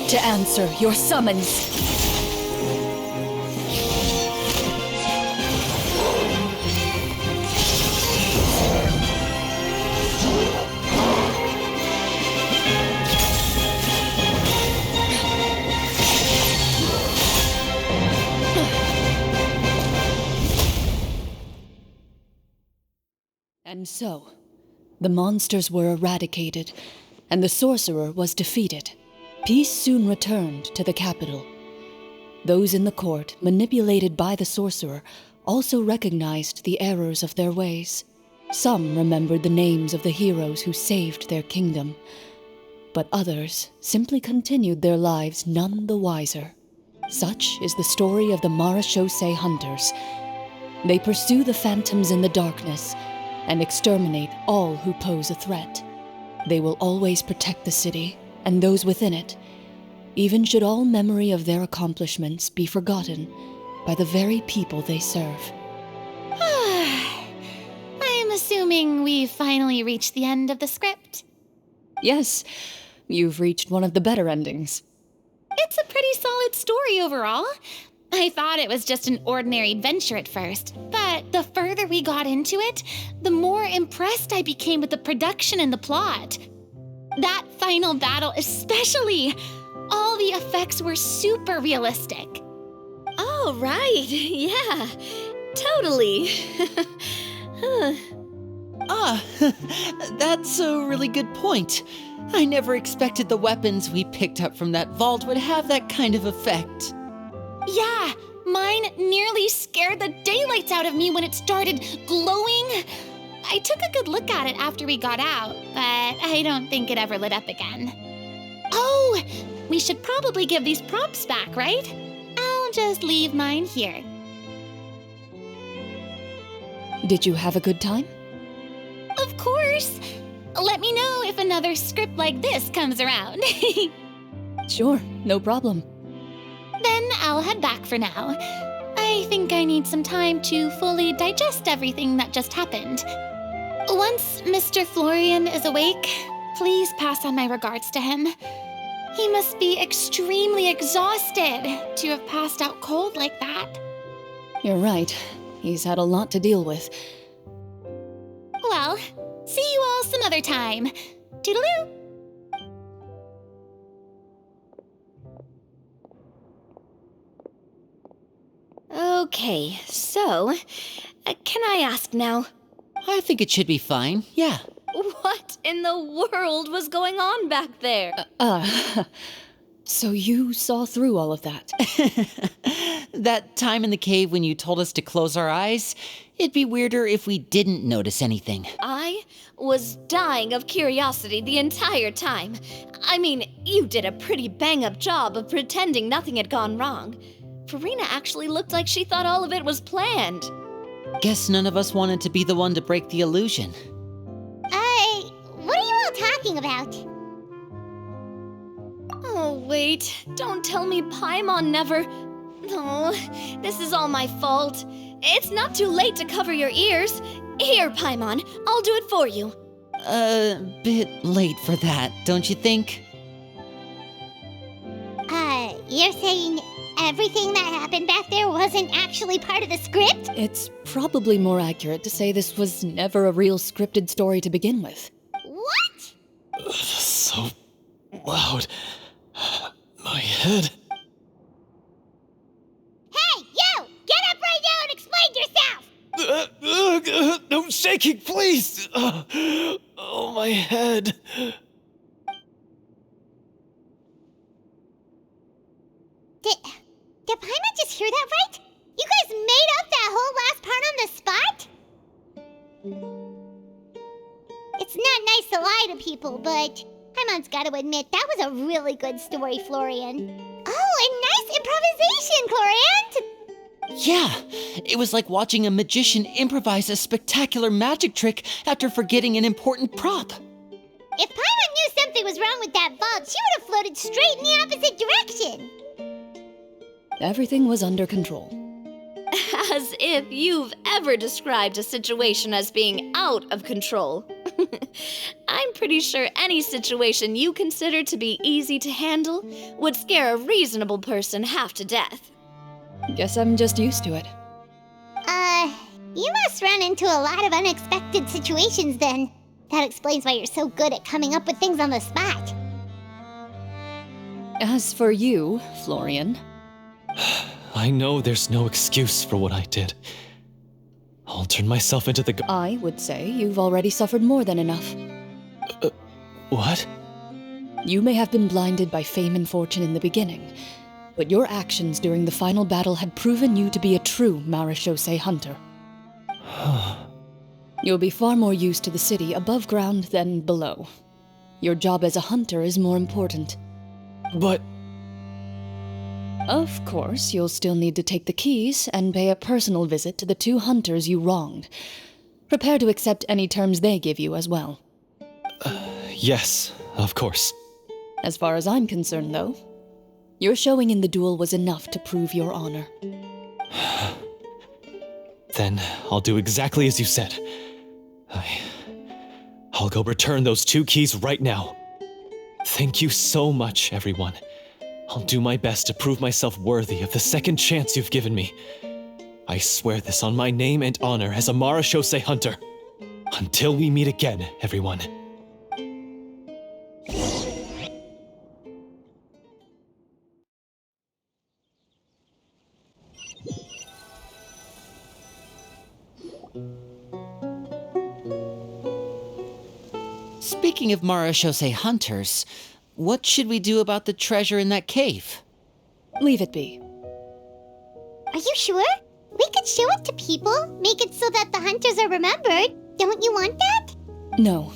to answer your summons. And so, the monsters were eradicated, and the sorcerer was defeated. Peace soon returned to the capital. Those in the court, manipulated by the sorcerer, also recognized the errors of their ways. Some remembered the names of the heroes who saved their kingdom, but others simply continued their lives none the wiser. Such is the story of the Marechaussee Hunters. They pursue the phantoms in the darkness and exterminate all who pose a threat. They will always protect the city and those within it, even should all memory of their accomplishments be forgotten by the very people they serve. I'm assuming we've finally reached the end of the script. Yes, you've reached one of the better endings. It's a pretty solid story overall. I thought it was just an ordinary adventure at first, but the further we got into it, the more impressed I became with the production and the plot. That final battle especially. All the effects were super realistic. Oh, right. Yeah, totally. That's a really good point. I never expected the weapons we picked up from that vault would have that kind of effect. Yeah, mine nearly scared the daylights out of me when it started glowing. I took a good look at it after we got out, but I don't think it ever lit up again. Oh, we should probably give these props back, right? I'll just leave mine here. Did you have a good time? Of course. Let me know if another script like this comes around. Sure, no problem. Then I'll head back for now. I think I need some time to fully digest everything that just happened. Once Mr. Florian is awake, please pass on my regards to him. He must be extremely exhausted to have passed out cold like that. You're right. He's had a lot to deal with. Well, see you all some other time. Toodaloo! Okay, so, can I ask now? I think it should be fine, yeah. What in the world was going on back there? So you saw through all of that? That time in the cave when you told us to close our eyes, it'd be weirder if we didn't notice anything. I was dying of curiosity the entire time. I mean, you did a pretty bang-up job of pretending nothing had gone wrong. Farina actually looked like she thought all of it was planned. Guess none of us wanted to be the one to break the illusion. What are you all talking about? Oh, wait. Don't tell me Paimon never... Oh, this is all my fault. It's not too late to cover your ears. Here, Paimon, I'll do it for you. Bit late for that, don't you think? You're saying everything that happened back there wasn't actually part of the script? It's probably more accurate to say this was never a real scripted story to begin with. What? So loud. My head. Hey, you! Get up right now and explain yourself! No shaking, please! Oh, my head. Did Paimon just hear that right? You guys made up that whole last part on the spot? It's not nice to lie to people, but Paimon's gotta admit, that was a really good story, Florian. Oh, and nice improvisation, Florian! Yeah, it was like watching a magician improvise a spectacular magic trick after forgetting an important prop. If Paimon knew something was wrong with that vault, she would have floated straight in the opposite direction. Everything was under control. As if you've ever described a situation as being out of control. I'm pretty sure any situation you consider to be easy to handle would scare a reasonable person half to death. Guess I'm just used to it. You must run into a lot of unexpected situations then. That explains why you're so good at coming up with things on the spot. As for you, Florian... I know there's no excuse for what I did. I'll turn myself into the I would say you've already suffered more than enough. What? You may have been blinded by fame and fortune in the beginning, but your actions during the final battle had proven you to be a true Marechaussee hunter. You'll be far more used to the city above ground than below. Your job as a hunter is more important. But... Of course, you'll still need to take the keys and pay a personal visit to the 2 hunters you wronged. Prepare to accept any terms they give you as well. Yes, of course. As far as I'm concerned, though, your showing in the duel was enough to prove your honor. Then I'll do exactly as you said. I'll go return those 2 keys right now. Thank you so much, everyone. I'll do my best to prove myself worthy of the second chance you've given me. I swear this on my name and honor as a Marashose hunter. Until we meet again, everyone. Speaking of Marashose hunters, what should we do about the treasure in that cave? Leave it be. Are you sure? We could show it to people, make it so that the hunters are remembered. Don't you want that? No.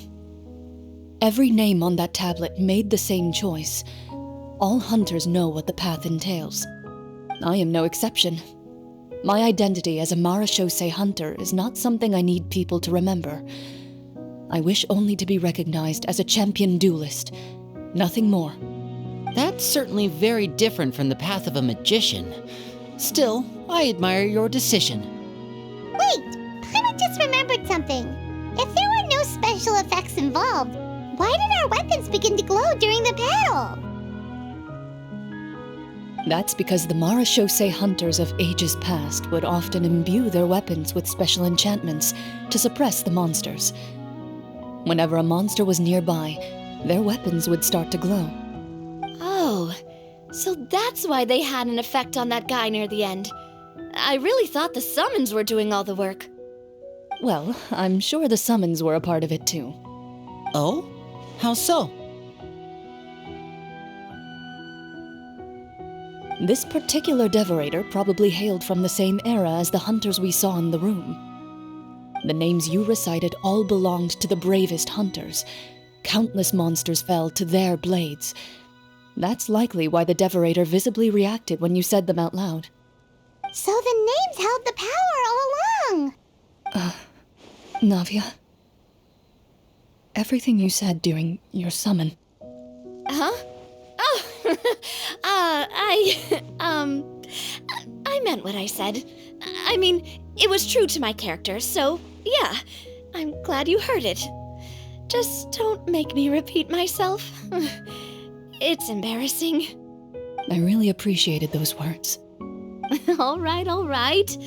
Every name on that tablet made the same choice. All hunters know what the path entails. I am no exception. My identity as a Marashose hunter is not something I need people to remember. I wish only to be recognized as a champion duelist. Nothing more. That's certainly very different from the path of a magician. Still, I admire your decision. Wait, Paimon just remembered something. If there were no special effects involved, why did our weapons begin to glow during the battle? That's because the Marashose hunters of ages past would often imbue their weapons with special enchantments to suppress the monsters. Whenever a monster was nearby, their weapons would start to glow. Oh, so that's why they had an effect on that guy near the end. I really thought the summons were doing all the work. Well, I'm sure the summons were a part of it too. Oh? How so? This particular devorator probably hailed from the same era as the hunters we saw in the room. The names you recited all belonged to the bravest hunters. Countless monsters fell to their blades. That's likely why the devorator visibly reacted when you said them out loud. So the names held the power all along. Navia, everything you said during your summon. Huh? Oh, I meant what I said. I mean, it was true to my character, so yeah, I'm glad you heard it. Just don't make me repeat myself. It's embarrassing. I really appreciated those words. All right.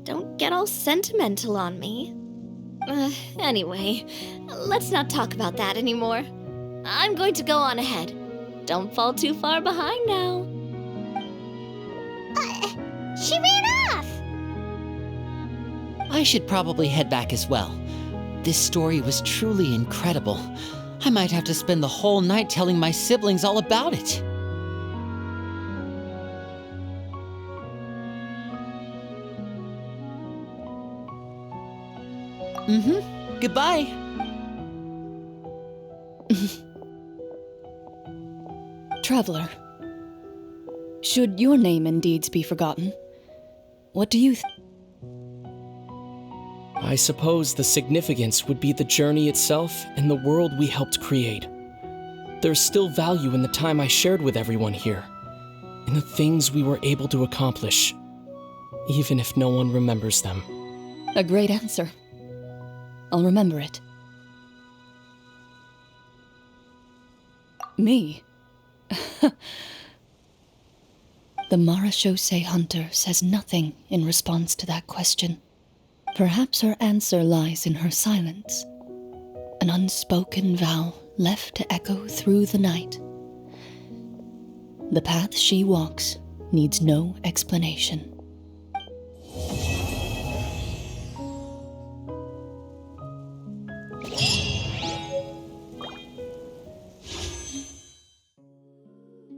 Don't get all sentimental on me. Anyway, let's not talk about that anymore. I'm going to go on ahead. Don't fall too far behind now. She ran off! I should probably head back as well. This story was truly incredible. I might have to spend the whole night telling my siblings all about it. Goodbye. Traveler, should your name and deeds be forgotten, what do you think? I suppose the significance would be the journey itself and the world we helped create. There's still value in the time I shared with everyone here, in the things we were able to accomplish, even if no one remembers them. A great answer. I'll remember it. Me? The Marashose hunter says nothing in response to that question. Perhaps her answer lies in her silence, an unspoken vow left to echo through the night. The path she walks needs no explanation.